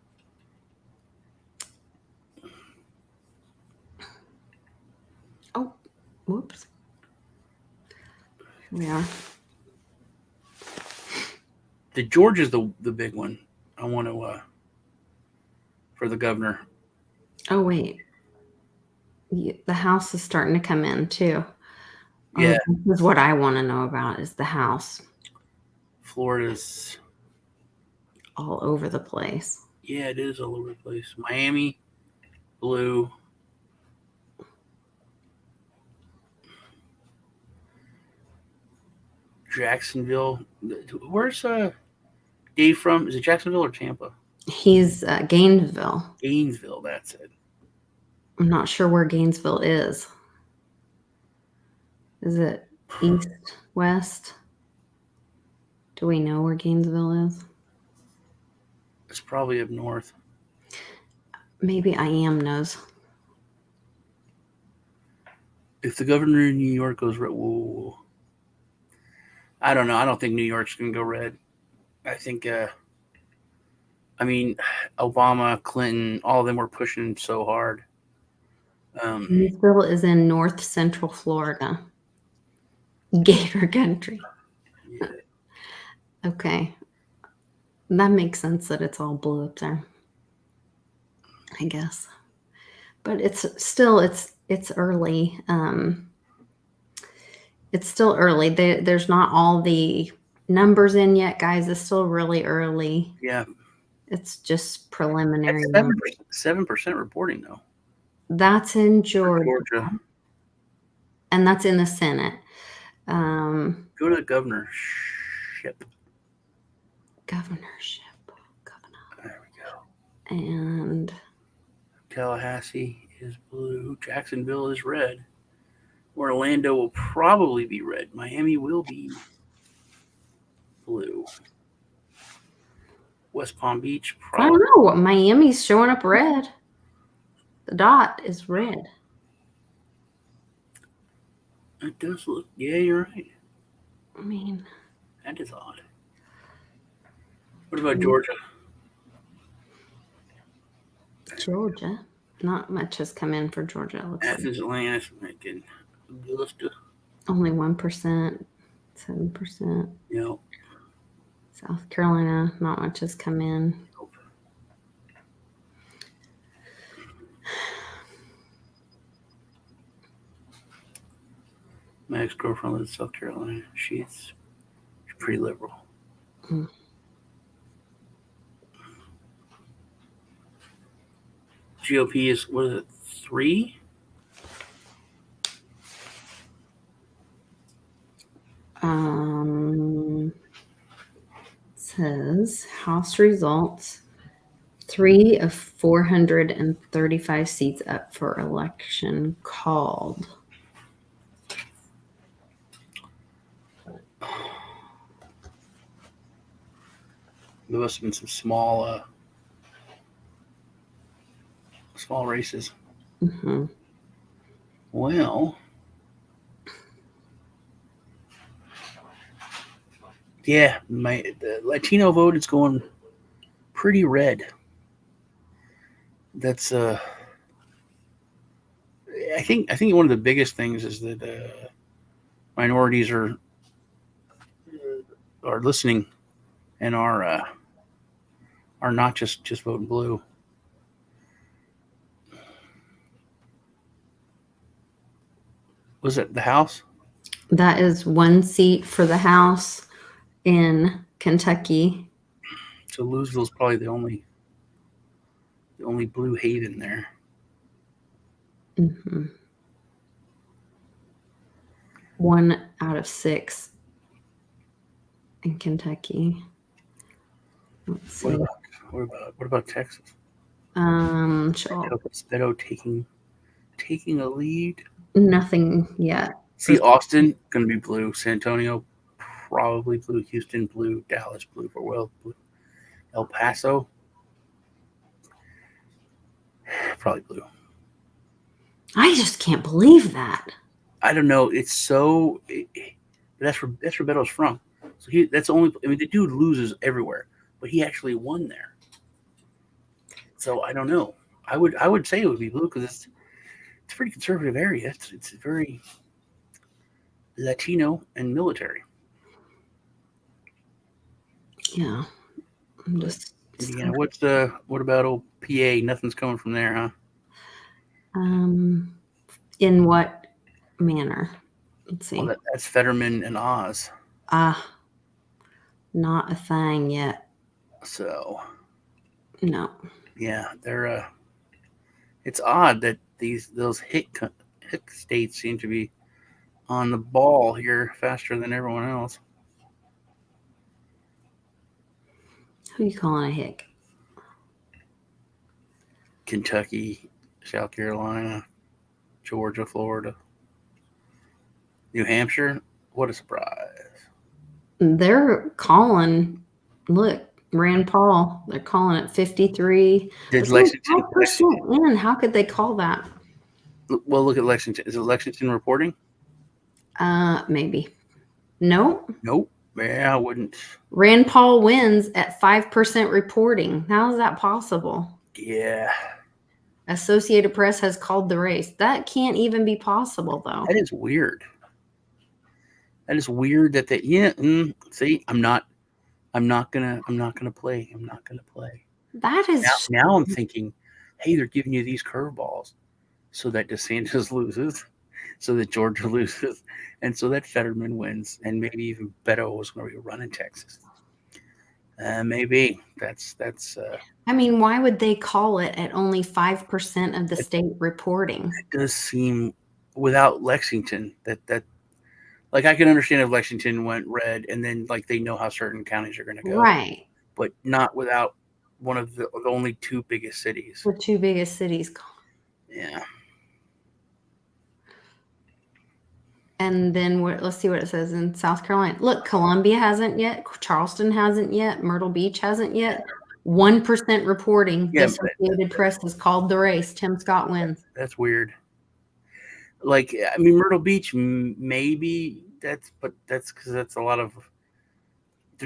Oh, whoops. Here we are. The George is the big one. I want to for the governor. Oh wait, the House is starting to come in too. Yeah, this is what I want to know about is the House. Florida's all over the place. Yeah, it is all over the place. Miami, blue. Jacksonville. Where's Dave from? Is it Jacksonville or Tampa? He's Gainesville. Gainesville, that's it. I'm not sure where Gainesville is. Is it east, west? Do we know where Gainesville is? It's probably up north. Maybe I am knows. If the governor of New York goes red, whoa. I don't know. I don't think New York's going to go red. I think, Obama, Clinton, all of them were pushing so hard. Gainesville is in north central Florida. Gator country. Yeah. Okay. That makes sense that it's all blue up there. I guess. But it's early. It's still early. There's not all the numbers in yet, guys. It's still really early. Yeah. It's just preliminary. That's 7% reporting, though. That's in Georgia. And that's in the Senate. Go to the governorship. Governorship. There we go. And Tallahassee is blue. Jacksonville is red. Orlando will probably be red. Miami will be blue. West Palm Beach, I don't know. Miami's showing up red. The dot is red. It does look. Yeah, you're right. I mean, that is odd. What about Georgia? Georgia. Not much has come in for Georgia. It looks Athens, Atlanta, making Augusta. Only 1%, 7%. Yep. South Carolina, not much has come in. Nope. My ex-girlfriend lives in South Carolina. She's pretty liberal. Mm. GOP is, what is it, 3? Says House results 3 of 435 seats up for election called. There must have been some small races. Mm-hmm. Well, yeah, the Latino vote is going pretty red. That's I think one of the biggest things is that minorities are listening and are not just voting blue. Was it the House? That is 1 seat for the House in Kentucky. So Louisville's probably the only blue haven there. Mm-hmm. 1 out of 6 in Kentucky. Let's see. What about Texas? Sure. Taking a lead. Nothing yet. See, Austin gonna be blue. San Antonio probably blue. Houston blue. Dallas blue. Fort Worth blue. El Paso probably blue. I just can't believe that. I don't know. It's so. That's where Beto's from. So that's only. I mean, the dude loses everywhere, but he actually won there. So I don't know. I would say it would be blue because it's a pretty conservative area. It's very Latino and military. Yeah, I'm just. Indiana. What about old PA? Nothing's coming from there, huh? In what manner? Let's see. Well, that's Fetterman and Oz. Not a thing yet. So. No. Yeah, they're. It's odd that those hick states seem to be on the ball here faster than everyone else. Who you calling a hick? Kentucky, South Carolina, Georgia, Florida, New Hampshire. What a surprise. They're calling, look, Rand Paul, they're calling it 53. Did It's only Lexington? 5% in. How could they call that? Well, look at Lexington. Is it Lexington reporting? Maybe. No. Nope. Yeah, I wouldn't. Rand Paul wins at 5% reporting. How is that possible? Yeah. Associated Press has called the race. That can't even be possible, though. That is weird. That is weird that they. Yeah. See, I'm not gonna play. I'm not gonna play. That is Now I'm thinking, hey, they're giving you these curveballs so that DeSantis loses, so that Georgia loses, and so that Fetterman wins, and maybe even Beto was going to run in Texas. Maybe that's. I mean, why would they call it at only 5% of the state reporting? It does seem without Lexington that like I can understand if Lexington went red and then like they know how certain counties are going to go, Right. but not without one of the only two biggest cities. The two biggest cities. Yeah. And then let's see what it says in South Carolina. Look, Columbia hasn't yet. Charleston hasn't yet. Myrtle Beach hasn't yet. 1% reporting. Yeah, The Associated Press has called the race. Tim Scott wins. That's weird. Like, I mean, Myrtle Beach, maybe that's because that's there's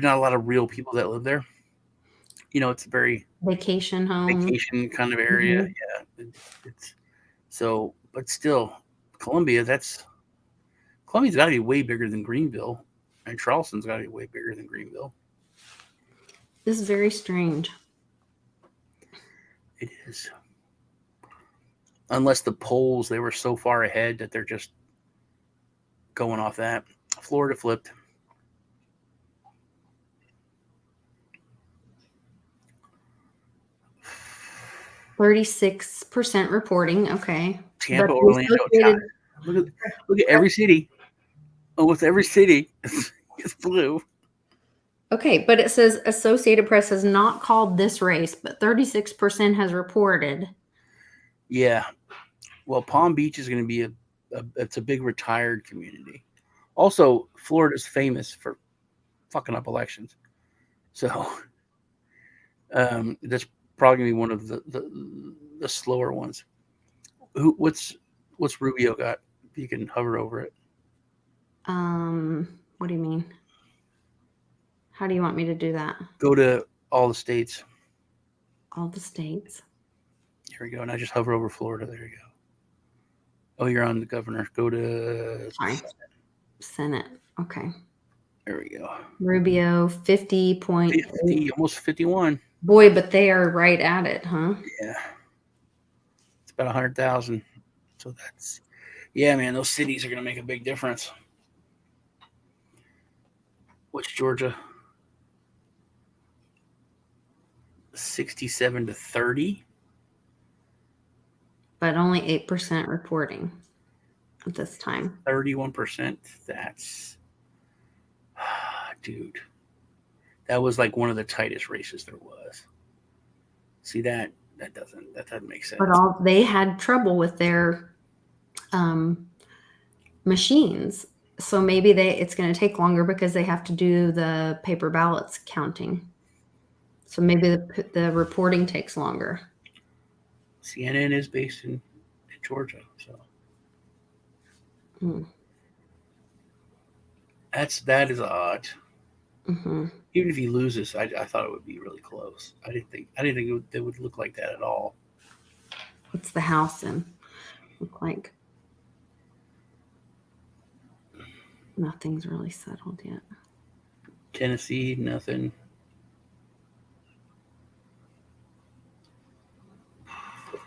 not a lot of real people that live there. You know, it's a very Vacation home. vacation kind of area. Mm-hmm. Yeah. It's so, but still, Columbia's got to be way bigger than Greenville, and Charleston's got to be way bigger than Greenville. This is very strange. It is. Unless the polls, they were so far ahead that they're just going off that. Florida flipped. %36 reporting. Okay. Tampa, But Orlando. Look at every city. Almost every city is blue. Okay, but it says Associated Press has not called this race, but 36% has reported. Yeah. Well, Palm Beach is going to be it's a big retired community. Also, Florida's famous for fucking up elections. So that's probably going to be one of the slower ones. What's Rubio got? You can hover over it. What do you mean? How do you want me to do that? Go to all the states. All the states. Here we go. And I just hover over Florida. There you go. Oh, you're on the governor. Go to Senate. Okay. There we go. Rubio, 50.8. 50, almost 51. Boy, but they are right at it, huh? Yeah. It's about 100,000. So that's, yeah, man, those cities are going to make a big difference. What's Georgia? 67-30. But only 8% reporting at this time. 31%. That's, dude, that was like one of the tightest races there was. See that doesn't make sense. But they had trouble with their machines, so maybe it's going to take longer because they have to do the paper ballots counting. So maybe the reporting takes longer. CNN is based in Georgia, so that is odd. Mm-hmm. Even if he loses, I thought it would be really close. I didn't think it would look like that at all. What's the House look like? Nothing's really settled yet. Tennessee, nothing.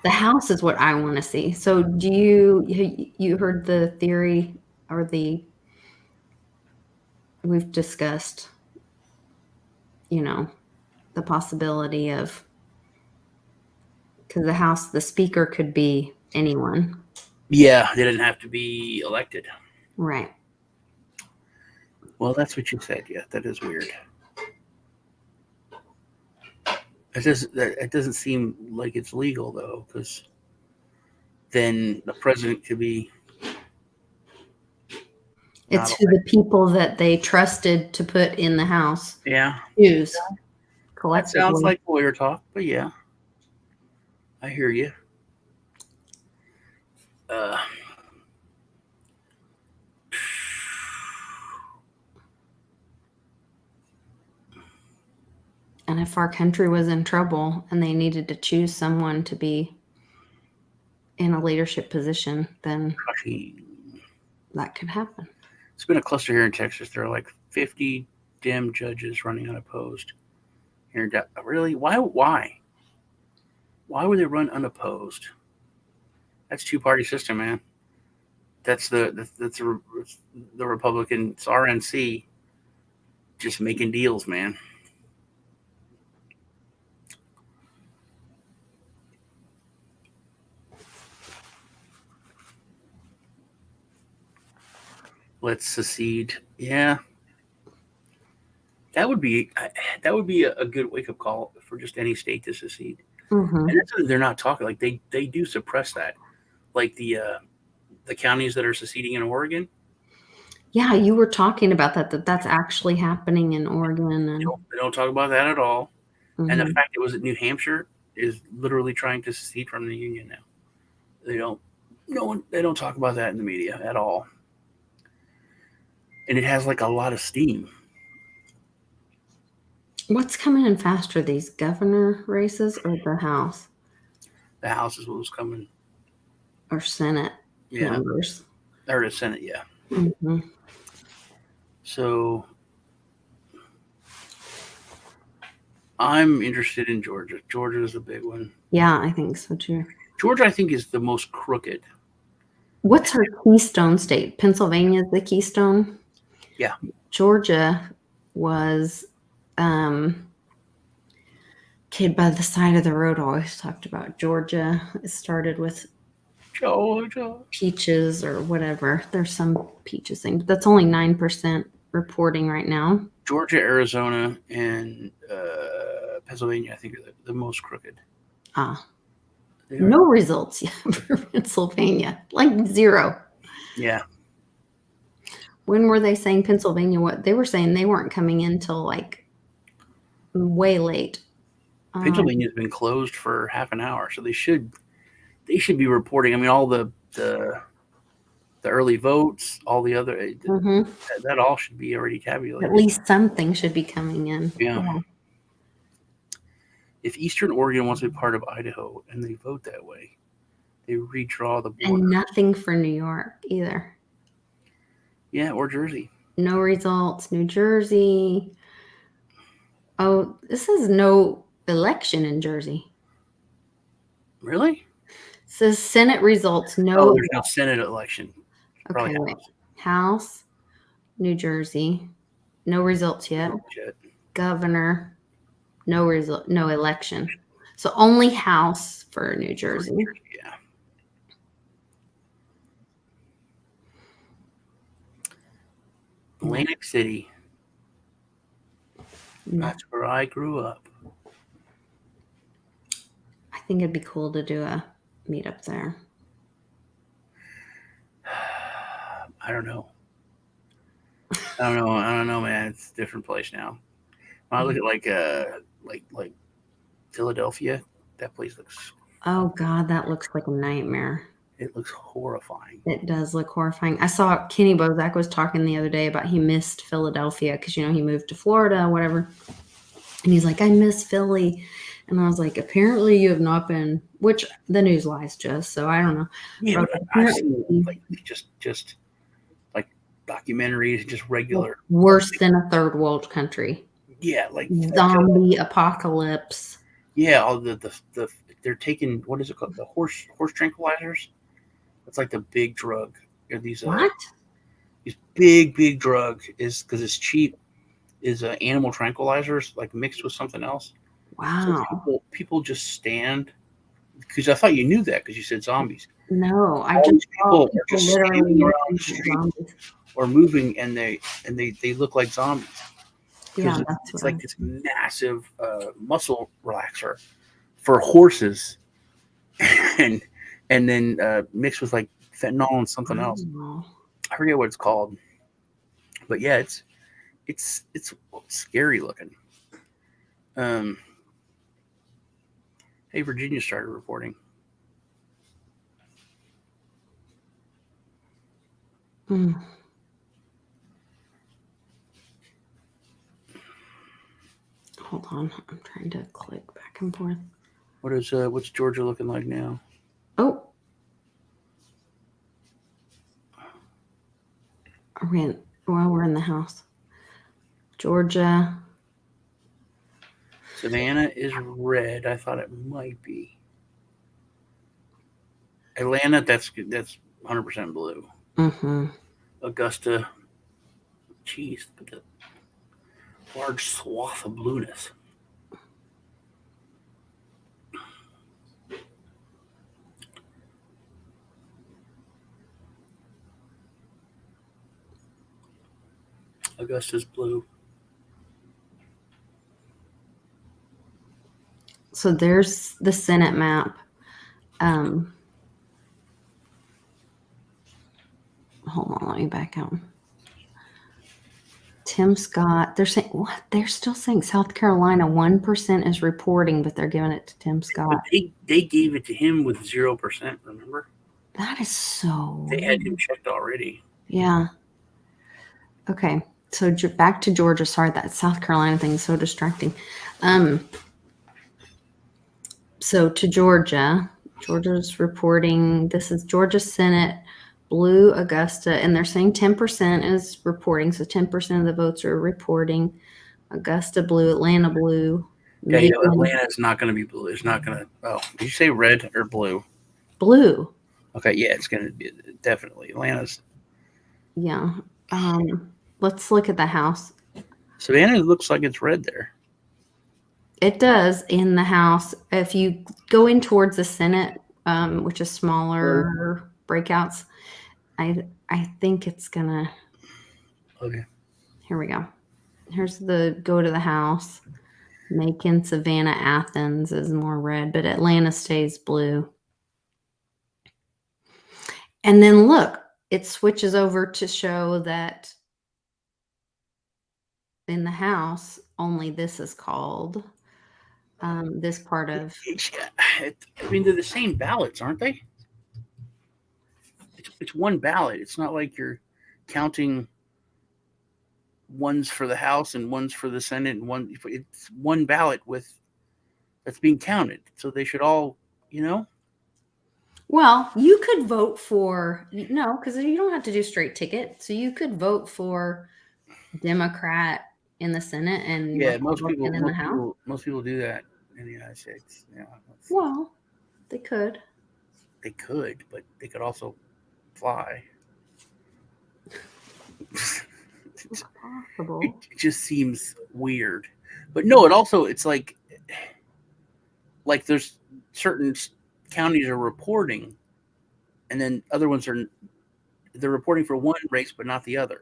The House is what I want to see. So do you heard the theory or we've discussed, the possibility of, because the speaker could be anyone. Yeah, they didn't have to be elected. Right. Well, that's what you said. Yeah, that is weird. It doesn't seem like it's legal though, because then the president could be. It's who the people that they trusted to put in the House Yeah, choose that collectively. sounds like lawyer talk, but yeah, I hear you. And if our country was in trouble and they needed to choose someone to be in a leadership position, then that could happen. It's been a cluster here in Texas. There are like 50 Dem judges running unopposed. Here, really? Why? Why would they run unopposed? That's two-party system, man. That's the Republicans, RNC, just making deals, man. Let's secede. Yeah, that would be a good wake-up call for just any state to secede. Mm-hmm. And that's, they're not talking like they do suppress that, like the counties that are seceding in Oregon. Yeah, you were talking about that's actually happening in Oregon, and They don't talk about that at all. mm-hmm. And the fact it was at New Hampshire is literally trying to secede from the union now. They don't talk about that in the media at all. And it has like a lot of steam. What's coming in faster, these governor races or the House? The House is what was coming. Or Senate members. Or the Senate, yeah. Mm-hmm. So I'm interested in Georgia. Georgia is the big one. Yeah, I think so too. Georgia, I think, is the most crooked. What's her keystone state? Pennsylvania is the keystone? Yeah. Georgia was kid by the side of the road always talked about Georgia. It started with Georgia peaches or whatever. There's some peaches thing, but that's only 9% reporting right now. Georgia, Arizona, and Pennsylvania, I think, are the most crooked. No results yet for Pennsylvania, like zero. Yeah. When were they saying Pennsylvania? What they were saying, they weren't coming in till like way late. Pennsylvania's been closed for half an hour, so they should be reporting. I mean, all the early votes, all the other that all should be already tabulated. At least something should be coming in. Yeah. If Eastern Oregon wants to be part of Idaho and they vote that way, they redraw the border. And nothing for New York either. Yeah, or Jersey. No results. New Jersey. Oh, this is no election in Jersey. Really? It says Senate results. No. Oh, there's no Senate election. Okay, wait. House, New Jersey. No results yet. Governor. No result. No election. So only House for New Jersey. Yeah. Atlantic City. That's where I grew up. I think it'd be cool to do a meetup there. I don't know. I don't know, man. It's a different place now. When I look at like Philadelphia, that place looks. Oh God, that looks like a nightmare. It looks horrifying. It does look horrifying. I saw Kenny Bozak was talking the other day about he missed Philadelphia because he moved to Florida, whatever. And he's like, I miss Philly. And I was like, apparently you have not been, which the news lies just, so I don't know. Yeah, I've seen like just like documentaries, just regular. Worse than a third world country. Yeah, like zombie apocalypse. Yeah, all the they're taking, what is it called? The horse tranquilizers. It's like the big drug. These these big drug is because it's cheap. Is animal tranquilizers like mixed with something else? Wow. So people just stand, because I thought you knew that because you said zombies. No, I all just people are just literally standing around the street or moving, and they look like zombies. Yeah, because that's it's what like this massive muscle relaxer for horses, and then mixed with like fentanyl and something else. Oh. I forget what it's called, but yeah, it's scary looking. Hey, Virginia started reporting. Hmm. Hold on, I'm trying to click back and forth. What's Georgia looking like now? Oh, we're in the house. Georgia. Savannah is red. I thought it might be. Atlanta, that's 100% blue. Mm-hmm. Augusta, geez, look at the large swath of blueness. Augusta's blue. So there's the Senate map. Hold on, let me back out. Tim Scott. They're saying what? They're still saying South Carolina 1% is reporting, but they're giving it to Tim Scott. But they gave it to him with 0%. Remember? That is so. They had him checked already. Yeah. Okay. So back to Georgia. Sorry, that South Carolina thing is so distracting. So to Georgia. Georgia's reporting. This is Georgia Senate. Blue, Augusta, and they're saying 10% is reporting. So 10% of the votes are reporting. Augusta blue, Atlanta blue. Yeah, you know, Atlanta is not going to be blue. It's not going to. Oh, did you say red or blue? Blue. Okay, yeah, it's going to be definitely Atlanta's. Yeah. Let's look at the House. Savannah looks like it's red there. It does in the House. If you go in towards the Senate, which is smaller breakouts, I think it's gonna. Okay. Here we go. Here's the go to the House. Macon, Savannah, Athens is more red, but Atlanta stays blue. And then look, it switches over to show that in the House, only this is called this part of. I mean, they're the same ballots, aren't they? It's one ballot. It's not like you're counting ones for the House and ones for the Senate, and it's one ballot that's being counted. So they should all, you know. Well, you could vote for no, because you don't have to do straight ticket. So you could vote for Democrat in the Senate and Yeah, Republican in the House. most people do that in the United States. Yeah, Well, they could. they could, but they could also fly. It's possible. It just seems weird, but no, it's like there's certain counties are reporting, and then other ones they're reporting for one race but not the other.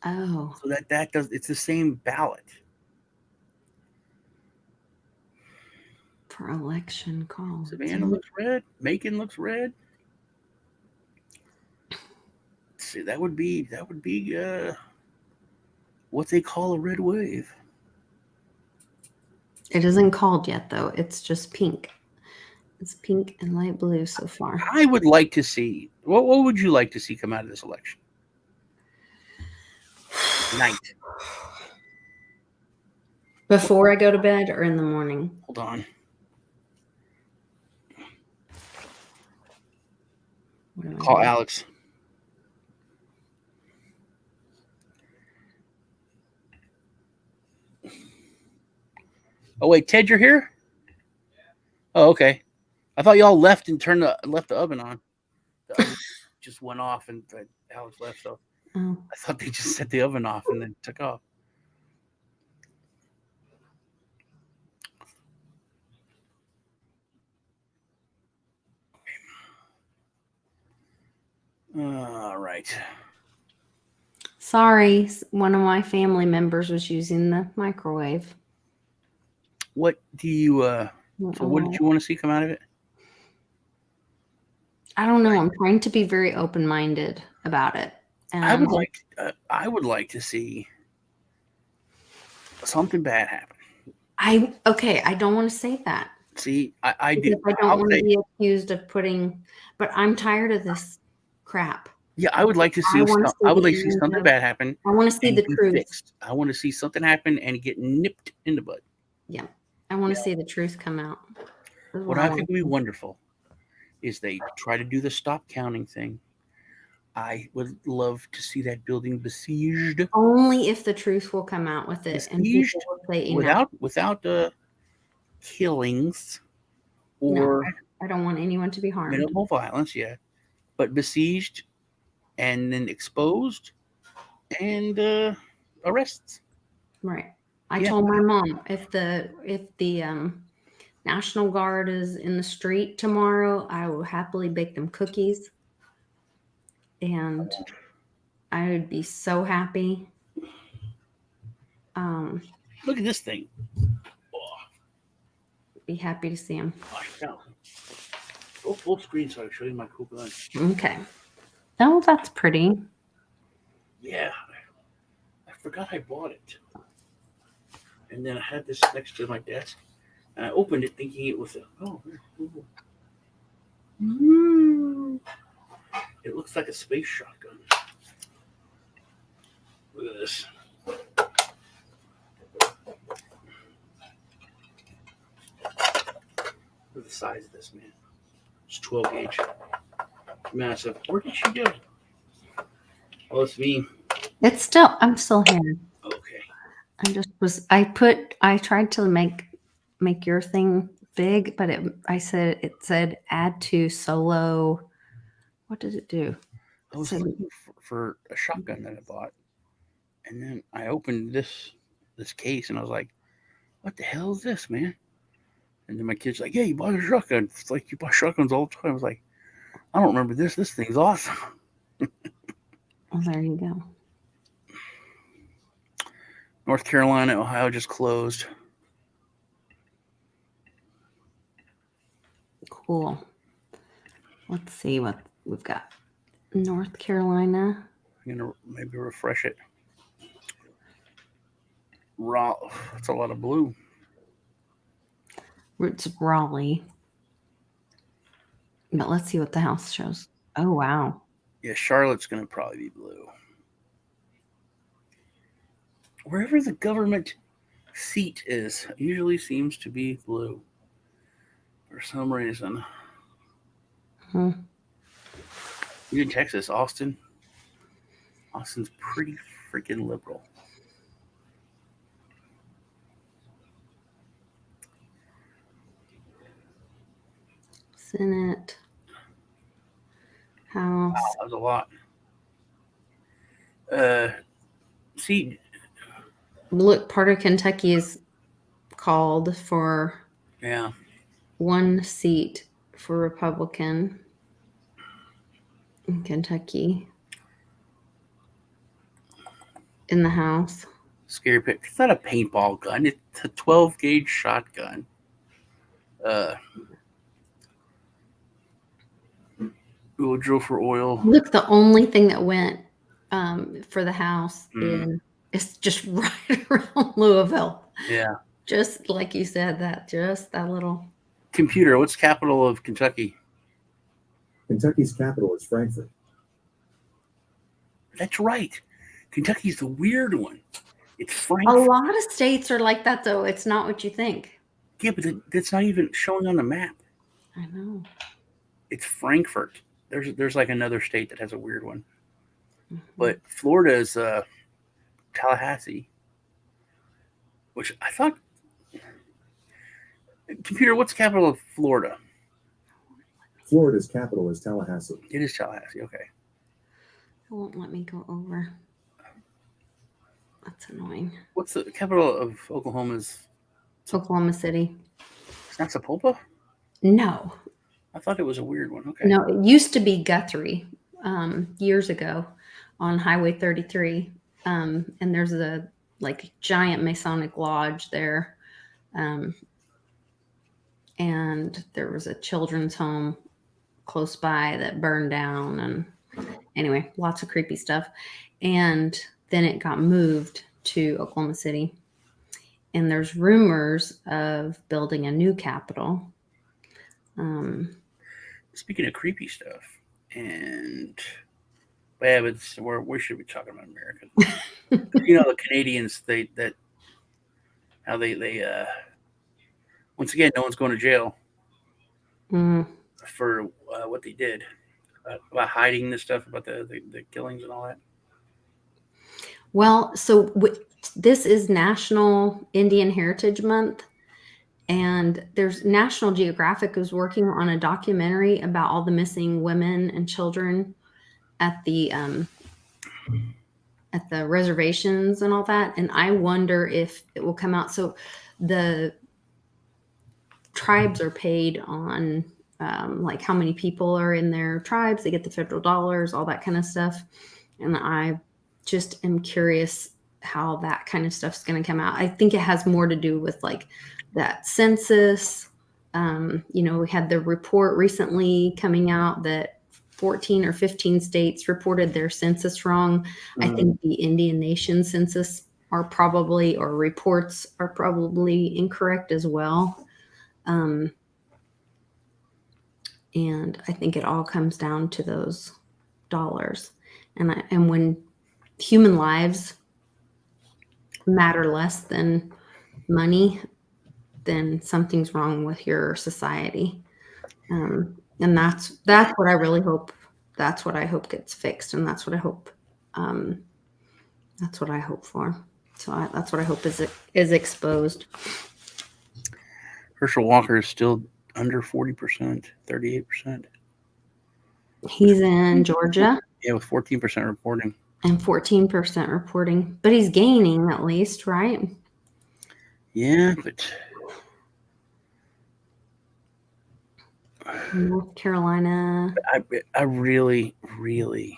Oh, So that does it's the same ballot. for election calls. Savannah looks red. Macon looks red. See, that would be what they call a red wave. It isn't called yet, though. It's just pink. It's pink and light blue so far. I would like to see what would you like to see come out of this election? Night. Before I go to bed or in the morning? Hold on. Call Alex. Oh wait, Ted, you're here? Oh, okay. I thought y'all left and left the oven on. The oven just went off and Alex left, so Oh. I thought they just set the oven off and then took off. All right. Sorry, one of my family members was using the microwave. What do you so what did you want to see come out of it? I don't know. I'm trying to be very open-minded about it. And I would like to see something bad happen. I don't want to say that. See, I Because do. I don't I'll want to say, be accused of but I'm tired of this crap. yeah, I would like to see. I would like to see something bad happen. I want to see and the be truth. fixed. I want to see something happen and get nipped in the bud. Yeah, I want to see the truth come out. What I think would be wonderful is they try to do the stop counting thing. I would love to see that building besieged. Only if the truth will come out with it, and people Besieged will say enough. without killings No, or I don't want anyone to be harmed. minimal violence, yeah, but besieged and then exposed and arrests. Right. I told my mom if the National Guard is in the street tomorrow, I will happily bake them cookies, and I would be so happy. Look at this thing. Be happy to see them. I know. Go full screen so I can show you my cool gun. Okay. Oh, that's pretty. Yeah. I forgot I bought it. And then I had this next to my desk. And I opened it thinking it was it looks like a space shotgun. Look at this. Look at the size of this, man. It's 12 gauge. Massive. Where did she go? Oh, it's me. I'm still here. Okay. I tried to make your thing big, but it said add to solo. What did it do? I was looking for a shotgun that I bought. And then I opened this case and I was like, what the hell is this, man? And then my kid's like, yeah, you bought a shotgun. It's like you buy shotguns all the time. I was like, I don't remember this. This thing's awesome. Oh, there you go. North Carolina, Ohio just closed. Cool. Let's see what we've got. North Carolina. I'm going to maybe refresh it. That's a lot of blue. It's Raleigh. But let's see what the house shows. Oh, wow. Yeah, Charlotte's going to probably be blue. Wherever the government seat is, usually seems to be blue for some reason. You in Texas, Austin? Austin's pretty freaking liberal. Senate. House. Wow, that was a lot. See, Look, part of Kentucky is called for one seat for Republican in Kentucky in the House. Scary pick. It's not a paintball gun. It's a 12 gauge shotgun. We will drill for oil. Look, the only thing that went for the House is just right around Louisville. Yeah. Just like you said, that little. Computer, what's capital of Kentucky? Kentucky's capital is Frankfort. That's right. Kentucky's the weird one. It's Frankfort. A lot of states are like that, though. It's not what you think. Yeah, but that's not even showing on the map. I know. It's Frankfort. There's like another state that has a weird one. But Florida is Tallahassee, which I thought. Computer, what's the capital of Florida? Florida's capital is Tallahassee. It is Tallahassee. Okay. It won't let me go over. That's annoying. What's the capital of Oklahoma's? Oklahoma City. It's not Sapulpa? No. I thought it was a weird one. Okay. No, it used to be Guthrie years ago, on Highway 33. And there's a like giant Masonic lodge there. And there was a children's home close by that burned down. And anyway, lots of creepy stuff. And then it got moved to Oklahoma City. And there's rumors of building a new Capitol. Speaking of creepy stuff, and yeah, but we should be talking about America. The Canadians, how they once again, no one's going to jail for what they did about hiding this stuff about the killings and all that. Well, so this is National Indian Heritage Month, and there's National Geographic is working on a documentary about all the missing women and children at the reservations and all that. And I wonder if it will come out. So the tribes are paid on like how many people are in their tribes. They get the federal dollars, all that kind of stuff. And I just am curious how that kind of stuff is going to come out. I think it has more to do with like that census. We had the report recently coming out that 14 or 15 states reported their census wrong. I think the Indian Nation census reports are probably incorrect as well. And I think it all comes down to those dollars. And when human lives matter less than money, then something's wrong with your society. And that's what I really hope. That's what I hope gets fixed, and that's what I hope. That's what I hope for. So that's what I hope is exposed. Herschel Walker is still under 40%, 38%. He's in Georgia. Yeah, with 14% reporting. And 14% reporting. But he's gaining at least, right? Yeah, but North Carolina. I really, I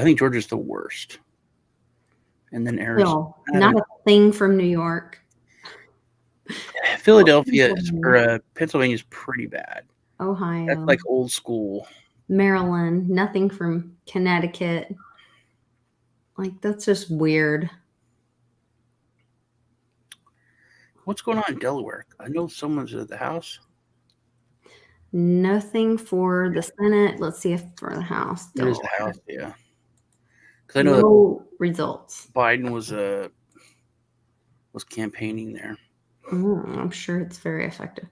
think Georgia's the worst. And then Arizona. Not a thing from New York. Philadelphia or Pennsylvania is pretty bad. Ohio. That's like old school. Maryland, nothing from Connecticut. Like, that's just weird. What's going on in Delaware? I know someone's at the House. Nothing for the Senate. Let's see if for the House. It is the House, yeah. Because I know no results. Biden was campaigning there. I'm sure it's very effective.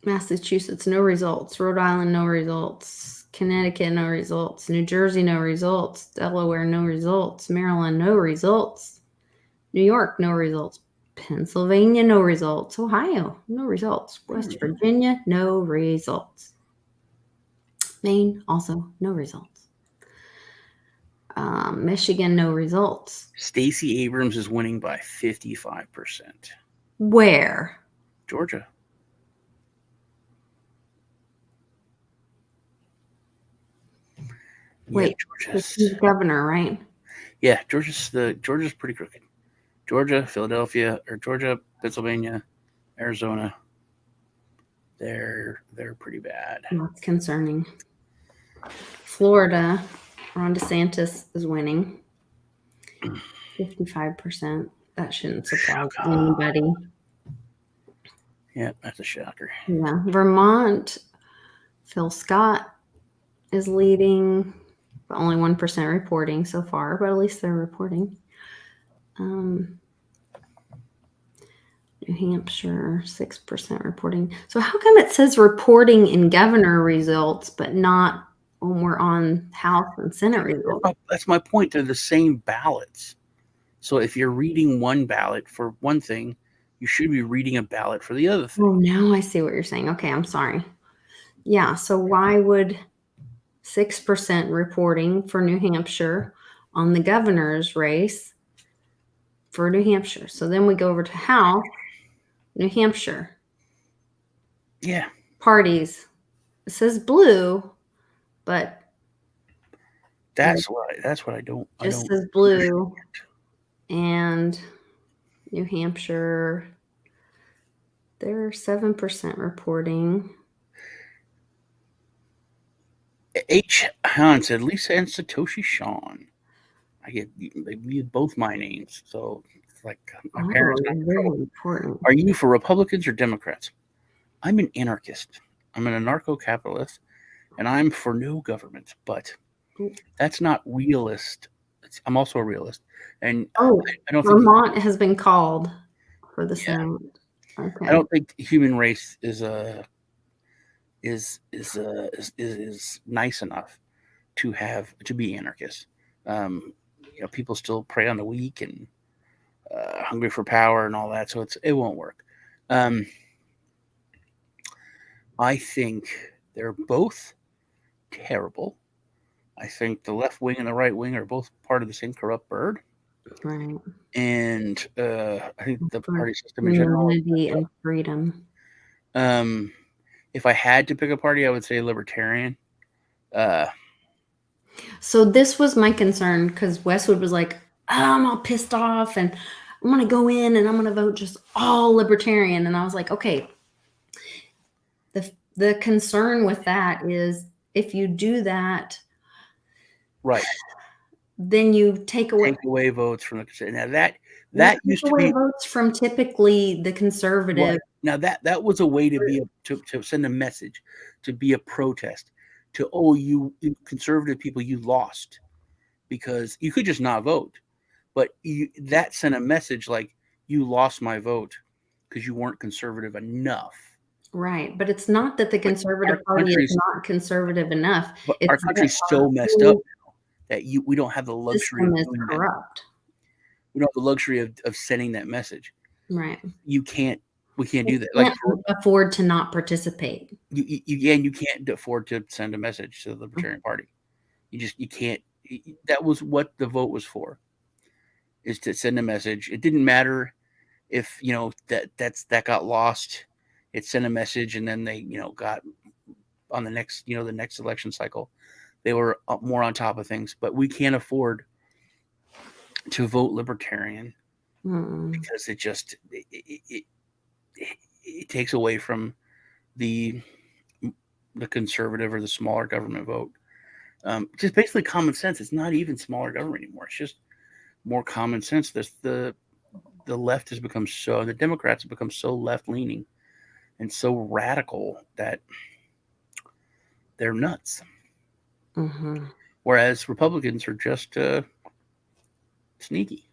Massachusetts, no results. Rhode Island, no results. Connecticut, no results. New Jersey, no results. Delaware, no results. Maryland, no results. New York, no results. Pennsylvania, no results. Ohio, no results. West Virginia, no results. Maine, also no results. Michigan, no results. Stacey Abrams is winning by 55%. Where? Georgia. Wait, she's governor, right? Yeah, Georgia's pretty crooked. Georgia, Philadelphia, or Georgia, Pennsylvania, Arizona. They're pretty bad. That's concerning. Florida, Ron DeSantis is winning. 55%. That shouldn't surprise anybody. Yeah, that's a shocker. Yeah. Vermont, Phil Scott is leading. Only 1% reporting so far, but at least they're reporting. New Hampshire, 6% reporting. So how come it says reporting in governor results, but not when we're on House and Senate results? That's my point. They're the same ballots. So if you're reading one ballot for one thing, you should be reading a ballot for the other thing. Oh, now I see what you're saying. Okay, I'm sorry. Yeah, so why would 6% reporting for New Hampshire on the governor's race for New Hampshire? So then we go over to House, New Hampshire. Yeah. Parties. It says blue, but That's what I don't. just as blue. And New Hampshire, they're 7% reporting. H. Han said Lisa and Satoshi Sean. They use both my names, so it's like my parents got in very trouble. important. Are you for Republicans or Democrats? I'm an anarchist. I'm an anarcho-capitalist, and I'm for no government. But that's not realist. I'm also a realist, and I don't think Vermont has been called for the same. Okay. I don't think the human race is nice enough to be anarchists. People still prey on the weak and hungry for power and all that, so it won't work. I think they're both terrible. I think the left wing and the right wing are both part of the same corrupt bird. Right. And I think the party system in general. Unity and freedom. If I had to pick a party, I would say libertarian. So this was my concern because Westwood was like, I'm all pissed off and I'm going to go in and I'm going to vote just all libertarian. And I was like, okay, the concern with that is if you do that, right, then you take away votes from the now that used to be votes from typically the conservative. Right. Now that was a way to send a message, to be a protest, to you conservative people, you lost, because you could just not vote, but that sent a message like you lost my vote because you weren't conservative enough. Right, but it's not that the conservative party is not conservative enough. But our country's so messed up now that we don't have the luxury of doing corrupt. We don't have the luxury of sending that message. Right. We can't do that. You can't afford to not participate. You can't afford to send a message to the Libertarian Party. You can't. That was what the vote was for, is to send a message. It didn't matter if that got lost. It sent a message, and then they got on the next the next election cycle, they were more on top of things. But we can't afford to vote libertarian because it takes away from the conservative or the smaller government vote. Just basically common sense. It's not even smaller government anymore. It's just more common sense. The left has become the Democrats have become so left leaning and so radical that they're nuts. Mm-hmm. Whereas Republicans are just sneaky.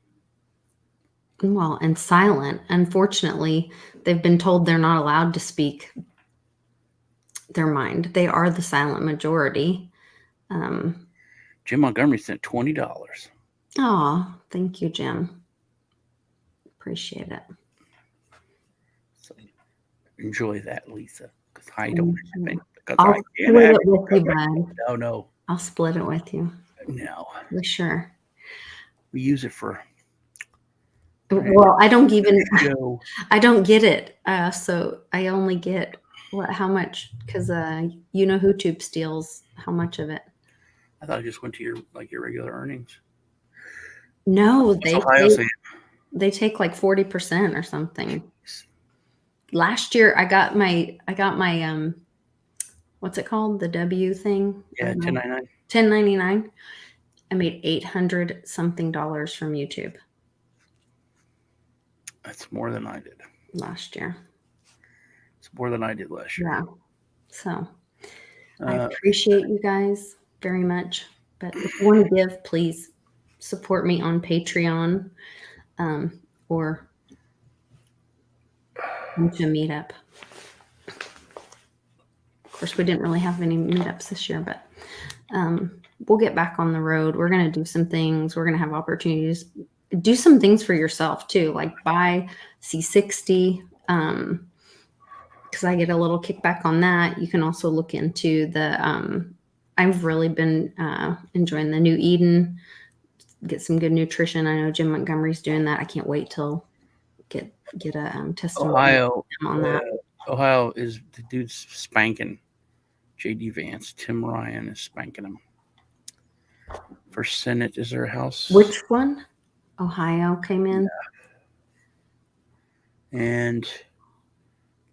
Well, and silent. Unfortunately, they've been told they're not allowed to speak their mind. They are the silent majority. Jim Montgomery sent $20. Oh, thank you, Jim. Appreciate it. So enjoy that, Lisa, because I don't think. I'll split it with you, bud. No. I'll split it with you. No. For sure. We use it for. Well, I don't even. I don't get it. So I only get how much? Because YouTube steals how much of it. I thought it just went to your regular earnings. No, they take like 40% or something. Last year I got my what's it called? The W thing? Yeah, 1099. 1099. I made $800 something from YouTube. That's more than I did last year. It's more than I did last year. Yeah. So I appreciate you guys very much. But if you want to give, please support me on Patreon or come to a meetup. Of course, we didn't really have any meetups this year, but we'll get back on the road. We're going to do some things. We're going to have opportunities. Do some things for yourself too, like buy C60, because I get a little kickback on that. You can also look into the, I've really been enjoying the New Eden, get some good nutrition. I know Jim Montgomery's doing that. I can't wait till get a testimony Ohio on that. Ohio is the dude's spanking J.D. Vance. Tim Ryan is spanking him. For Senate, is there a House? Which one? Ohio came in. Yeah. And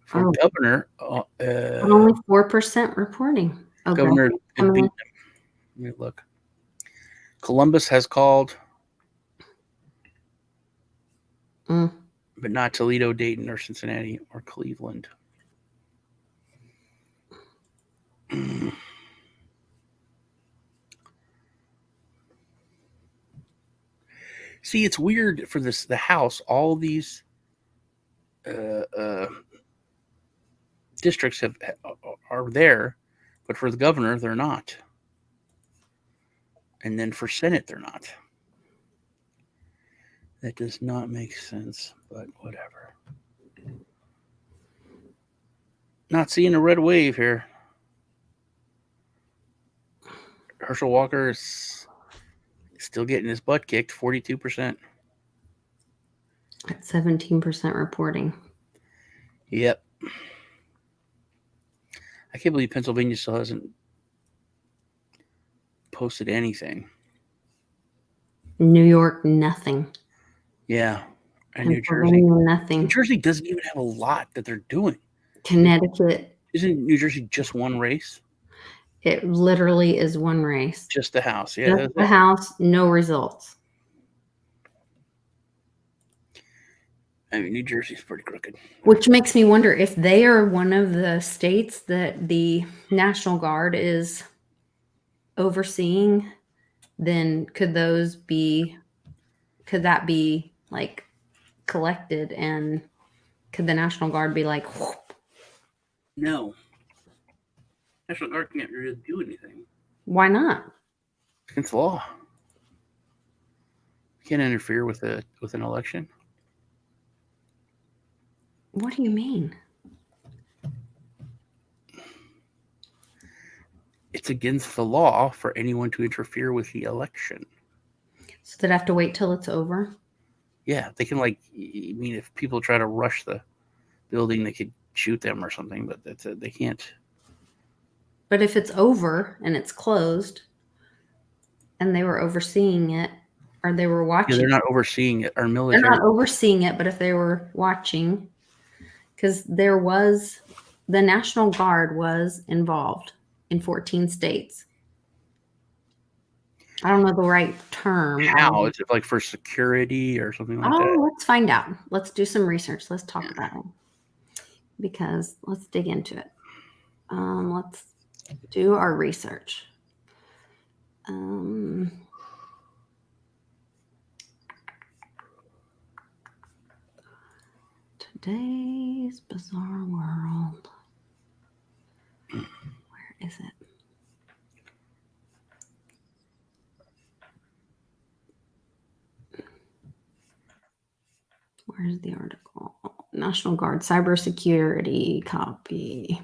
for governor, only 4% reporting. Okay. Governor had beaten him. Let me look. Columbus has called, but not Toledo, Dayton, or Cincinnati, or Cleveland. See, it's weird for the House. All these districts are there, but for the governor, they're not. And then for Senate, they're not. That does not make sense, but whatever. Not seeing a red wave here. Herschel Walker is still getting his butt kicked, 42%. At 17% reporting. Yep. I can't believe Pennsylvania still hasn't posted anything. New York, nothing. Yeah. And New Jersey. Nothing. New Jersey doesn't even have a lot that they're doing. Connecticut. Isn't New Jersey just one race? It literally is one race. Just the House. Yeah. Just the House, no results. I mean, New Jersey's pretty crooked. Which makes me wonder if they are one of the states that the National Guard is overseeing, then could that be like collected, and could the National Guard be like, whoop? No. National Guard can't really do anything. Why not? It's against the law. You can't interfere with an election. What do you mean? It's against the law for anyone to interfere with the election. So they'd have to wait till it's over? Yeah, they can, like, I mean, if people try to rush the building, they could shoot them or something, but they can't. But if it's over and it's closed and they were overseeing it, or they were watching. Yeah, they're not overseeing it. Our military. They're not overseeing it, but if they were watching, because the National Guard was involved in 14 states. I don't know the right term. How? Is it like for security or something like that? Oh, let's find out. Let's do some research. Let's talk about it. Because let's dig into it. Let's do our research. Today's bizarre world. Where is it? Where's the article? National Guard cybersecurity copy.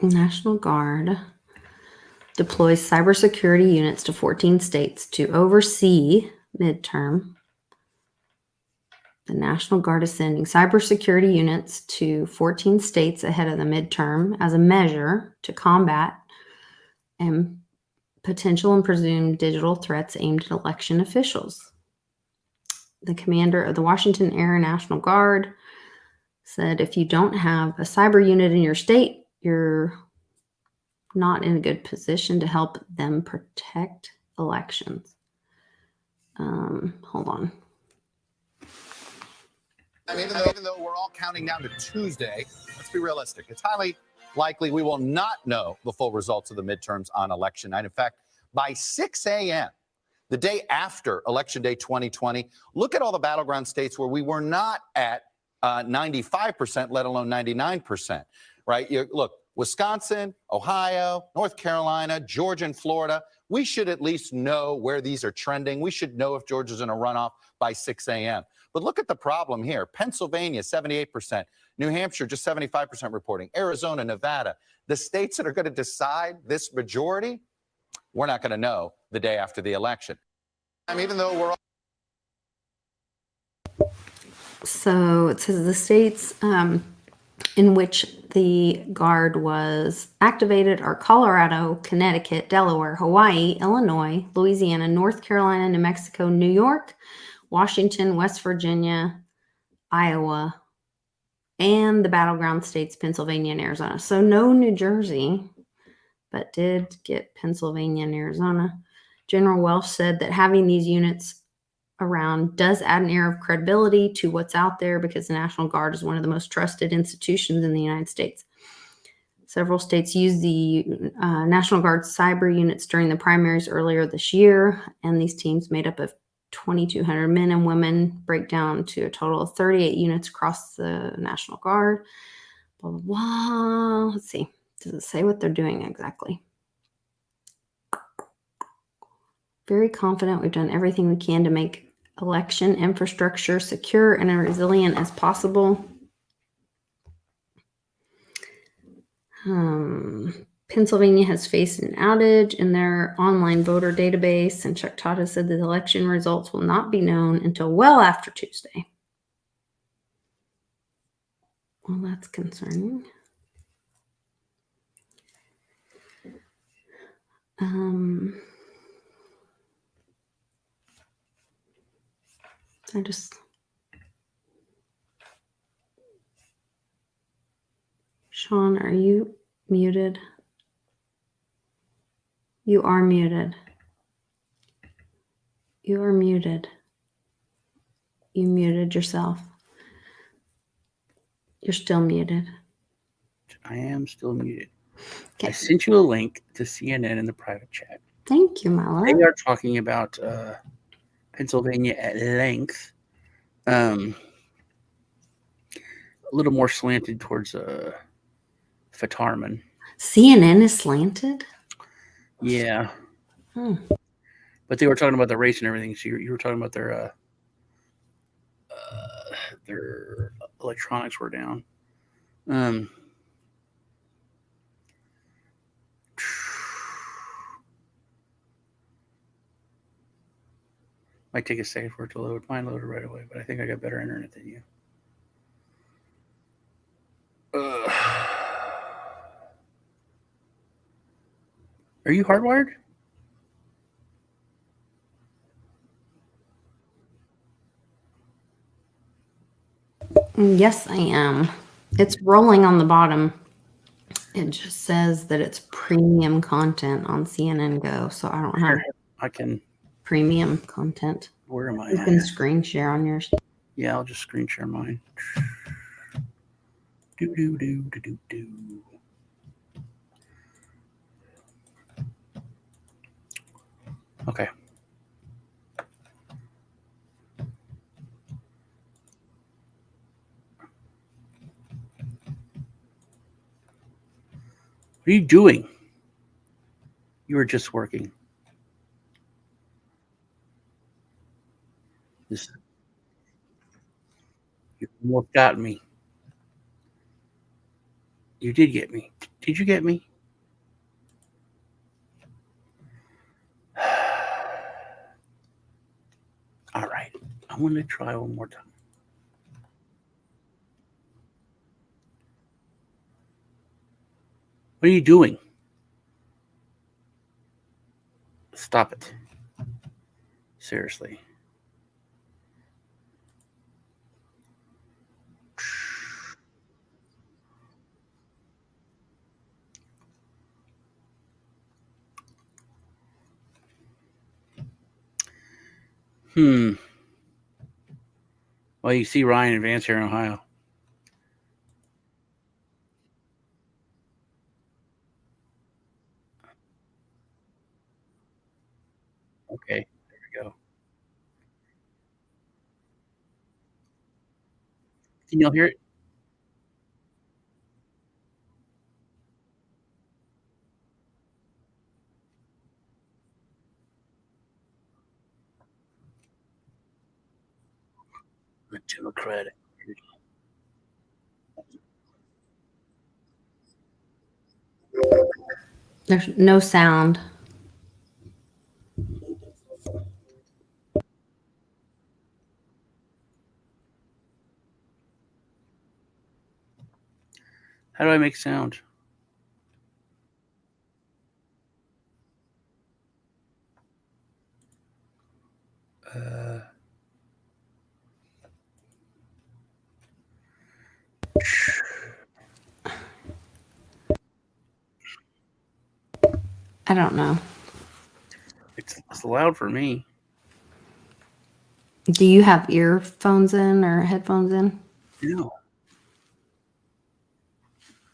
National Guard deploys cybersecurity units to 14 states to oversee midterm. The National Guard is sending cybersecurity units to 14 states ahead of the midterm as a measure to combat and potential and presumed digital threats aimed at election officials. The commander of the Washington Air National Guard said, if you don't have a cyber unit in your state, you're not in a good position to help them protect elections. Hold on. And even though we're all counting down to Tuesday, let's be realistic. It's highly likely we will not know the full results of the midterms on election night. In fact, by 6 a.m., the day after Election Day 2020, look at all the battleground states where we were not at 95%, let alone 99%, right? Look, Wisconsin, Ohio, North Carolina, Georgia, and Florida. We should at least know where these are trending. We should know if Georgia's in a runoff by 6 a.m. But look at the problem here. Pennsylvania, 78%. New Hampshire, just 75% reporting. Arizona, Nevada. The states that are going to decide this majority, we're not going to know the day after the election. Even though we're So it says the states in which the Guard was activated are Colorado, Connecticut, Delaware, Hawaii, Illinois, Louisiana, North Carolina, New Mexico, New York, Washington, West Virginia, Iowa, and the battleground states, Pennsylvania and Arizona. So no New Jersey, but did get Pennsylvania and Arizona. General Welsh said that having these units around does add an air of credibility to what's out there because the National Guard is one of the most trusted institutions in the United States. Several states used the National Guard cyber units during the primaries earlier this year, and these teams made up of 2,200 men and women, break down to a total of 38 units across the National Guard. Blah, blah, blah. Let's see. Does it say what they're doing exactly? Very confident we've done everything we can to make election infrastructure secure and as resilient as possible. Pennsylvania has faced an outage in their online voter database, and Chuck Todd has said that the election results will not be known until well after Tuesday. Well, that's concerning. Sean, are you muted? You are muted. You are muted. You muted yourself. You're still muted. I am still muted. Okay. I sent you a link to CNN in the private chat. Thank you, my love. They are talking about Pennsylvania at length. A little more slanted towards Fetterman. CNN is slanted? Yeah. But they were talking about the race and everything. So you were talking about their electronics were down. Might take a second for it to load. Mine loaded right away, but I think I got better internet than you. Are you hardwired? Yes, I am. It's rolling on the bottom. It just says that it's premium content on CNN Go, so I don't have I can premium content. Where am I? You can screen share on yours. Yeah, I'll just screen share mine. Do. Okay. What are you doing? You were just working. You almost got me. You did get me. Did you get me? All right. I'm going to try one more time. What are you doing? Stop it. Seriously. Well, you see Ryan and Vance here in Ohio. Okay, there we go. Can you all hear it? Democratic. There's no sound. How do I make sound? I don't know. It's loud for me. Do you have earphones in or headphones in? No.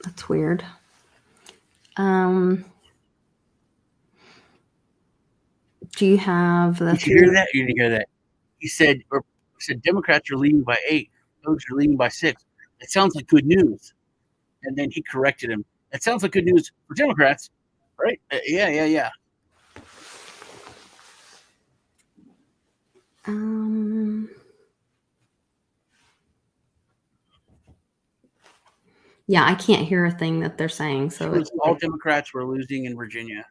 That's weird. Do you have the Did you hear that? You didn't hear that. He said Democrats are leading by 8. Those are leading by 6. It sounds like good news. And then he corrected him. It sounds like good news for Democrats, right? Yeah. Yeah, I can't hear a thing that they're saying. So it's all Democrats were losing in Virginia,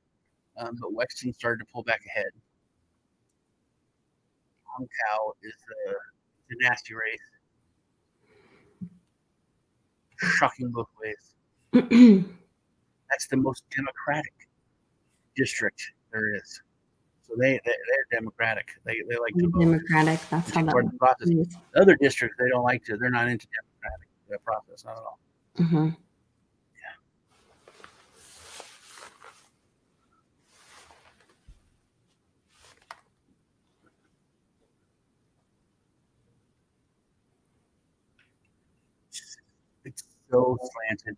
but Wexton started to pull back ahead. Hong Kong is a nasty race. Shocking both ways. That's the most Democratic district there is. So they're Democratic. They like to vote. Democratic. That's how that process. The other districts they don't like to. They're not into Democratic process, not at all. Mm-hmm. It's so slanted.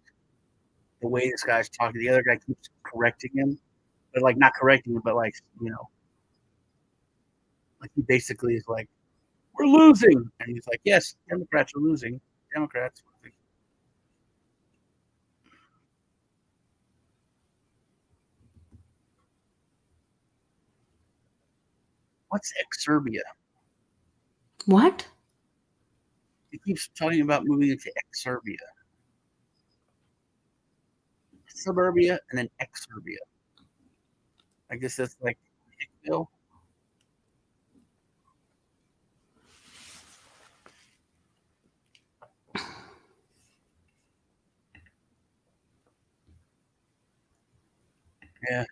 The way this guy's talking, the other guy keeps correcting him, but like not correcting him, but like like he basically is like, "We're losing," and he's like, "Yes, Democrats are losing. Democrats." What's ex-Serbia? What? He keeps talking about moving into ex-Serbia. Suburbia and then ex-Serbia. I guess that's like Hickville. Yeah.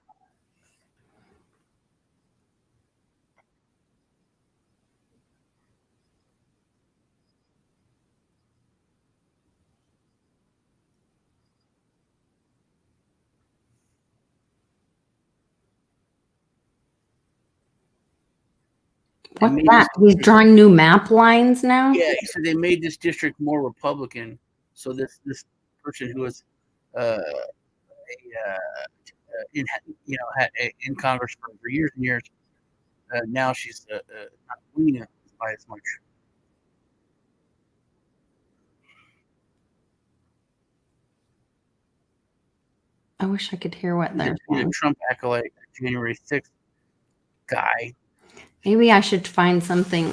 What's that? He's drawing new map lines now? Yeah, he said they made this district more Republican. So this person who was in Congress for years and years, now she's not winning by as much. I wish I could hear what they're He's a saying. Trump acolyte, January 6th guy. Maybe I should find something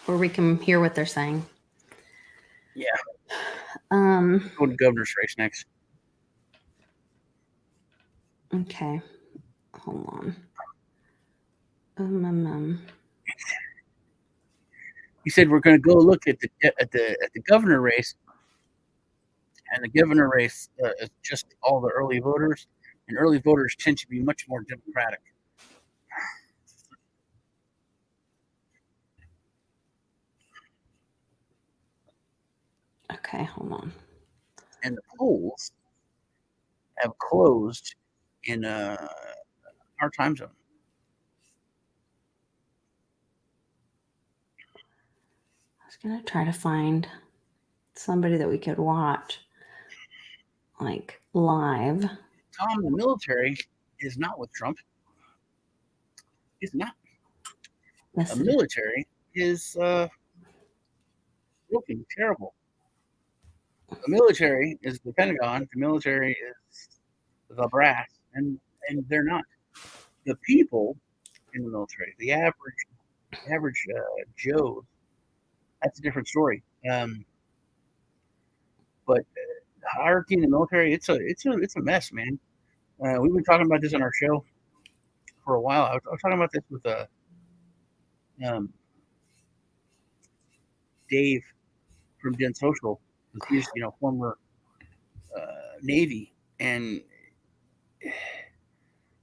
where we can hear what they're saying. Yeah. Go to governor's race next. Okay. Hold on. He said we're going to go look at the governor race, and the governor race is just all the early voters, and early voters tend to be much more Democratic. Okay, hold on. And the polls have closed in our time zone. I was gonna try to find somebody that we could watch, like live. Tom, the military is not with Trump. He's not. The military is looking terrible. The military is the Pentagon. The military is the brass, and they're not. The people in the military, the average Joe, that's a different story. But hierarchy in the military, it's a mess, man. We've been talking about this on our show for a while. I was talking about this with Dave from Den Social. He's former Navy, and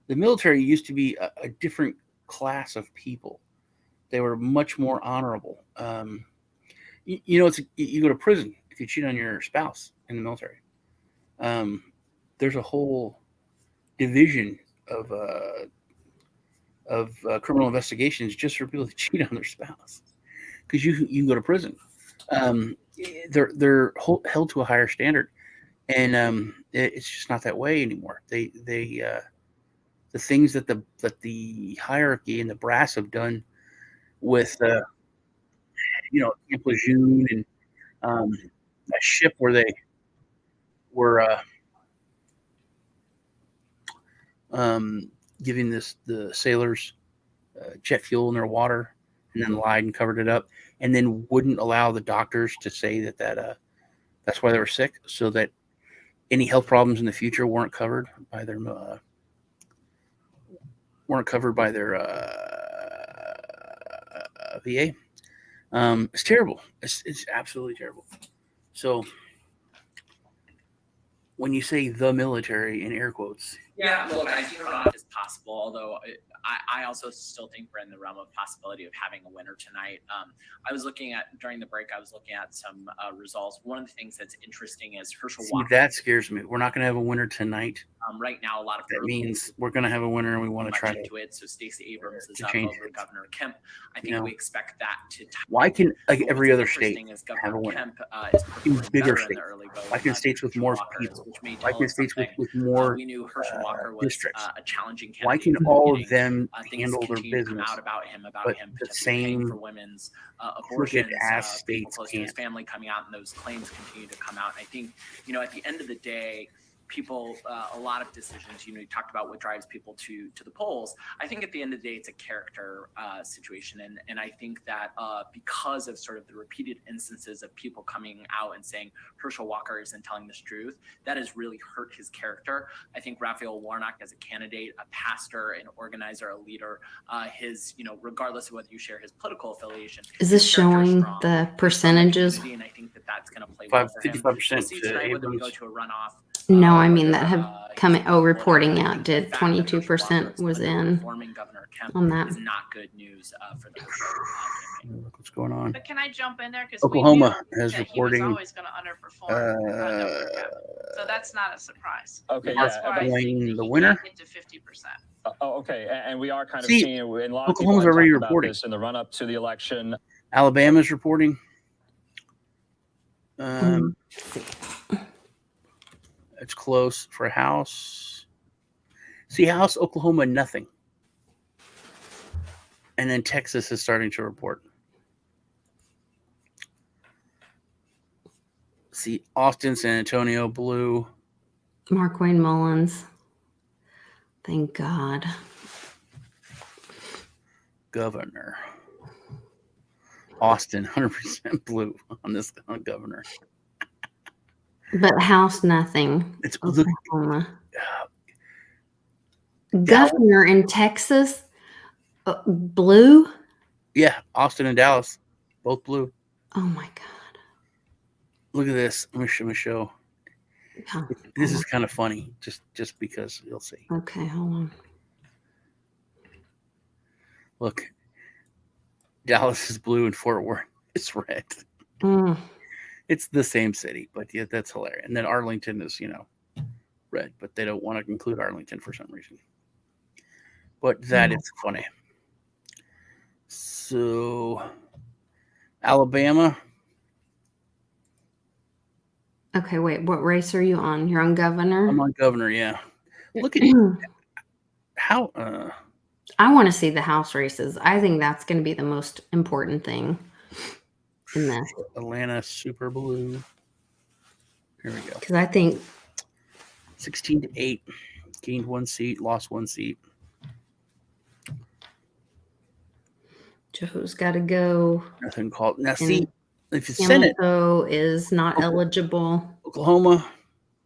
the military used to be a different class of people. They were much more honorable. You know, you go to prison if you cheat on your spouse in the military. There's a whole division of criminal investigations just for people that cheat on their spouse, because you can go to prison. They're held to a higher standard, and it's just not that way anymore. They the things that the hierarchy and the brass have done with Camp Lejeune and a ship where they were giving the sailors jet fuel in their water, and then lied and covered it up, and then wouldn't allow the doctors to say that that's why they were sick, so that any health problems in the future weren't covered by their VA. It's terrible. It's absolutely terrible. So when you say the military in air quotes, yeah, look, I think that is possible, although I also still think we're in the realm of possibility of having a winner tonight. I was looking at, during the break, I was looking at some results. One of the things that's interesting is Herschel Walker. that scares me. We're not going to have a winner tonight. Right now, a lot of that means we're going to have a winner, and we want to try to it. So Stacey Abrams is up change over Governor Kemp. I think we expect that to. Why can every other state have a winner? Kemp is In bigger in the states. early vote. Why can states with more people? Why can states with more we knew Herschel Walker was districts? a challenging candidate. Why can all of them things handle their continue to come business? out about him but the same for women's abortions, ass people states close to his can't. family coming out, and those claims continue to come out. And I think, at the end of the day, people, a lot of decisions, you talked about what drives people to the polls. I think at the end of the day, it's a character situation. And I think that because of sort of the repeated instances of people coming out and saying Herschel Walker isn't telling the truth, that has really hurt his character. I think Raphael Warnock as a candidate, a pastor, an organizer, a leader, his, regardless of whether you share his political affiliation. Is this showing the percentages? And I think that that's going to play well for him. 55% We'll see tonight whether we Abrams. go to a runoff. No, I mean that have come. Reporting out did 22% was in on that. Is not good news for the Look what's going on. But can I jump in there? Because Oklahoma has that reporting. he was always going to underperform. So that's not a surprise. Okay, That's why I think Going the he winner. can't get to 50%. Okay, and we are kind of See, seeing it in a lot of Oklahoma's people already talked about reporting. this in the run-up to the election. Alabama's reporting. It's close for House. See, House, Oklahoma, nothing. And then Texas is starting to report. See, Austin, San Antonio, blue. Mark Wayne Mullins. Thank God. Governor. Austin, 100% blue on governor. But House, nothing. It's Oklahoma. Governor in Texas, blue. Yeah, Austin and Dallas, both blue. Oh my God! Look at this. Let me show. Oh, This is kind of funny, just because you'll see. Okay, hold on. Look, Dallas is blue and Fort Worth is red. It's the same city, but yeah, that's hilarious. And then Arlington is, red, but they don't want to include Arlington for some reason. But that is funny. So, Alabama. Okay, wait. What race are you on? You're on governor? I'm on governor, yeah. Look at how... I want to see the House races. I think that's going to be the most important thing in this. Atlanta, super blue. Here we go. Because I think 16-8, gained 1 seat, lost 1 seat. Joe's got to go. Nothing called. Now, see, if the Senate Senate is not eligible. Oklahoma,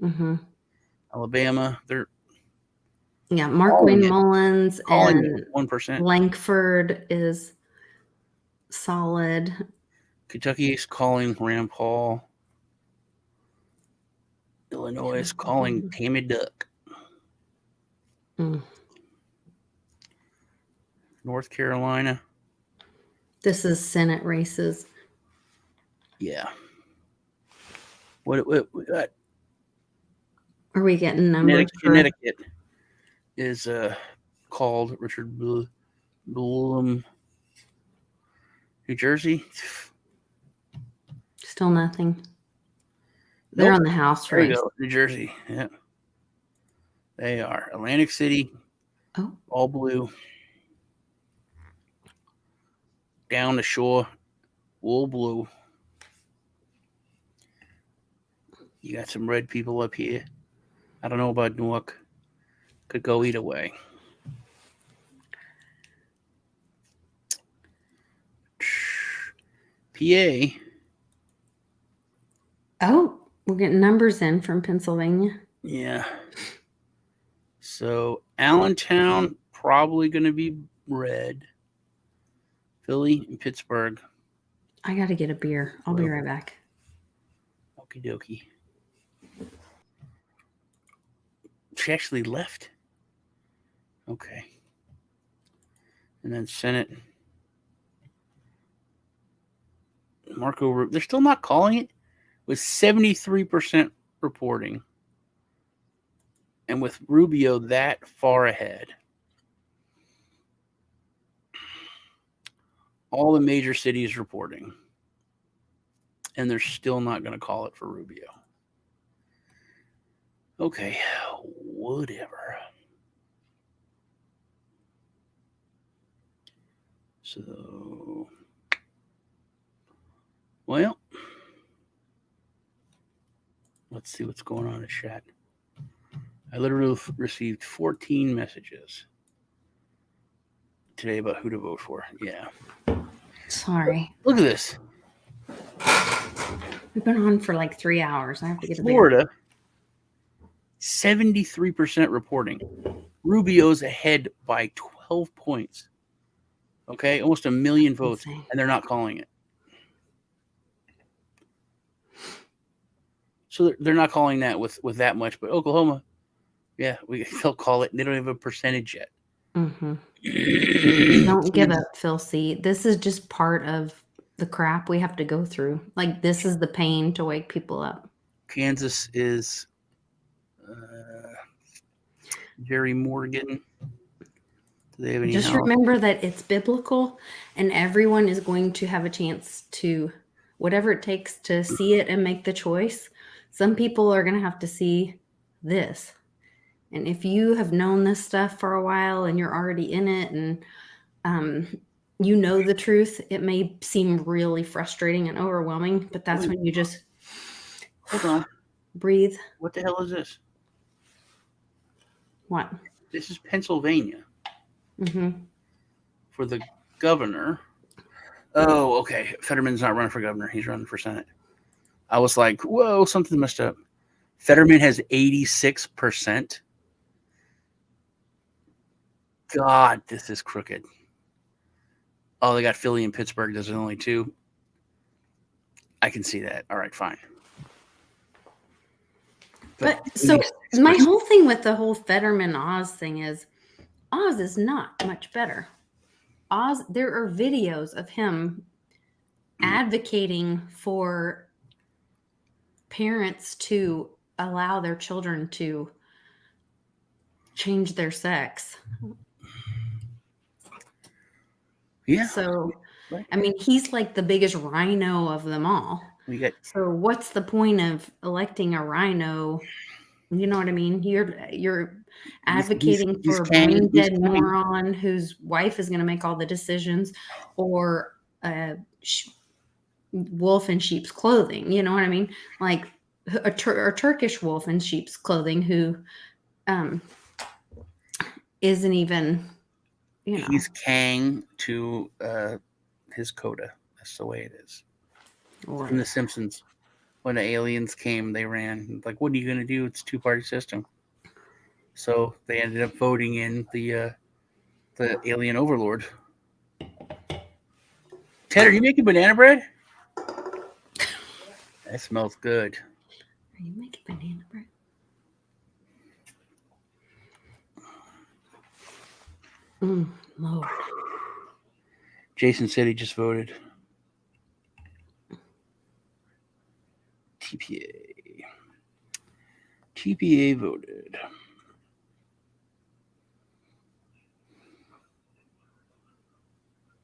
Mm-hmm. Alabama, they're Yeah, Mark Wayne Mullins and 1%. Langford is solid. Kentucky is calling Rand Paul. Illinois Illinois is calling Tammy Duck. Mm. North Carolina. This is Senate races. Yeah. What Are we getting numbers? Connecticut is called Richard Bloom. New Jersey. Still nothing. They're on the House There you race. go. New Jersey. Yeah. They are. Atlantic City. Oh. All blue. Down the shore. All blue. You got some red people up here. I don't know about Newark. Could go either way. PA. Oh, we're getting numbers in from Pennsylvania. Yeah. So Allentown probably going to be red. Philly and Pittsburgh. I got to get a beer. I'll be right back. Okie dokie. She actually left. Okay. And then Senate. Marco Rubio. They're still not calling it with 73% reporting. And with Rubio that far ahead. All the major cities reporting. And they're still not going to call it for Rubio. Okay, whatever. So, well, let's see what's going on in chat. I literally received 14 messages today about who to vote for. Yeah. Sorry. Look at this. We've been on for like 3 hours. I have to get a beer. Florida, 73% reporting. Rubio's ahead by 12 points. Okay, almost 1 million votes, and they're not calling it. So they're not calling that with that much, but Oklahoma, yeah, they'll call it. They don't have a percentage yet. Mm-hmm. Don't give up, Phil C. This is just part of the crap we have to go through. Like, this is the pain to wake people up. Kansas is Jerry Morgan. Do they have any Just help? remember that it's biblical, and everyone is going to have a chance to, whatever it takes to see it and make the choice. Some people are going to have to see this. And if you have known this stuff for a while and you're already in it and you know the truth, it may seem really frustrating and overwhelming, but that's when you just hold on, breathe. What the hell is this? What? This is Pennsylvania. Mm-hmm. For the governor. Oh, okay. Fetterman's not running for governor. He's running for Senate. I was like, whoa, something messed up. Fetterman has 86%. God, this is crooked. Oh, they got Philly and Pittsburgh. There's only 2. I can see that. All right, fine. But so my whole thing with the whole Fetterman Oz thing is Oz is not much better. Oz, there are videos of him advocating for parents to allow their children to change their sex. Yeah. So, I mean, he's like the biggest rhino of them all. So what's the point of electing a rhino? You know what I mean? You're advocating for a brain dead moron whose wife is going to make all the decisions, or a wolf in sheep's clothing. You know what I mean? Like a Turkish wolf in sheep's clothing who isn't even, you know. He's Kang to his coda. That's the way it is. Right. From The Simpsons. When the aliens came, they ran. Like, what are you going to do? It's a 2-party system. So they ended up voting in the alien overlord. Ted, are you making banana bread? That smells good. Are you making banana bread? Lord. Jason said he just voted. TPA voted.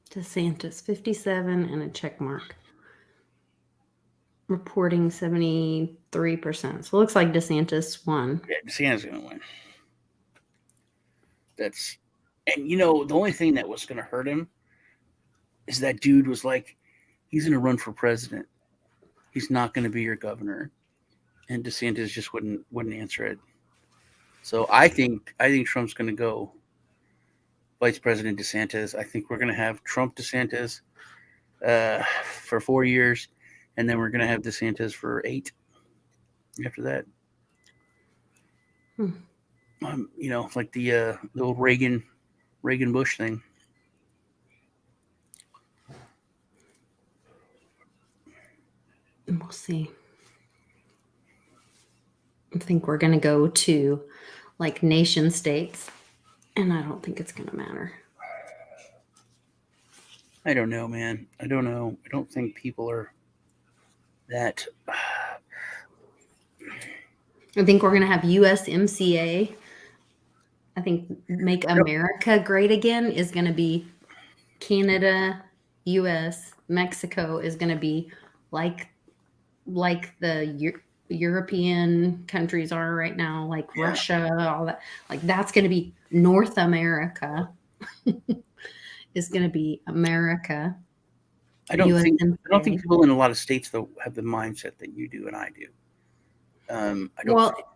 DeSantis, 57 and a check mark. Reporting 73%. So it looks like DeSantis won. Yeah, DeSantis going to win. And the only thing that was going to hurt him is that dude was like, he's going to run for president. He's not going to be your governor. And DeSantis just wouldn't answer it. So I think Trump's going to go Vice President DeSantis. I think we're going to have Trump DeSantis for 4 years, and then we're going to have DeSantis for 8 after that. Like the old Reagan Bush thing. We'll see. I think we're going to go to like nation states, and I don't think it's going to matter. I don't know, man. I don't know. I don't think people are that. I think we're going to have USMCA. I think Make America Great Again is going to be Canada, US, Mexico is going to be like the European countries are right now, like Russia, all that. Like that's going to be North America. Is going to be America. I don't think people in a lot of states though have the mindset that you do and I do.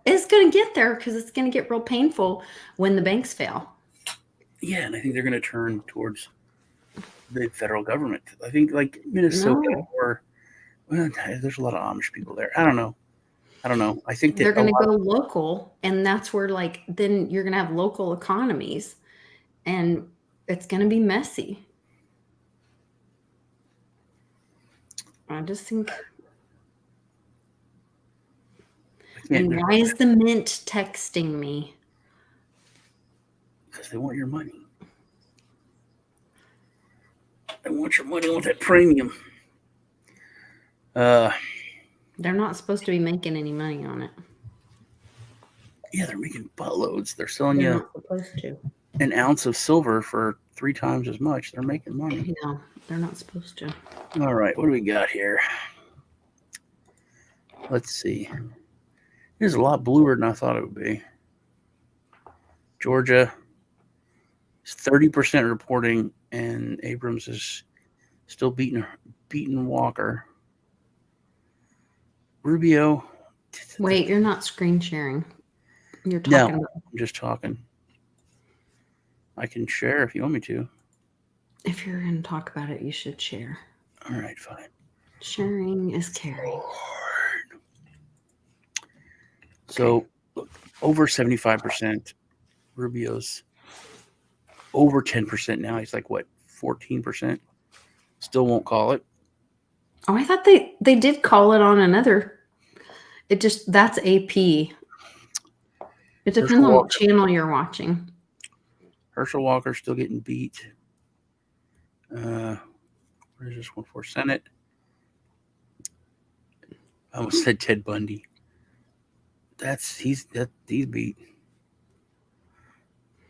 It's going to get there because it's going to get real painful when the banks fail. Yeah, and I think they're going to turn towards the federal government. I think like Minnesota there's a lot of Amish people there. I don't know. I think they're going to go local, and that's where then you're going to have local economies, and it's going to be messy. I just think. And why is the Mint texting me? Because they want your money. They want your money. They want that premium. They're not supposed to be making any money on it. Yeah, they're making buttloads. They're selling you not supposed to. An ounce of silver for 3 times as much. They're making money. No, they're not supposed to. All right, what do we got here? Let's see. It is a lot bluer than I thought it would be. Georgia is 30% reporting, and Abrams is still beating Walker. Rubio. Wait, you're not screen sharing. You're talking about. I'm just talking. I can share if you want me to. If you're going to talk about it, you should share. All right, fine. Sharing is caring. So, over 75%. Rubio's over 10% now. He's like, what, 14%? Still won't call it. Oh, I thought they did call it on another. That's AP. It depends on what channel you're watching. Herschel Walker's still getting beat. Where's this one for? Senate. I almost said Ted Bundy. He's beat.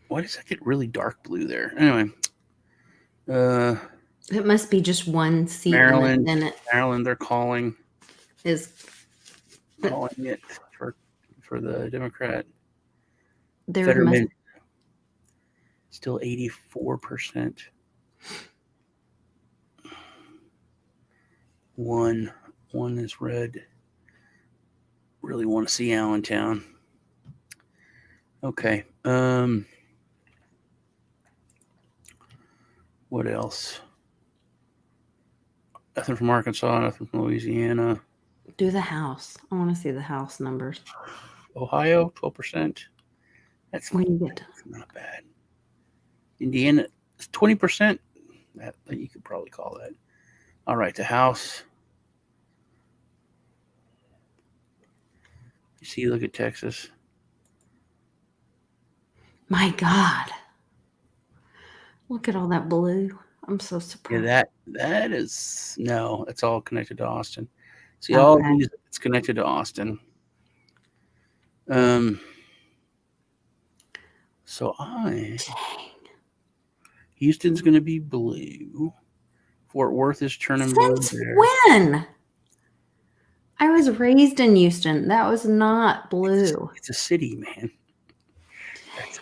Why does that get really dark blue there? Anyway. It must be just one seat. Maryland, they're calling it for the Democrat. Fetterman still 84%. One is red. Really want to see Allentown. Okay. What else? Nothing from Arkansas, nothing from Louisiana. Do the House. I want to see the House numbers. Ohio, 12%. That's not bad. Indiana, 20%. That you could probably call that. All right, the House. You see, look at Texas. My God. Look at all that blue. I'm so surprised. Yeah, that is no. It's all connected to Austin. See, all of Okay. these, it's connected to Austin. So Houston's going to be blue. Fort Worth is turning blue. Since there. when? I was raised in Houston. That was not blue. It's a city, man.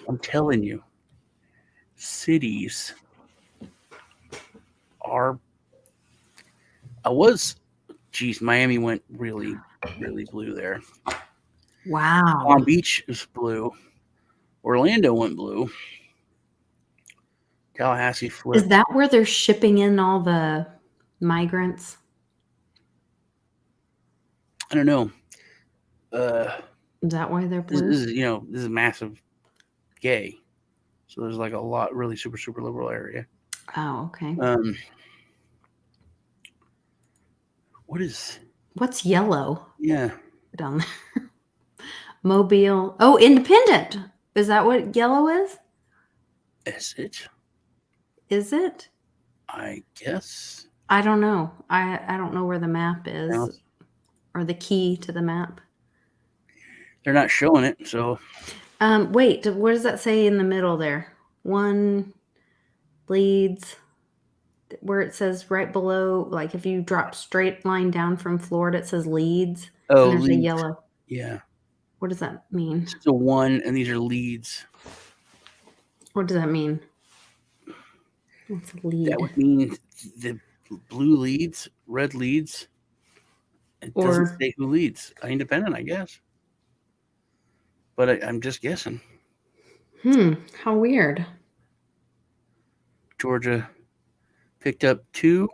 I'm telling you, cities are. Miami went really, really blue there. Wow. Palm Beach is blue. Orlando went blue. Tallahassee flipped. Is that where they're shipping in all the migrants? I don't know. Is that why they're blue? This is massive gay. So there's like a lot really super, super liberal area. Oh, okay. What's yellow? Yeah. Down there. Mobile. Oh, Independent. Is that what yellow is? Is it? Is it? I guess. I don't know. I don't know where the map is. No. Or the key to the map. They're not showing it, so. Wait, what does that say in the middle there? One leads, where it says right below, like if you drop straight line down from Florida, it says leads. Oh, and there's leads. a yellow. Yeah. What does that mean? It's a 1, and these are leads. What does that mean? What's a lead? That would mean the blue leads, red leads. It doesn't say who leads. Independent, I guess. But I'm just guessing. How weird. Georgia picked up two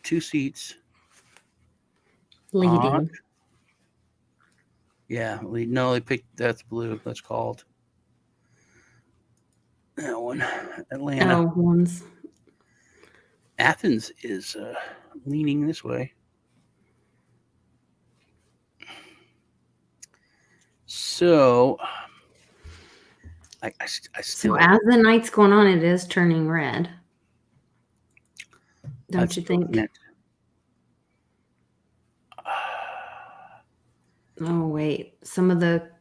seats. Leading. Yeah, no, they picked, that's blue. That's called. That one. Atlanta. Oh, ones. Athens is leaning this way. So, I still. So as the night's going on, it is turning red. Don't you think? Oh, wait. Some of the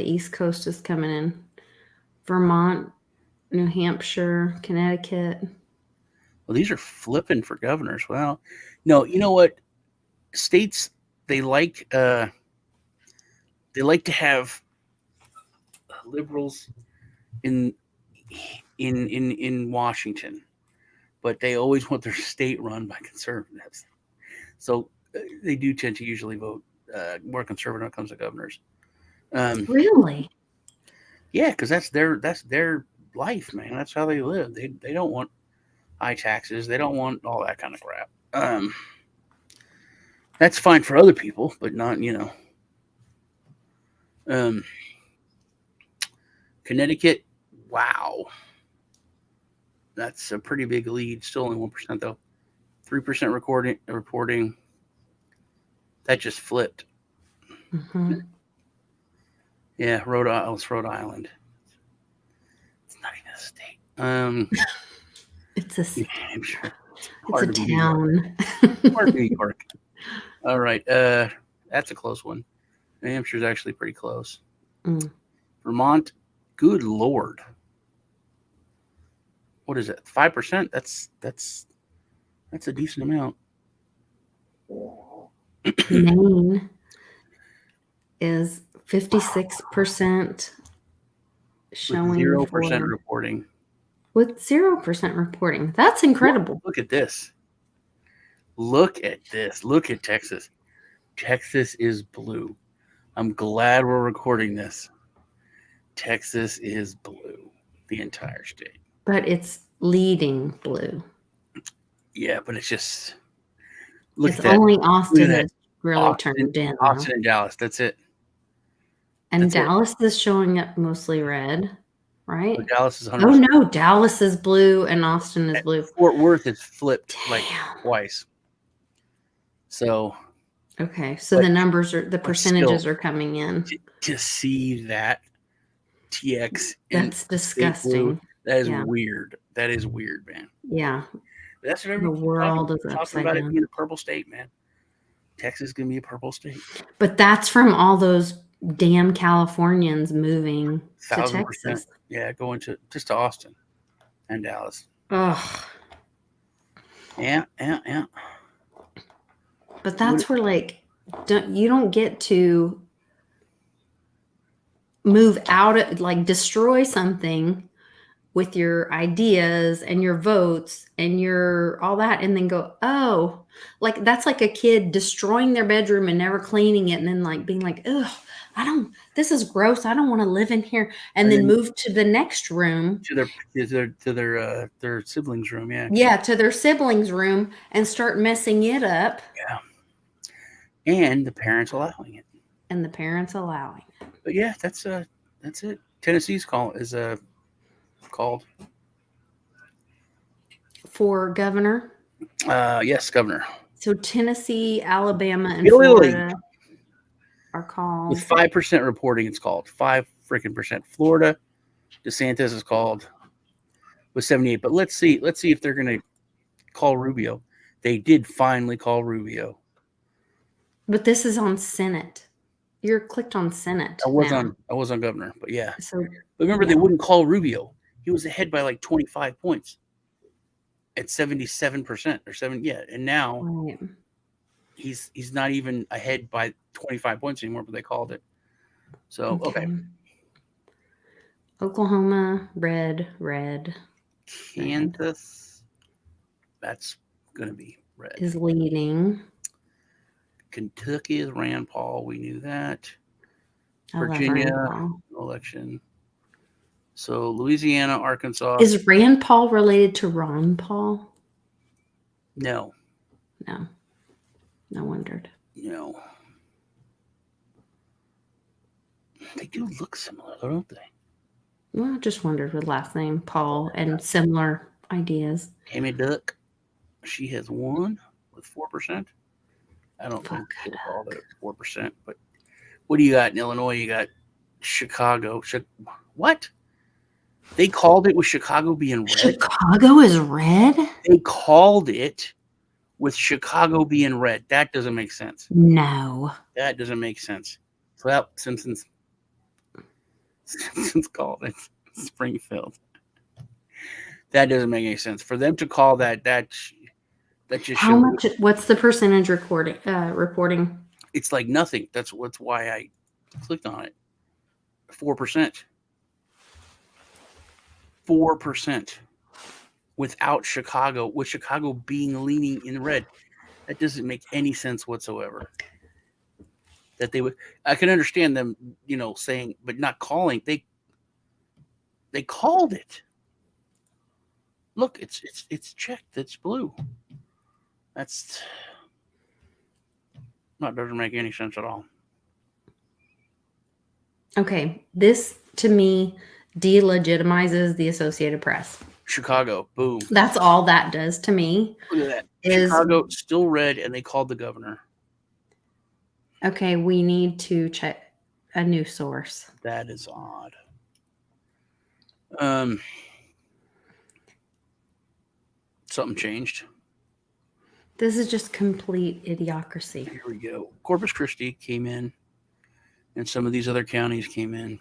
East Coast is coming in. Vermont, New Hampshire, Connecticut. Well, these are flipping for governors. Well, no, you know what? States, they like to have liberals in Washington, but they always want their state run by conservatives. So they do tend to usually vote more conservative when it comes to governors. Really? Yeah, because that's their life, man. That's how they live. They don't want high taxes. They don't want all that kind of crap. That's fine for other people, but not, Connecticut, wow. That's a pretty big lead. Still only 1% though. 3% reporting. That just flipped. Mm-hmm. Yeah, Rhode Island. It's not even a state. It's a New Hampshire. It's a town. Part New York. All right. That's a close one. New Hampshire's actually pretty close. Vermont, good Lord. What is it? 5%? That's a decent amount. Maine is 56% showing 0% reporting. With 0% reporting. That's incredible. Look at this. Look at this. Look at Texas. Texas is blue. I'm glad we're recording this. Texas is blue. The entire state. But it's leading blue. Yeah, but it's just look it's at that. Only Austin that. is really turned in. Austin and Dallas. That's it. And Dallas is showing up mostly red, right? So Dallas is 100%. Oh no, Dallas is blue and Austin is blue. Fort Worth is flipped like twice. So okay, so the numbers are the percentages are coming in. To see that TX that's disgusting. That is Yeah. weird. That is weird, man. Yeah. That's what The everyone's world is talking upside about it down. being a purple state, man. Texas is gonna be a purple state. But that's from all those damn Californians moving to 1,000%. Texas. Yeah, going to just to Austin and Dallas. Ugh. Yeah. But that's where, like, you don't get to move out of, like, destroy something with your ideas and your votes and your all that, and then go, oh, like that's like a kid destroying their bedroom and never cleaning it, and then like being like, ugh, this is gross, I don't want to live in here, and then move to the next room, to their siblings' room. Yeah, to their siblings' room and start messing it up. Yeah. And the parents allowing it. But yeah, that's it. Tennessee's called for governor. Yes, governor. So Tennessee, Alabama, and Italy. Florida are called. With 5% reporting, it's called 5%. Florida, DeSantis is called with 78. But let's see if they're going to call Rubio. They did finally call Rubio. But this is on Senate. You're clicked on Senate. I was on governor, but yeah. So, but remember, they wouldn't call Rubio. He was ahead by like 25 points at 77% or 7. Yeah, and now he's not even ahead by 25 points anymore. But they called it. So okay. Oklahoma, red. Kansas, that's gonna be red. Is leading. Kentucky is Rand Paul. We knew that. Virginia election. So Louisiana, Arkansas. Is Rand Paul related to Ron Paul? No. I wondered. No. They do look similar, don't they? Well, I just wondered with last name Paul and similar ideas. Amy Duck, she has won with 4%. I don't think they'll call that 4%, but what do you got in Illinois? You got Chicago. What? They called it with Chicago being red. Chicago is red? They called it with Chicago being red. That doesn't make sense. No. That doesn't make sense. Well, Simpsons called it Springfield. That doesn't make any sense. For them to call that just how much? What's the percentage reporting? It's like nothing. That's why I clicked on it. 4%. 4% without Chicago, with Chicago leaning in red. That doesn't make any sense whatsoever. That they would, I can understand them, saying, but not calling. They called it. Look, it's checked. It's blue. That doesn't make any sense at all. Okay, this to me delegitimizes the Associated Press. Chicago, boom. That's all that does to me. Look at that. Chicago still red, and they called the governor. Okay, we need to check a new source. That is odd. Something changed. This is just complete idiocracy. Here we go. Corpus Christi came in, and some of these other counties came in.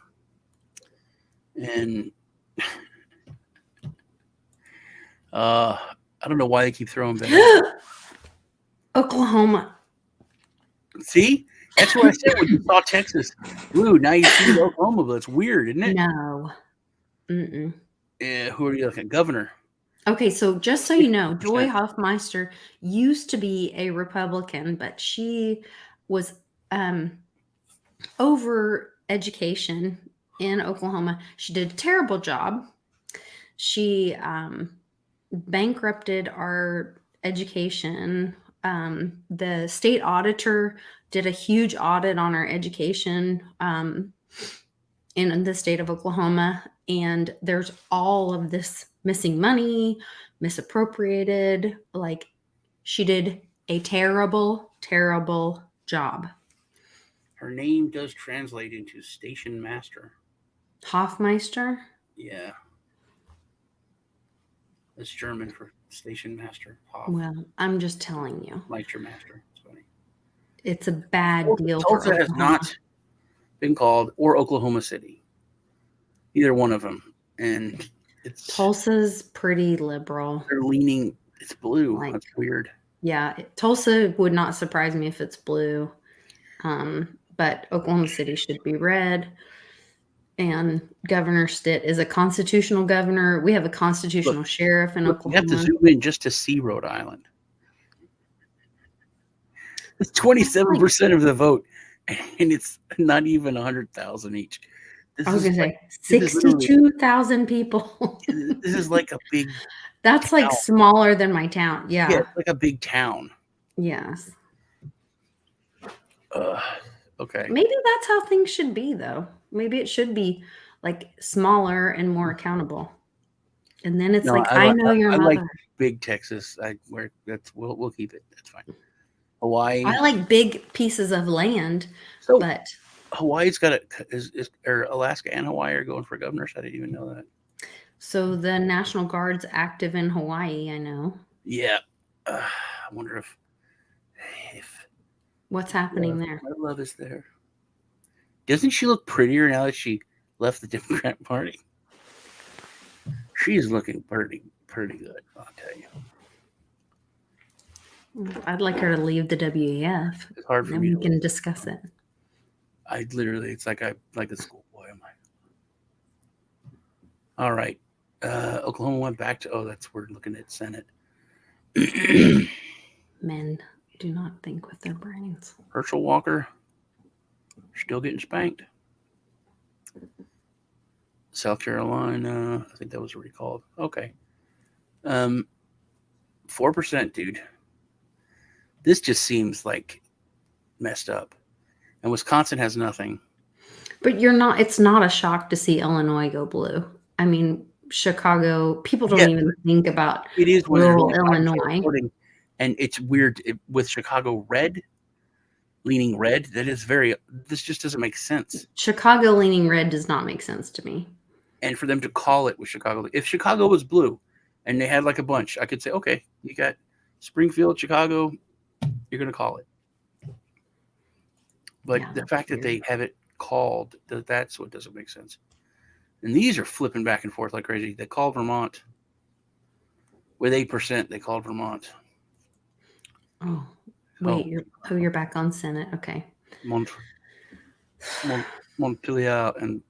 And I don't know why they keep throwing back. Oklahoma. See? That's what I said when you saw Texas. Ooh, now you see Oklahoma, but it's weird, isn't it? No. Mm-mm. Who are you looking at? Governor. Okay, so just so you know, Joy Hoffmeister used to be a Republican, but she was over education in Oklahoma. She did a terrible job. She bankrupted our education. The state auditor did a huge audit on our education in the state of Oklahoma, and there's all of this missing money, misappropriated. Like, she did a terrible, terrible job. Her name does translate into station master. Hoffmeister? Yeah. That's German for station master. Hoff. Well, I'm just telling you. Lecture master. It's funny. It's a bad deal for Tulsa has Oklahoma. not been called, or Oklahoma City. Either one of them. And it's Tulsa's pretty liberal. they're leaning. It's blue. Like- That's weird. Yeah, Tulsa would not surprise me if it's blue. But Oklahoma City should be red. And Governor Stitt is a constitutional governor. We have a constitutional sheriff in Look, you have to Oklahoma. zoom in just to see Rhode Island. It's 27% of the vote, and it's not even 100,000 each. This I was is going to like, say this is literally- 62,000 people. This is like a big. That's like town. smaller than my town. Yeah, Yeah. it's like a big town. Yes. Okay. Maybe that's how things should be, though. Maybe it should be like smaller and more accountable. And then it's No, like, I know your I mother. like big Texas. We'll keep it. That's fine. Hawaii. I like big pieces of land, So but Hawaii's got or Alaska and Hawaii are going for governors. I didn't even know that. so the National Guard's active in Hawaii, I know. Yeah. I wonder if What's happening there? my love is there. Doesn't she look prettier now that she left the Democrat Party? She's looking pretty good, I'll tell you. I'd like her to leave the WEF. It's hard for Then me we to can discuss it. I literally, it's like I like a schoolboy. All right. Oklahoma went back to, we're looking at Senate. Men do not think with their brains. Herschel Walker, still getting spanked. South Carolina, I think that was recalled. Okay. 4%, dude. This just seems like messed up. And Wisconsin has nothing. But it's not a shock to see Illinois go blue. I mean, Chicago, people don't even think about It is when rural there's only 5% Illinois. voting, and it's weird with Chicago leaning red. This just doesn't make sense. Chicago leaning red does not make sense to me. And for them to call it with Chicago, if Chicago was blue and they had like a bunch, I could say, okay, you got Springfield, Chicago, you're going to call it. But the fact that they have it called, that's what doesn't make sense. And these are flipping back and forth like crazy. They called Vermont with 8%. They called Vermont. Oh, wait, you're back on Senate. Okay. Montpelier and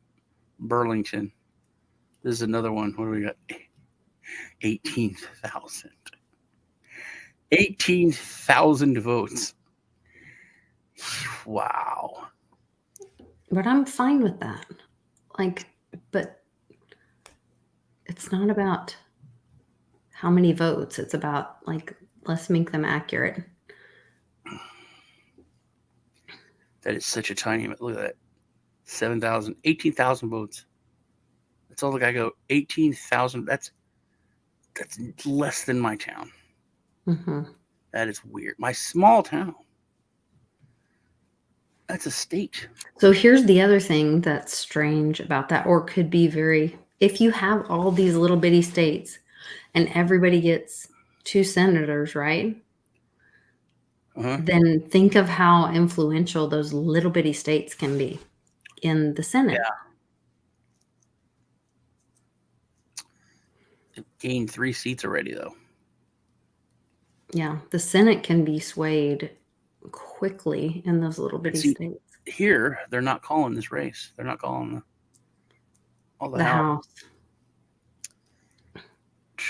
Burlington. This is another one. What do we got? 18,000. 18,000 votes. Wow. But I'm fine with that. But it's not about how many votes. It's about let's make them accurate. That is such a tiny, look at that. 7,000, 18,000 votes. That's all the guy go. 18,000. That's less than my town. Mm-hmm. That is weird. My small town. That's a state. So here's the other thing that's strange about that, or could be if you have all these little bitty states and everybody gets 2 senators, right? Then think of how influential those little bitty states can be in the Senate. Yeah. It gained 3 seats already, though. Yeah, the Senate can be swayed quickly in those little bitty states. Here, they're not calling this race. They're not calling the House.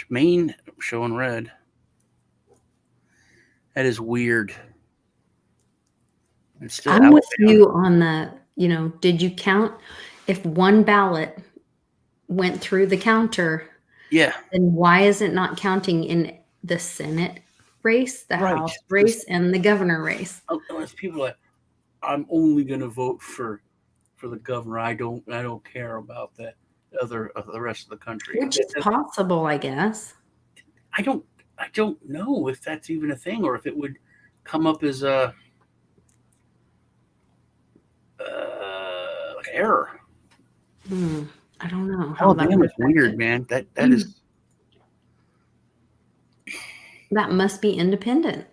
Maine showing red. That is weird. I'm with you on the, did you count if one ballot went through the counter? Yeah. Then why is it not counting in the Senate race, the House race, and the governor race? Unless people are like, I'm only going to vote for the governor. I don't care about the rest of the country. Which is possible, I guess. I don't know if that's even a thing, or if it would come up as a like error. I don't know. Alabama's weird, man. That is That must be independent.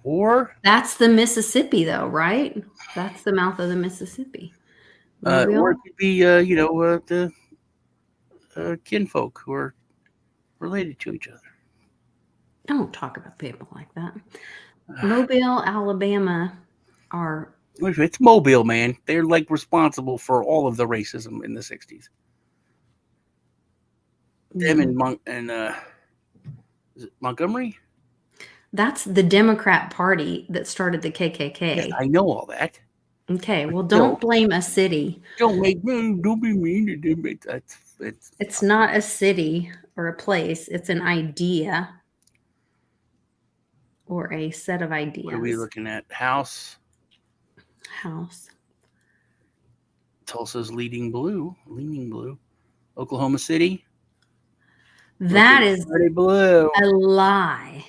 Or That's the Mississippi, though, right? That's the mouth of the Mississippi. Mobile? or it could be, the kinfolk who are related to each other. Don't talk about people like that. Mobile, Alabama are. It's Mobile, man. They're like responsible for all of the racism in the 60s. Them and is it Montgomery? That's the Democrat Party that started the KKK. Yes, I know all that. Okay, well, don't blame a city. Don't be mean to them. It's not a city or a place. It's an idea or a set of ideas. What are we looking at? House. Tulsa's leaning blue. Oklahoma City. That is blue. a lie.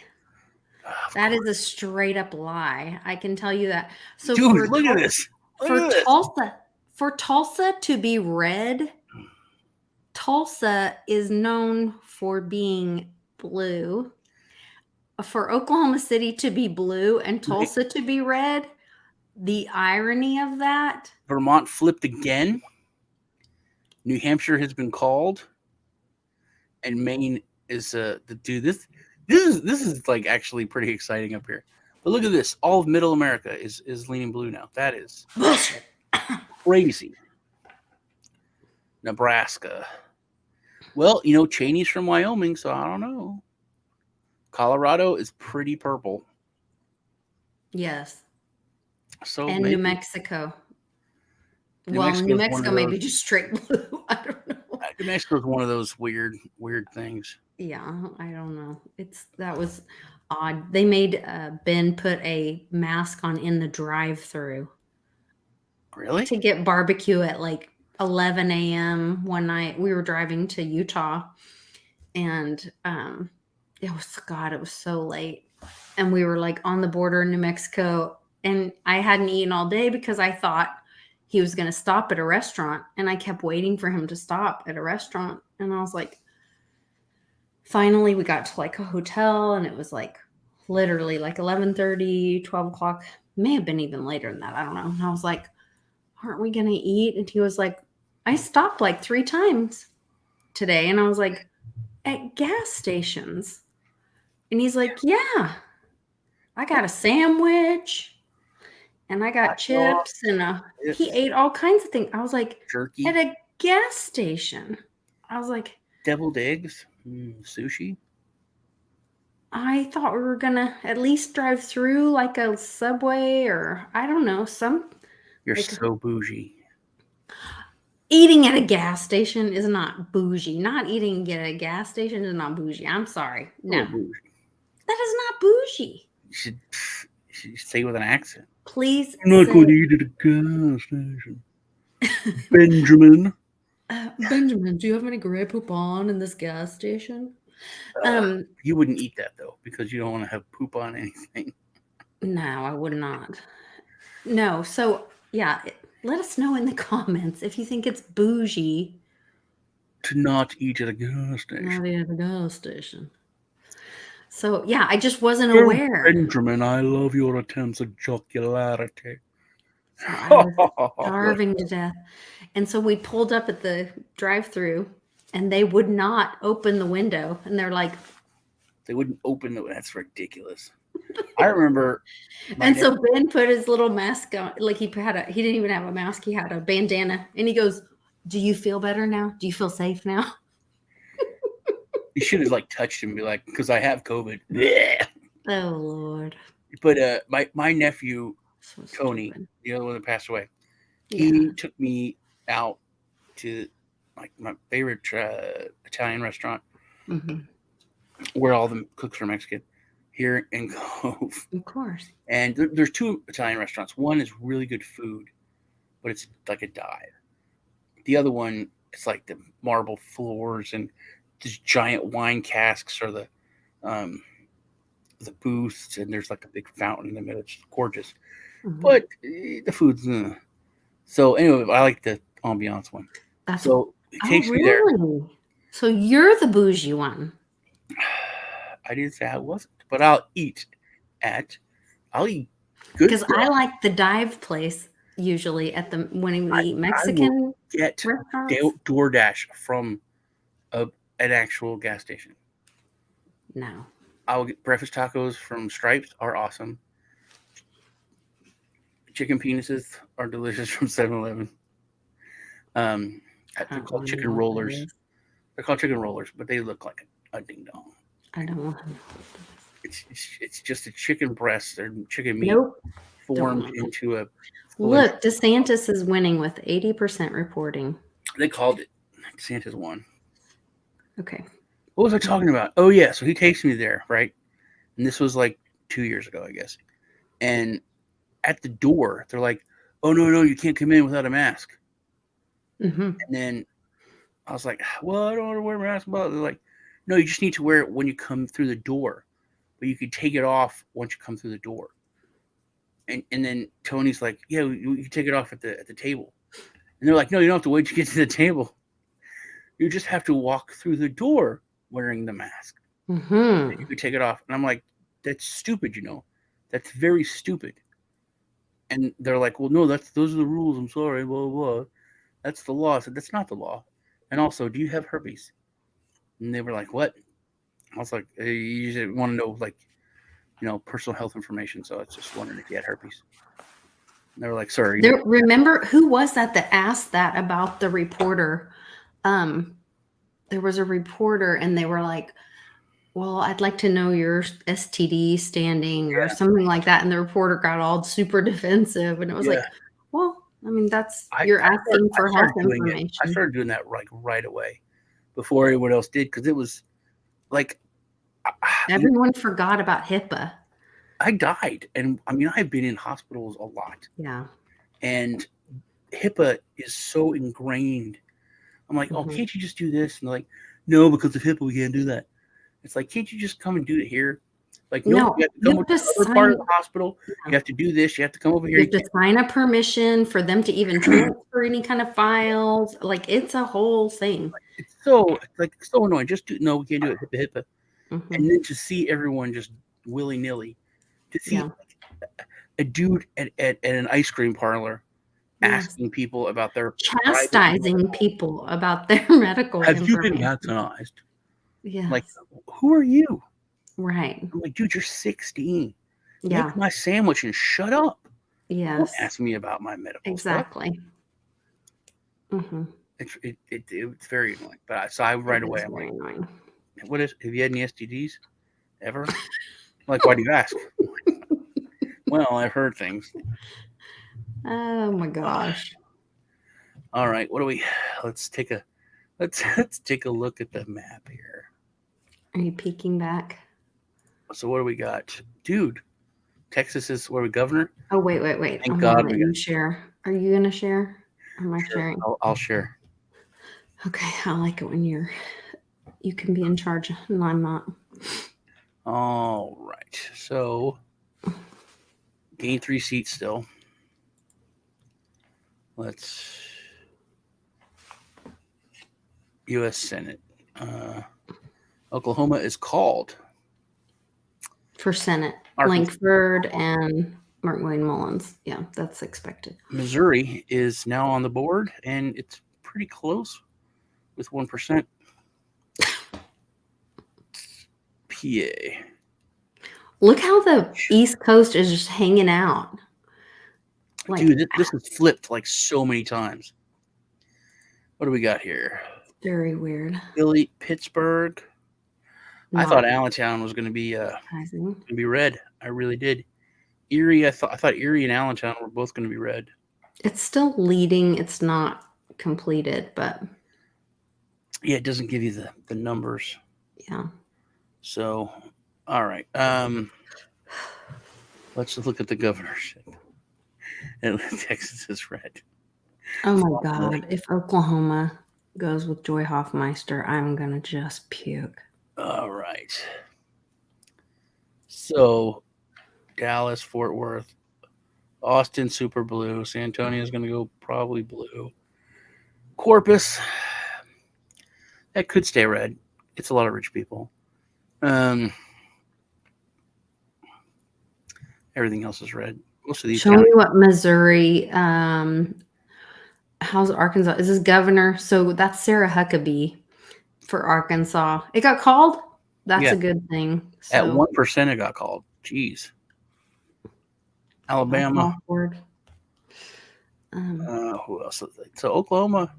That is a straight up lie. I can tell you that. So dude, look at this. For Tulsa to be red, Tulsa is known for being blue. For Oklahoma City to be blue and Tulsa to be red, the irony of that. Vermont flipped again. New Hampshire has been called, and Maine is dude. This is like actually pretty exciting up here. But look at this. All of Middle America is leaning blue now. That is crazy. Nebraska. Well, Cheney's from Wyoming, so I don't know. Colorado is pretty purple. Yes. So and New Mexico. New Mexico may be just straight blue. I don't know. New Mexico is one of those weird things. Yeah, I don't know. That was odd. They made Ben put a mask on in the drive-through. Really? To get barbecue at like 11 a.m. one night. We were driving to Utah, and it was so late, and we were like on the border in New Mexico, and I hadn't eaten all day because I thought he was going to stop at a restaurant, and I kept waiting for him to stop at a restaurant, and I was like, finally we got to like a hotel, and it was like literally like 11:30, 12 o'clock, may have been even later than that, I don't know, and I was like, aren't we going to eat? And he was like, I stopped like 3 times today, and I was like, at gas stations. And he's like, yeah, I got a sandwich and I got chips and he ate all kinds of things. I was like, jerky at a gas station. I was like, deviled eggs, sushi. I thought we were gonna at least drive through like a Subway or I don't know, You're so bougie. Eating at a gas station is not bougie. Not eating at a gas station is not bougie. I'm sorry. No. That is not bougie. You should say it with an accent. Please. I'm not going to eat at a gas station. Benjamin. Benjamin, do you have any Grey Poupon in this gas station? You wouldn't eat that, though, because you don't want to have poop on anything. No, I would not. No. So, yeah, let us know in the comments if you think it's bougie to not eat at a gas station. Not eat at a gas station. So, yeah, I just wasn't aware. Benjamin, I love your attempts at jocularity. So I was starving to death. And so we pulled up at the drive-thru, and they would not open the window. And they're like... They wouldn't open the... That's ridiculous. I remember... And so Ben put his little mask on. Like he didn't even have a mask. He had a bandana. And he goes, do you feel better now? Do you feel safe now? You should have like touched him and be like, because I have COVID. Yeah. Oh Lord. But my nephew, Tony, the other one that passed away, he took me out to like my favorite Italian restaurant where all the cooks are Mexican here in Cove. Of course. And there's 2 Italian restaurants. One is really good food, but it's like a dive. The other one, it's like the marble floors and these giant wine casks are the booths, and there's like a big fountain in the middle. It's gorgeous. But the food's so anyway, I like the ambiance one. It takes me there. So you're the bougie one. I didn't say I wasn't, but I'll eat good Because stuff. I like the dive place usually at the when we eat Mexican Get restaurants. DoorDash from an actual gas station. No. I'll get breakfast tacos from Stripes are awesome. Chicken penises are delicious from 7-Eleven. They're called chicken rollers. They're called chicken rollers, but they look like a ding dong. I don't want to know. It's just a chicken breast or chicken meat Nope. formed into a. Look, DeSantis is winning with 80% reporting. They called it. DeSantis won. Okay. What was I talking about? Oh yeah, so he takes me there, right? And this was like 2 years ago, I guess. And at the door, they're like, "Oh no, you can't come in without a mask." Mm-hmm. And then I was like, "Well, I don't want to wear a mask." But they're like, "No, you just need to wear it when you come through the door, but you can take it off once you come through the door." And then Tony's like, "Yeah, you can take it off at the table." And they're like, "No, you don't have to wait to get to the table. You just have to walk through the door wearing the mask. Mm-hmm. You can take it off." And I'm like, "That's stupid, That's very stupid." And they're like, "Well, no, those are the rules. I'm sorry, blah, blah, blah. That's the law." I said, "That's not the law. And also, do you have herpes?" And they were like, "What?" I was like, "You just want to know, personal health information. So I was just wondering if you had herpes." And they were like, "Sorry." Remember, who was that asked that about the reporter? There was a reporter and they were like, "Well, I'd like to know your STD standing," or something like that. And the reporter got all super defensive. And it was like, well, I mean, you're asking for health information. I started doing that right away before anyone else did, because it was like everyone forgot about HIPAA. I died. And I mean, I've been in hospitals a lot. Yeah. And HIPAA is so ingrained. I'm like, "Oh, can't you just do this?" And they're like, "No, because of HIPAA, we can't do that." It's like, can't you just come and do it here? Like, no, you have to come to another part of the hospital. Yeah. You have to do this. You have to come over here. You have to sign a permission for them to even transfer any kind of files. Like, it's a whole thing. It's so annoying. Just no, we can't do it. HIPAA. Mm-hmm. And then to see everyone just willy-nilly, to see a dude at an ice cream parlor asking people about their chastising people about their medical information. Have you been vaccinated? Yeah. Like, who are you? Right. I'm like, dude, you're 16. Yeah. Make my sandwich and shut up. Yes. Don't ask me about my medical stuff. Mm-hmm. It's very annoying. But so I right away, I'm like, annoying. Have you had any STDs ever? Like, why do you ask? Well, I've heard things. Oh my gosh. All right. Let's take a look at the map here. Are you peeking back? So what do we got? Dude, Texas is where we governor. Oh, wait. Thank God we got share. Are you going to share? Or am I sharing? I'll share. Okay. I like it when you can be in charge and I'm not. All right. So gain 3 seats still. Let's U.S. Senate. Oklahoma is called for Senate. Arkansas. Langford and Mark Wayne Mullins. Yeah, that's expected. Missouri is now on the board, and it's pretty close with 1%. PA. Look how the East Coast is just hanging out. Like, dude, this has flipped like so many times. What do we got here? Very weird. Philly, Pittsburgh. I thought Allentown was going to be red. I really did. Erie, I thought Erie and Allentown were both going to be red. It's still leading. It's not completed, but yeah, it doesn't give you the numbers. Yeah. So, all right. Let's look at the governorship. And Texas is red. Oh my God! If Oklahoma goes with Joy Hoffmeister, I'm gonna just puke. All right. So, Dallas, Fort Worth, Austin, super blue. San Antonio is going to go probably blue. Corpus, that could stay red. It's a lot of rich people. Everything else is red. Most of these Show me counties. what Missouri. How's Arkansas? Is this governor? So that's Sarah Huckabee for Arkansas. It got called. That's Yeah. a good thing. At So 1% it got called. Jeez. Alabama. that's awkward. Who else? So Oklahoma,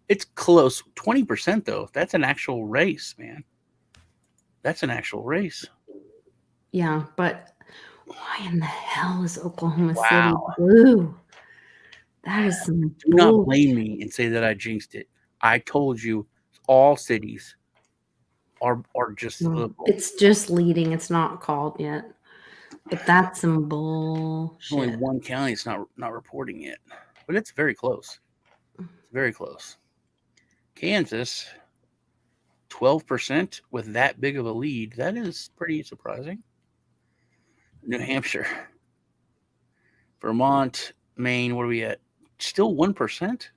it's close. 20% though. That's an actual race, man. That's an actual race. Yeah, but why in the hell is Oklahoma Wow. City blue? That is some Do not bull. blame me and say that I jinxed it. I told you all cities are just No, liberal. it's just leading. It's not called yet. But that's some bullshit. Only one county is not reporting it, but it's very close. It's very close. Kansas, 12% with that big of a lead. That is pretty surprising. New Hampshire, Vermont, Maine. What are we at? Still 1%.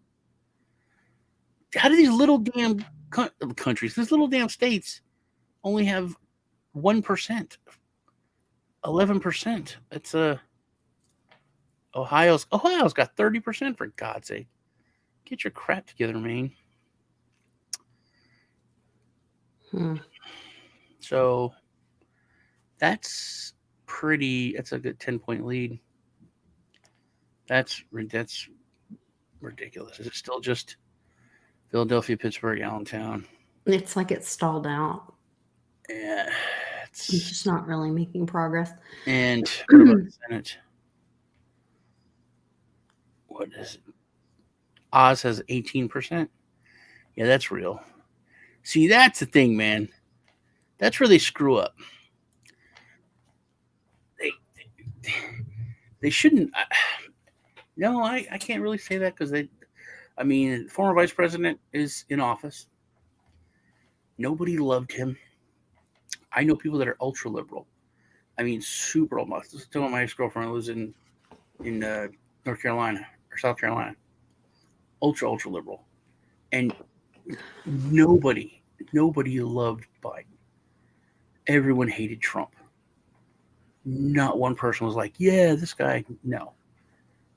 How do these little damn countries, these little damn states, only have 1%? 11%. It's Ohio's got 30%, for God's sake. Get your crap together, Maine. So that's a good 10-point lead. That's ridiculous. Is it still just Philadelphia, Pittsburgh, Allentown? It's like it's stalled out. Yeah. It's just not really making progress. And what about the Senate? What is it? Oz has 18%. Yeah, that's real. See, that's the thing, man. That's where they screw up. They shouldn't. No, I can't really say that because former vice president is in office. Nobody loved him. I know people that are ultra liberal. I mean, super liberal. Still, my ex-girlfriend lives in North Carolina or South Carolina. Ultra liberal, and nobody loved Biden. Everyone hated Trump. Not one person was like, "Yeah, this guy." No.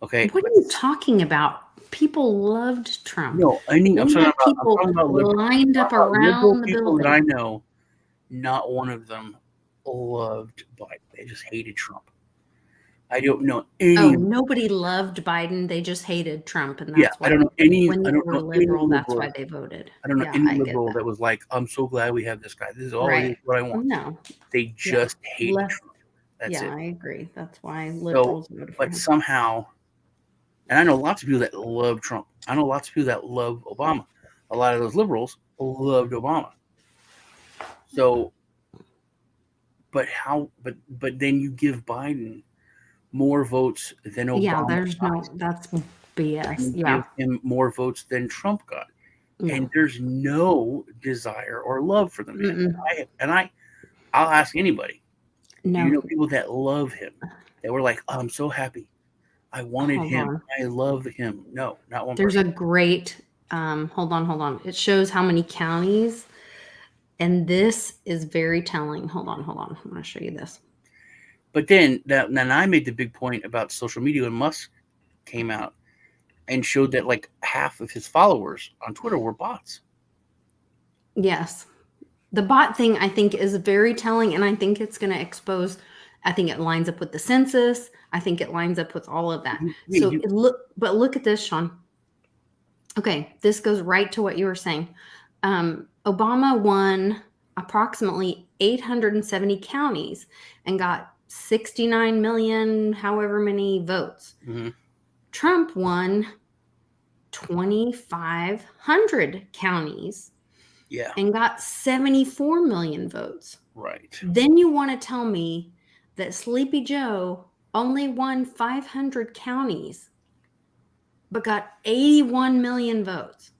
Okay. What are you talking about? People loved Trump. No, I'm talking people about liberal. lined up Liberal around the people building. that I know. Not one of them loved Biden. They just hated Trump. I don't know any. Oh, nobody loved Biden. They just hated Trump, and that's why. I don't know any. When I they don't were know liberal, any that's liberal. why they voted. I don't know Yeah, any I get liberal that. that was like, "I'm so glad we have this guy. This is all Right. what I want." No. They just hated Left. Trump. That's Yeah, it. I agree. That's why liberals voted for But him. somehow, and I know lots of people that love Trump. I know lots of people that love Obama. A lot of those liberals loved Obama. So, but then you give Biden more votes than Obama. Yeah, that's BS. Yeah. Give him more votes than Trump got. No. And there's no desire or love for the man. I'll ask anybody. No. Do you know people that love him? That were like, "Oh, I'm so happy. I wanted him. on. I love him." No, not one There's person. a great hold on. It shows how many counties, and this is very telling. Hold on. I'm going to show you this. But then I made the big point about social media when Musk came out and showed that like half of his followers on Twitter were bots. Yes. The bot thing, I think, is very telling, and I think it's going to expose. I think it lines up with the census. I think it lines up with all of that. Look at this, Sean. Okay, this goes right to what you were saying. Obama won approximately 870 counties and got 69 million, however many votes. Mm-hmm. Trump won 2,500 counties. Yeah. And got 74 million votes. Right. Then you want to tell me that Sleepy Joe only won 500 counties, but got 81 million votes.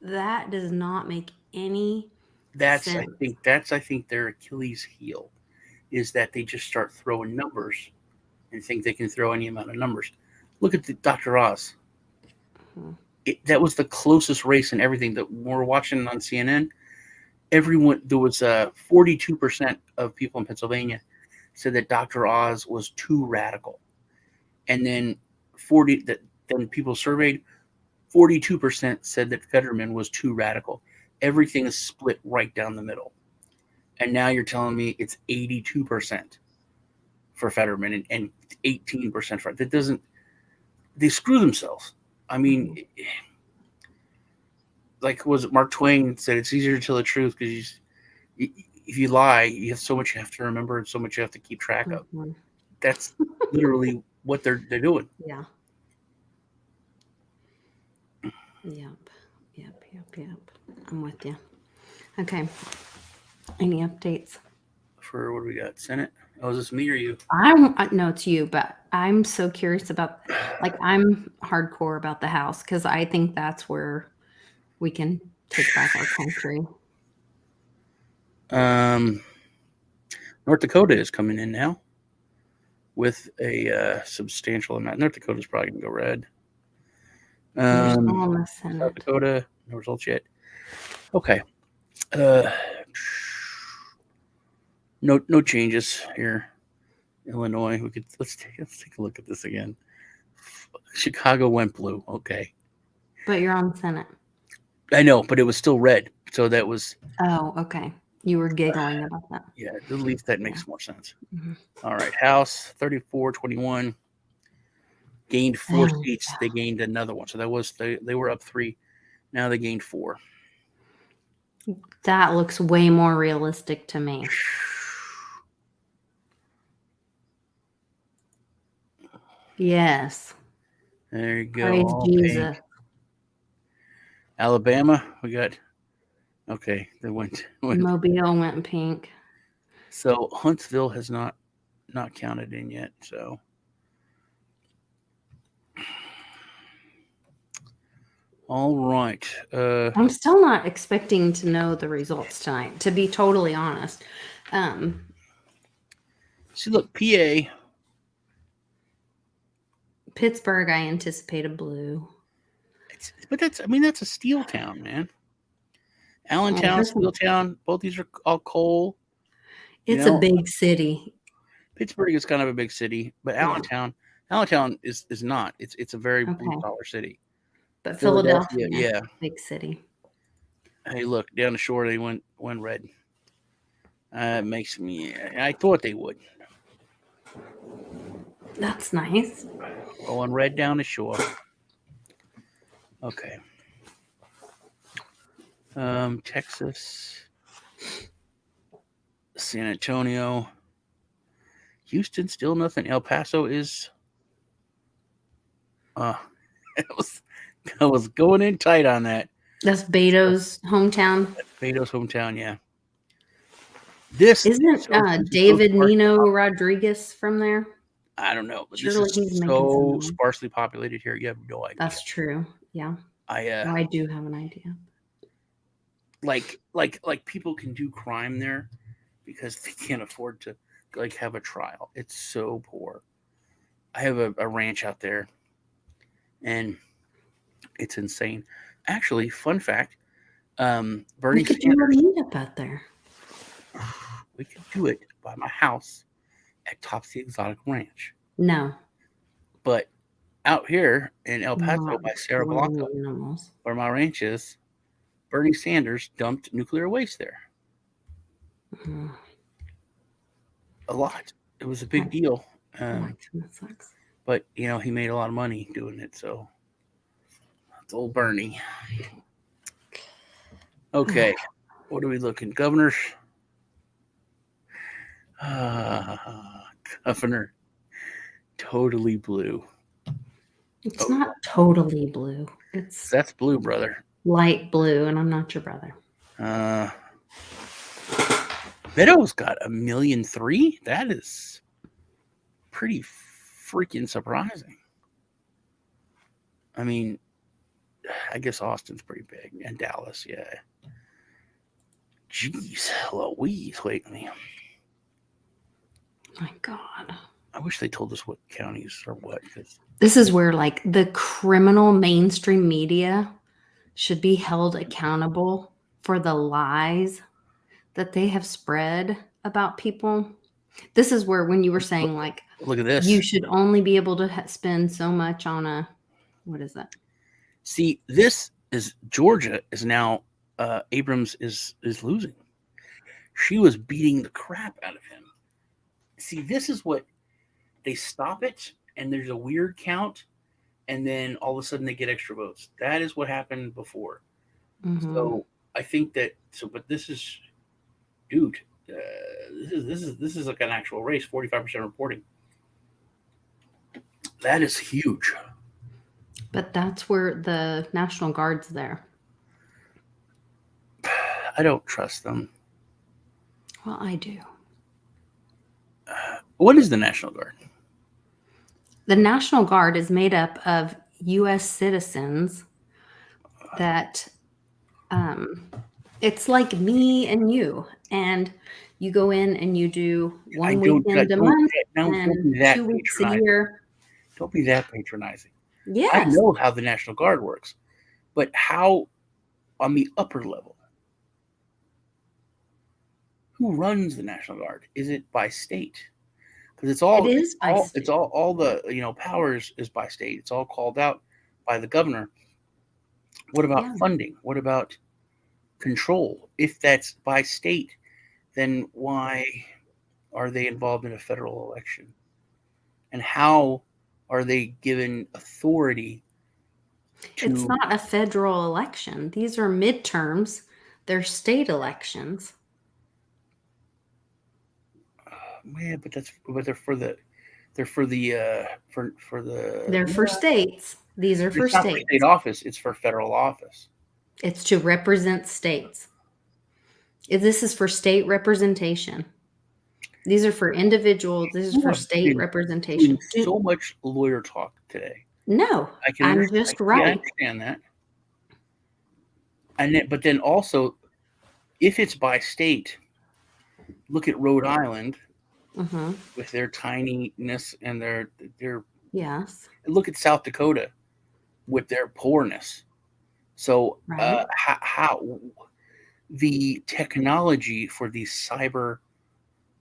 That does not make any sense. I think their Achilles heel is that they just start throwing numbers and think they can throw any amount of numbers. Look at Dr. Oz. Mm-hmm. That was the closest race and everything that we're watching on CNN. everyone, there was 42% of people in Pennsylvania said that Dr. Oz was too radical. And then then people surveyed, 42% said that Fetterman was too radical. Everything is split right down the middle. And now you're telling me it's 82% for Fetterman and 18% for that. Doesn't, they screw themselves. I mean, like, was it Mark Twain said, it's easier to tell the truth because if you lie, you have so much you have to remember and so much you have to keep track of. That's literally what they're doing. Yeah. Yep. I'm with you. Okay. Any updates? For what do we got? Senate? Oh, is this me or you? No, it's you, but I'm so curious about, like, I'm hardcore about the House because I think that's where we can take back our country. North Dakota is coming in now with a substantial amount. North Dakota's probably going to go red. South Dakota, no results yet. Okay. No changes here. Illinois, let's take a look at this again. Chicago went blue. Okay. But you're on Senate. I know, but it was still red. So that was. Oh, okay. You were giggling about that. Yeah, at least that makes more sense. Mm-hmm. All right. House 34-21 gained 4 seats. They gained another one. So that was they were up 3. Now they gained 4. That looks way more realistic to me. Yes. There you go. Praise Jesus. Alabama, we got. Okay, they went. Mobile went pink. So Huntsville has not counted in yet. So. All right. I'm still not expecting to know the results tonight, to be totally honest. See, look, PA. Pittsburgh, I anticipate a blue. But that's a steel town, man. Allentown, steel town. Both these are all coal. It's a big city. Pittsburgh is kind of a big city, but Allentown is not. It's a very blue collar city. But Philadelphia, yeah, big city. Hey, look, down the shore they went red. It makes me. I thought they would. That's nice. Going red down the shore. Okay. Texas, San Antonio, Houston, still nothing. El Paso is. I was going in tight on that. That's Beto's hometown. Beto's hometown, yeah. This isn't David Nino Rodriguez from there. I don't know, but surely this is so sparsely populated here. You have no idea. That's true. Yeah, I do have an idea. Like people can do crime there because they can't afford to have a trial. It's so poor. I have a ranch out there, and it's insane. Actually, fun fact: Bernie we could do a meetup out there. We could do it by my house at Topsy Exotic Ranch. No, but out here in El Paso by Sierra Blanca, where my ranch is, Bernie Sanders dumped nuclear waste there. Mm-hmm. A lot. It was a big deal. That sucks. But he made a lot of money doing it. So that's old Bernie. Okay, what are we looking? Governors. Governor. Totally blue. It's not totally blue. That's blue, brother. Light blue, and I'm not your brother. Beto's got 1,000,003. That is pretty freaking surprising. I mean, I guess Austin's pretty big, and Dallas, yeah. Jeez, Louise, wait a minute. My God. I wish they told us what counties or what. This is where the criminal mainstream media should be held accountable for the lies that they have spread about people. This is where, when you were saying, like, Look at this. you should only be able to spend so much on a, what is that? See, this is Georgia is now, Abrams is losing. She was beating the crap out of him. See, this is what they stop it, and there's a weird count, and then all of a sudden they get extra votes. That is what happened before. Mhm. So I think that. So, but this is, dude. This is like an actual race. 45% reporting. That is huge. But that's where the National Guard's there. I don't trust them. Well, I do. What is the National Guard? The National Guard is made up of U.S. citizens that it's like me and you. And you go in and you do one weekend a month and 2 weeks a year. Don't be that patronizing. Yes. I know how the National Guard works, but how on the upper level? Who runs the National Guard? Is it by state? Because it's all It is by state. It's all the powers is by state. It's all called out by the governor. What about funding? What about control? If that's by state, then why are they involved in a federal election? And how are they given authority to... It's not a federal election. These are midterms. They're state elections. Yeah, but they're for states. These are for it's not states. For state office, it's for federal office. It's to represent states. This is for state representation. These are for individuals. This is for state representation. So much lawyer talk today. No, I'm just right. I understand that. And then, but then also, if it's by state, look at Rhode Island with their tininess and their yes. Look at South Dakota with their poorness. So how the technology for the cyber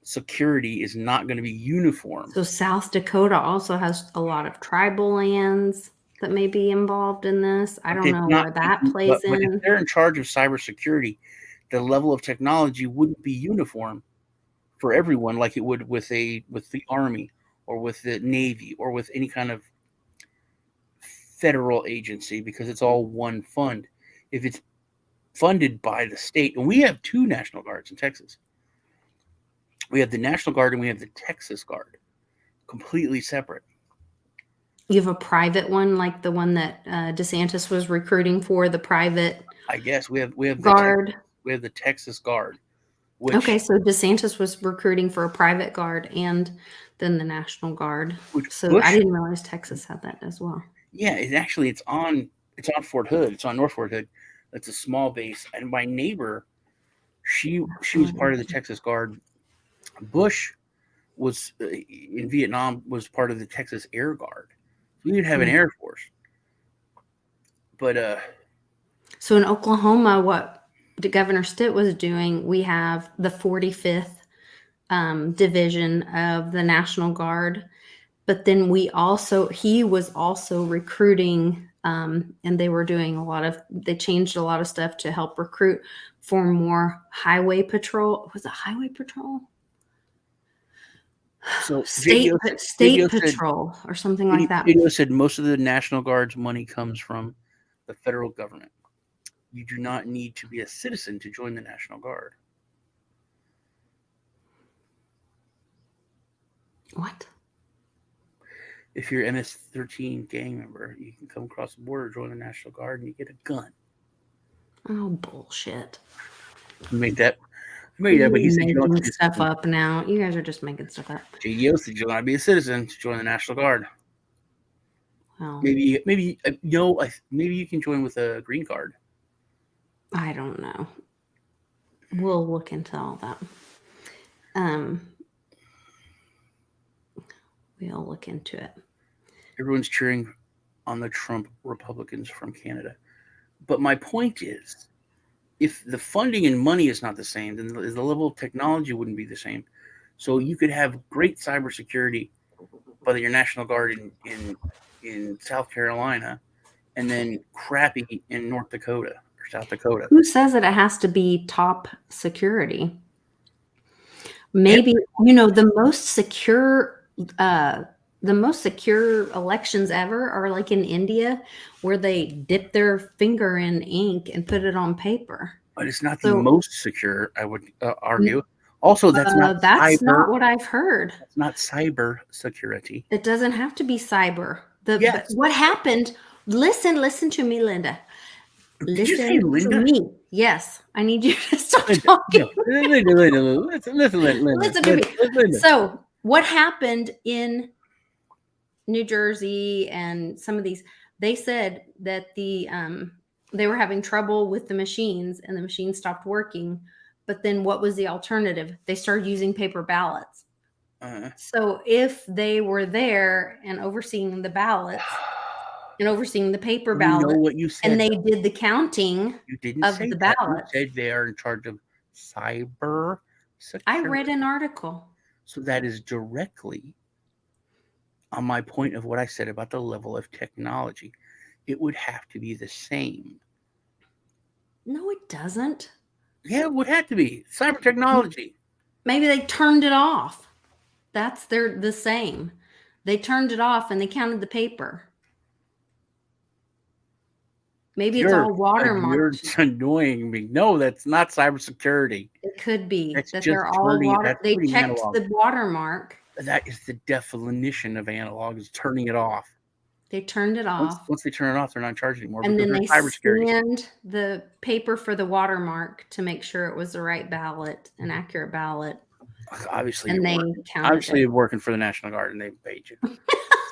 security is not going to be uniform. So South Dakota also has a lot of tribal lands that may be involved in this. I don't know where that plays in. But if they're in charge of cybersecurity, the level of technology wouldn't be uniform for everyone like it would with the Army or with the Navy or with any kind of federal agency, because it's all one fund. If it's funded by the state, and we have two National Guards in Texas. We have the National Guard and we have the Texas Guard, completely separate. You have a private one, like the one that DeSantis was recruiting for, the private. I guess we have Guard. We have the Texas Guard. Okay, so DeSantis was recruiting for a private guard and then the National Guard. I didn't realize Texas had that as well. Yeah, it's on Fort Hood. It's on North Fort Hood. It's a small base, and my neighbor, she was part of the Texas Guard. Bush was in Vietnam, was part of the Texas Air Guard. We would have an Air Force. But so in Oklahoma, what Governor Stitt was doing, we have the 45th division of the National Guard, but then he was also recruiting, and they were doing they changed a lot of stuff to help recruit for more highway patrol. Was it highway patrol? So state patrol or something like that. Video said most of the National Guard's money comes from the federal government. You do not need to be a citizen to join the National Guard. What? If you're an MS-13 gang member, you can come across the border, join the National Guard, and you get a gun. Oh, bullshit. You made that. But he said you don't making stuff up now. You guys are just making stuff up. JDO said you want to be a citizen to join the National Guard. Well, maybe you can join with a green card. I don't know. We'll look into all that. We'll look into it. Everyone's cheering on the Trump Republicans from Canada. But my point is if the funding and money is not the same, then the level of technology wouldn't be the same. So you could have great cybersecurity by your National Guard in South Carolina, and then crappy in North Dakota or South Dakota. Who says that it has to be top security? Maybe, the most secure elections ever are like in India, where they dip their finger in ink and put it on paper. But it's not the most secure, I would argue. Also, that's not not what I've heard. That's not cyber security. It doesn't have to be cyber. What happened? Listen to me, Linda. Did you say Linda? To me. Yes, I need you to stop talking. Listen to me. So, what happened in New Jersey and some of these? They said that they were having trouble with the machines, and the machines stopped working. But then, what was the alternative? They started using paper ballots. So, if they were there and overseeing the ballots and overseeing the paper ballots, what you said, and they did the counting of the ballots. You said they are in charge of cyber security. I read an article. So that is directly on my point of what I said about the level of technology. It would have to be the same. No, it doesn't. Yeah, it would have to be. Cyber technology. Maybe they turned it off. They're the same. They turned it off and they counted the paper. Maybe it's all watermarked. You're annoying me. No, that's not cybersecurity. It could be that's that just they're all water. They checked analog. the watermark. That is the definition of analog, is turning it off. They turned it off. Once they turn it off, they're not charged anymore. And then they scanned the paper for the watermark to make sure it was the right ballot, an accurate ballot. Obviously, and they counted obviously you're working for the National Guard and they paid you.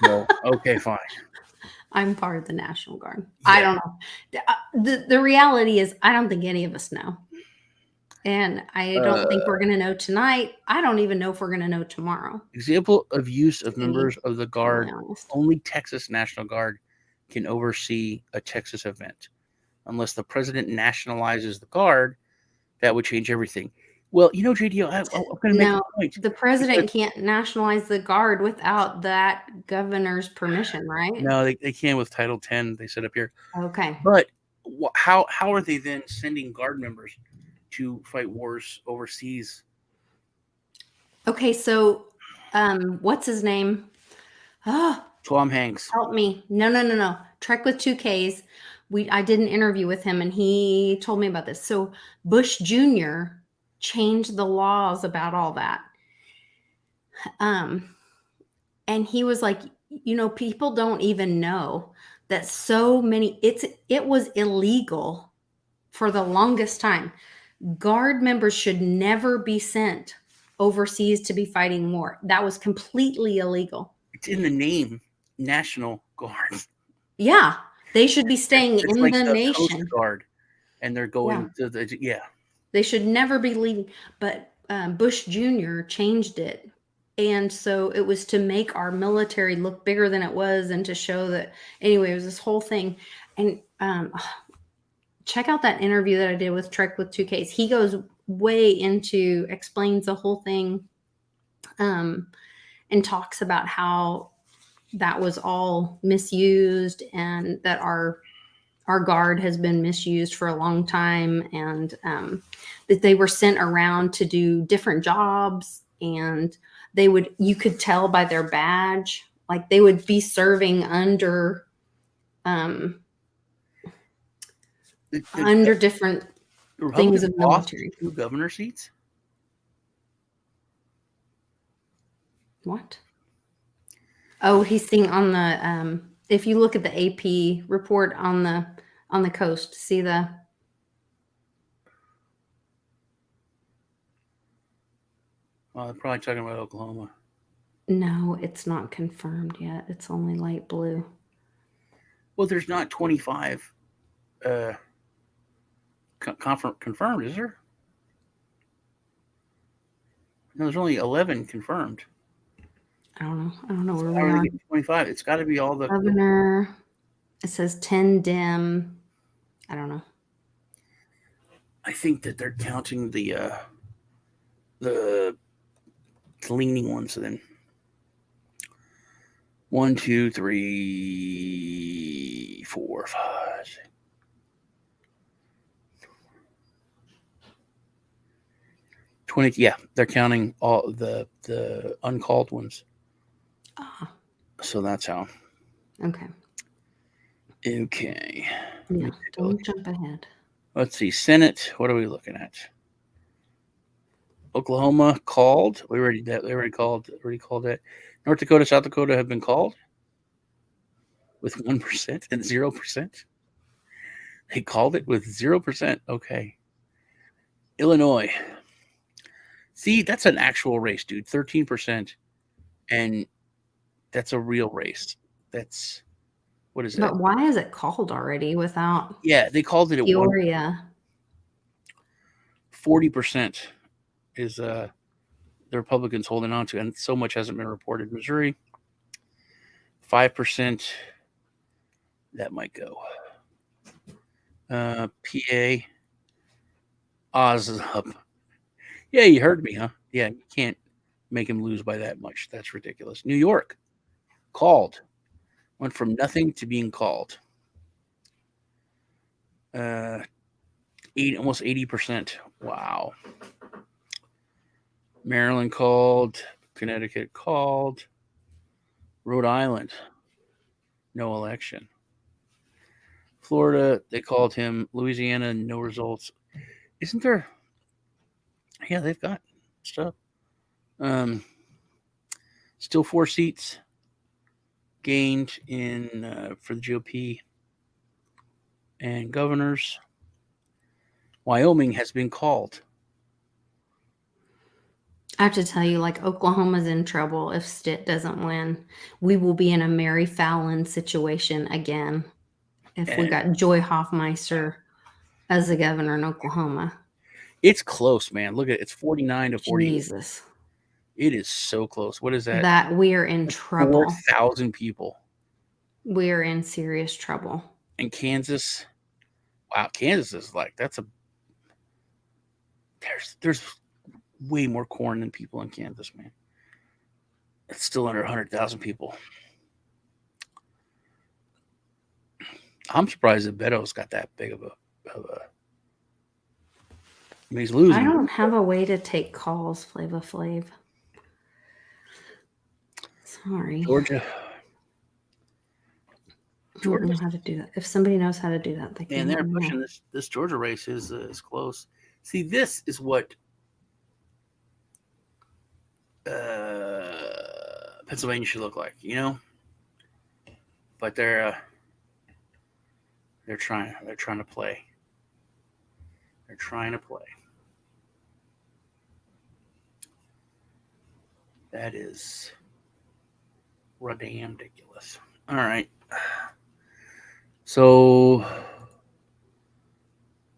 So, okay, fine. I'm part of the National Guard. Yeah. I don't know. The reality is, I don't think any of us know. And I don't think we're going to know tonight. I don't even know if we're going to know tomorrow. Example of use of members of the Guard. Only Texas National Guard can oversee a Texas event. Unless the president nationalizes the Guard, that would change everything. Well, JD, I'm going to make a point. The president can't nationalize the Guard without that governor's permission, right? No, they can with Title 10. They set up here. Okay. But how are they then sending Guard members to fight wars overseas? Okay, so what's his name? Tom Hanks. Help me. No. Trek with 2 Ks. I did an interview with him and he told me about this. So Bush Jr. changed the laws about all that. And he was like, people don't even know that so many, it was illegal for the longest time. Guard members should never be sent overseas to be fighting war. That was completely illegal. It's in the name, National Guard. Yeah, they should be staying in like the nation. Coast Guard, and they're going to the They should never be leaving. But Bush Jr. changed it, and so it was to make our military look bigger than it was, and to show that. Anyway, it was this whole thing, and check out that interview that I did with Trek with 2 Ks. He goes way into, explains the whole thing, and talks about how that was all misused and that our Guard has been misused for a long time, and that they were sent around to do different jobs, and you could tell by their badge, like they would be serving under different things of military. 2 governor seats? What? Oh, he's seeing on the if you look at the AP report on the coast, see the They're probably talking about Oklahoma. No, it's not confirmed yet. It's only light blue. Well, there's not 25 confirmed, is there? No, there's only 11 confirmed. I don't know where we we are. 25. It's got to be all the governor. It says 10 dim. I don't know. I think that they're counting the leaning ones. So then 1, 2, 3, 4, 5, 6. Yeah, they're counting all the uncalled ones. Ah, So that's how. okay. Okay. Yeah, don't jump ahead. Let's see. Senate. What are we looking at? Oklahoma called. We already called that. North Dakota, South Dakota have been called with 1% and 0%. They called it with 0%. Okay. Illinois. See, that's an actual race, dude. 13%. And that's a real race. That's, what is that? But why is it called already without Yeah, they called it at Peoria? 40% is the Republicans holding on to, and so much hasn't been reported. Missouri, 5%. That might go. PA, Oz is up. Yeah, you heard me, huh? Yeah, you can't make him lose by that much. That's ridiculous. New York, called. Went from nothing to being called. Almost 80%. Wow. Maryland called. Connecticut called. Rhode Island, no election. Florida, they called him. Louisiana, no results. Isn't there? Yeah, they've got stuff. Still 4 seats gained in for the GOP and governors. Wyoming has been called. I have to tell you, like, Oklahoma's in trouble if Stitt doesn't win. We will be in a Mary Fallon situation again if we got Joy Hoffmeister as the governor in Oklahoma. It's close, man. Look at it. It's 49 to 48. Jesus. It is so close. What is that? That we are in trouble. 4,000 people. We are in serious trouble. And Kansas, wow, Kansas is like, there's way more corn than people in Kansas, man. It's still under 100,000 people. I'm surprised that Beto's got that big of a I mean, he's losing. I don't have a way to take calls, Flava Flav. Sorry. Georgia. I don't know how to do that. If somebody knows how to do that, they can. And they're pushing this Georgia race is close. See, this is what Pennsylvania should look like, you know. But they're trying to play. They're trying to play. That is damn ridiculous. All right. So,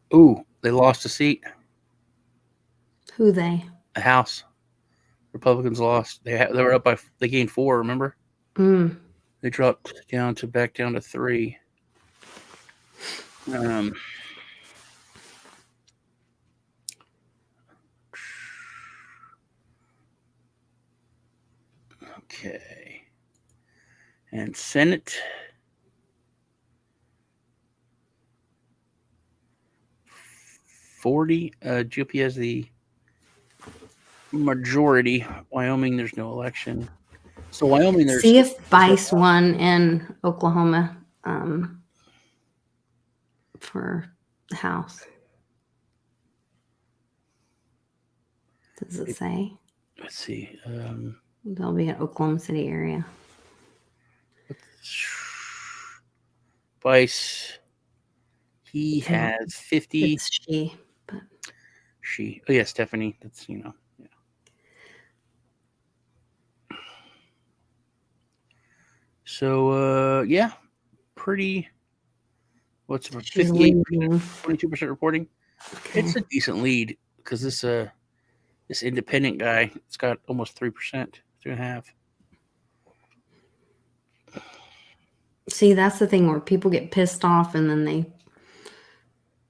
they lost a seat. Who they? A House. Republicans lost. They were up by. They gained 4. Remember? They dropped back down to 3. Okay. And Senate. 40. GOP has the majority. Wyoming, there's no election. So Wyoming, there's. See if Bice won in Oklahoma for the House. Does it say? Let's see. They'll be in Oklahoma City area. Bice. He has 50. It's she, but she. Oh yeah, Stephanie. That's yeah. So yeah, pretty. What's 58%, 22% reporting? Okay. It's a decent lead because this independent guy, it's got almost 3%, 3.5%. See, that's the thing where people get pissed off and then they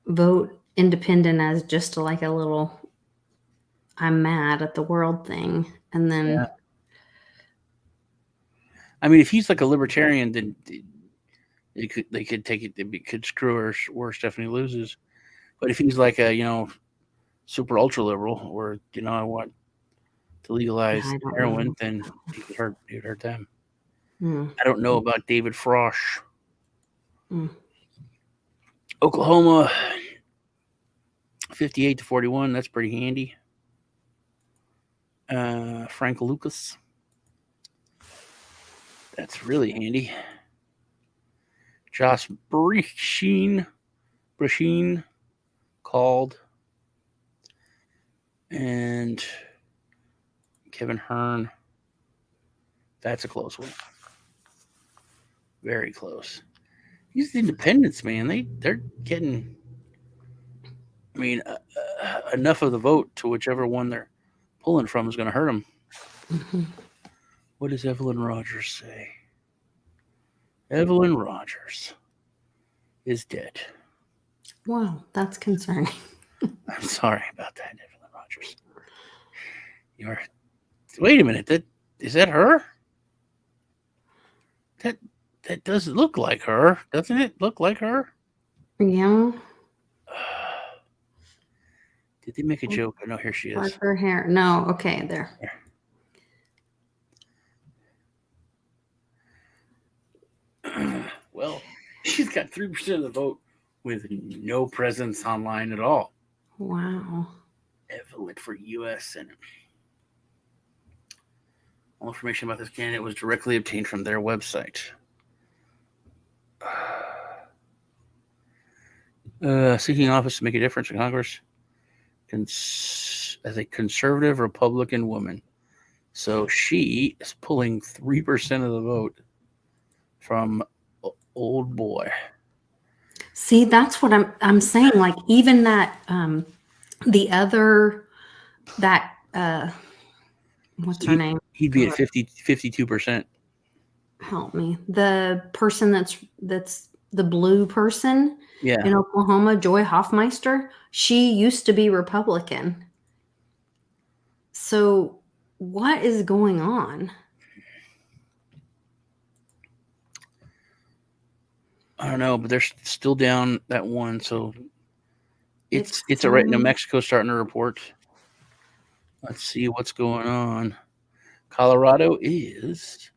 vote independent as just like a little I'm mad at the world thing. And then Yeah. I mean, if he's like a libertarian, then they could take it. They could screw her worse. Stephanie loses. But if he's like a super ultra liberal, or I want to legalize I don't heroin, know. then he could hurt them. Hmm. I don't know about David Frosch. Hmm. Oklahoma, 58-41. That's pretty handy. Frank Lucas. That's really handy. Josh Brecheen called. And Kevin Hearn. That's a close one. Very close. These independents, man, they're getting, I mean, enough of the vote to whichever one they're pulling from is going to hurt them. Mm-hmm. What does Evelyn Rogers say? Evelyn Rogers is dead. Wow, that's concerning. I'm sorry about that, Evelyn Rogers. Wait a minute. Is that her? That doesn't look like her. Doesn't it look like her? Yeah. Did they make a joke? Oh, no, here she is. Her hair. No, okay, there. Well, she's got 3% of the vote with no presence online at all. Wow. Evelyn for U.S. Senate. All information about this candidate was directly obtained from their website. Seeking office to make a difference in Congress as a conservative Republican woman. So she is pulling 3% of the vote from old boy. See, that's what I'm saying. Like even that the other that what's her name? He'd be at 52%. Help me. The person that's the blue person in Oklahoma, Joy Hoffmeister, she used to be Republican. So what is going on? I don't know, but they're still down that one. So it's right. New Mexico starting to report. Let's see what's going on. Colorado is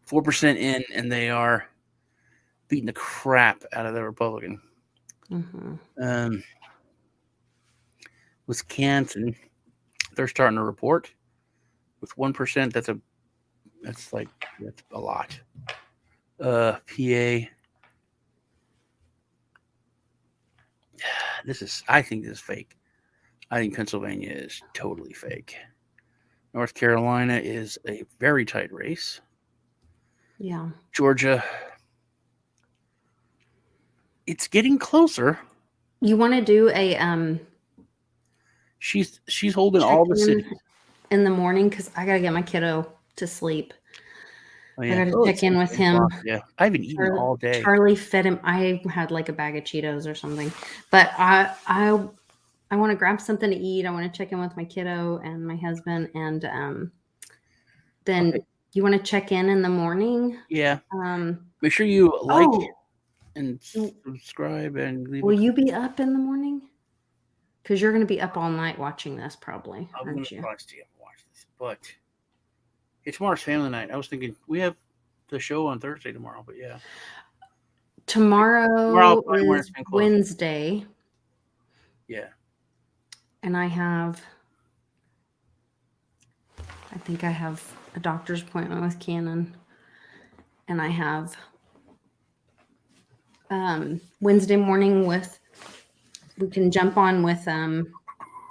4% in, and they are beating the crap out of the Republican. Mm-hmm. Wisconsin, they're starting to report with 1%. That's a lot. PA. I think this is fake. I think Pennsylvania is totally fake. North Carolina is a very tight race. Yeah. Georgia, it's getting closer. You want to do a She's holding all the cities in the morning because I gotta get my kiddo to sleep. Oh, yeah. I gotta check in with him. Yeah, I haven't eaten all day. Charlie fed him. I had like a bag of Cheetos or something, but I want to grab something to eat. I want to check in with my kiddo and my husband, and then you want to check in the morning. Yeah. Make sure you like and subscribe and leave. Will you be up in the morning? Because you're going to be up all night watching this, probably. I'm going to probably stay up and watch this, but it's tomorrow's family night. I was thinking we have the show on Thursday tomorrow, but yeah. Tomorrow is Wednesday. Yeah. And I think I have a doctor's appointment with Cannon. And I have Wednesday morning we can jump on with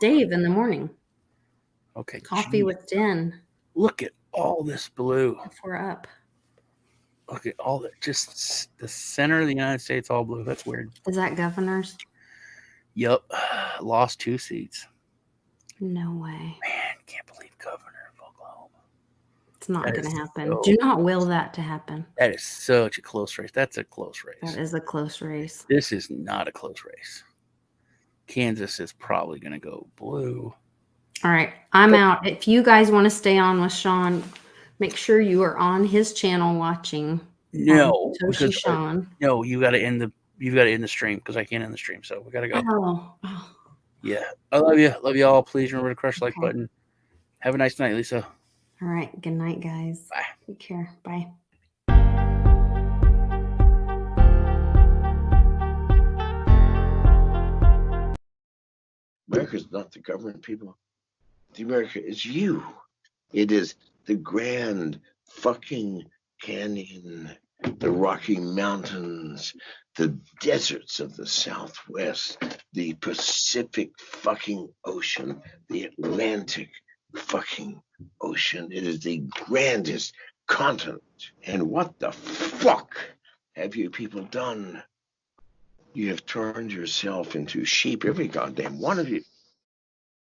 Dave in the morning. Okay. Coffee with Den. Look at all this blue. If we're up. Look at all that. Just the center of the United States, all blue. That's weird. Is that governors? Yep. Lost 2 seats. No way. Man, can't believe governor of Oklahoma. It's not That going to is happen. so- Do not will that to happen. That is such a close race. That's a close race. That is a close race. This is not a close race. Kansas is probably going to go blue. All right, I'm out. If you guys want to stay on with Sean, make sure you are on his channel watching. No, Toshi because Sean. no, you got to end the stream because I can't end the stream. So we got to go. Oh. Yeah, I love you. Love you all. Please remember to crush the like Okay. button. Have a nice night, Lisa. All right. Good night, guys. Bye. Take care. Bye. America is not the government, people. The America is you. It is the Grand fucking Canyon, the Rocky Mountains, the deserts of the Southwest, the Pacific fucking Ocean, the Atlantic fucking Ocean. It is the grandest continent. And what the fuck have you people done? You have turned yourself into sheep, every goddamn one of you.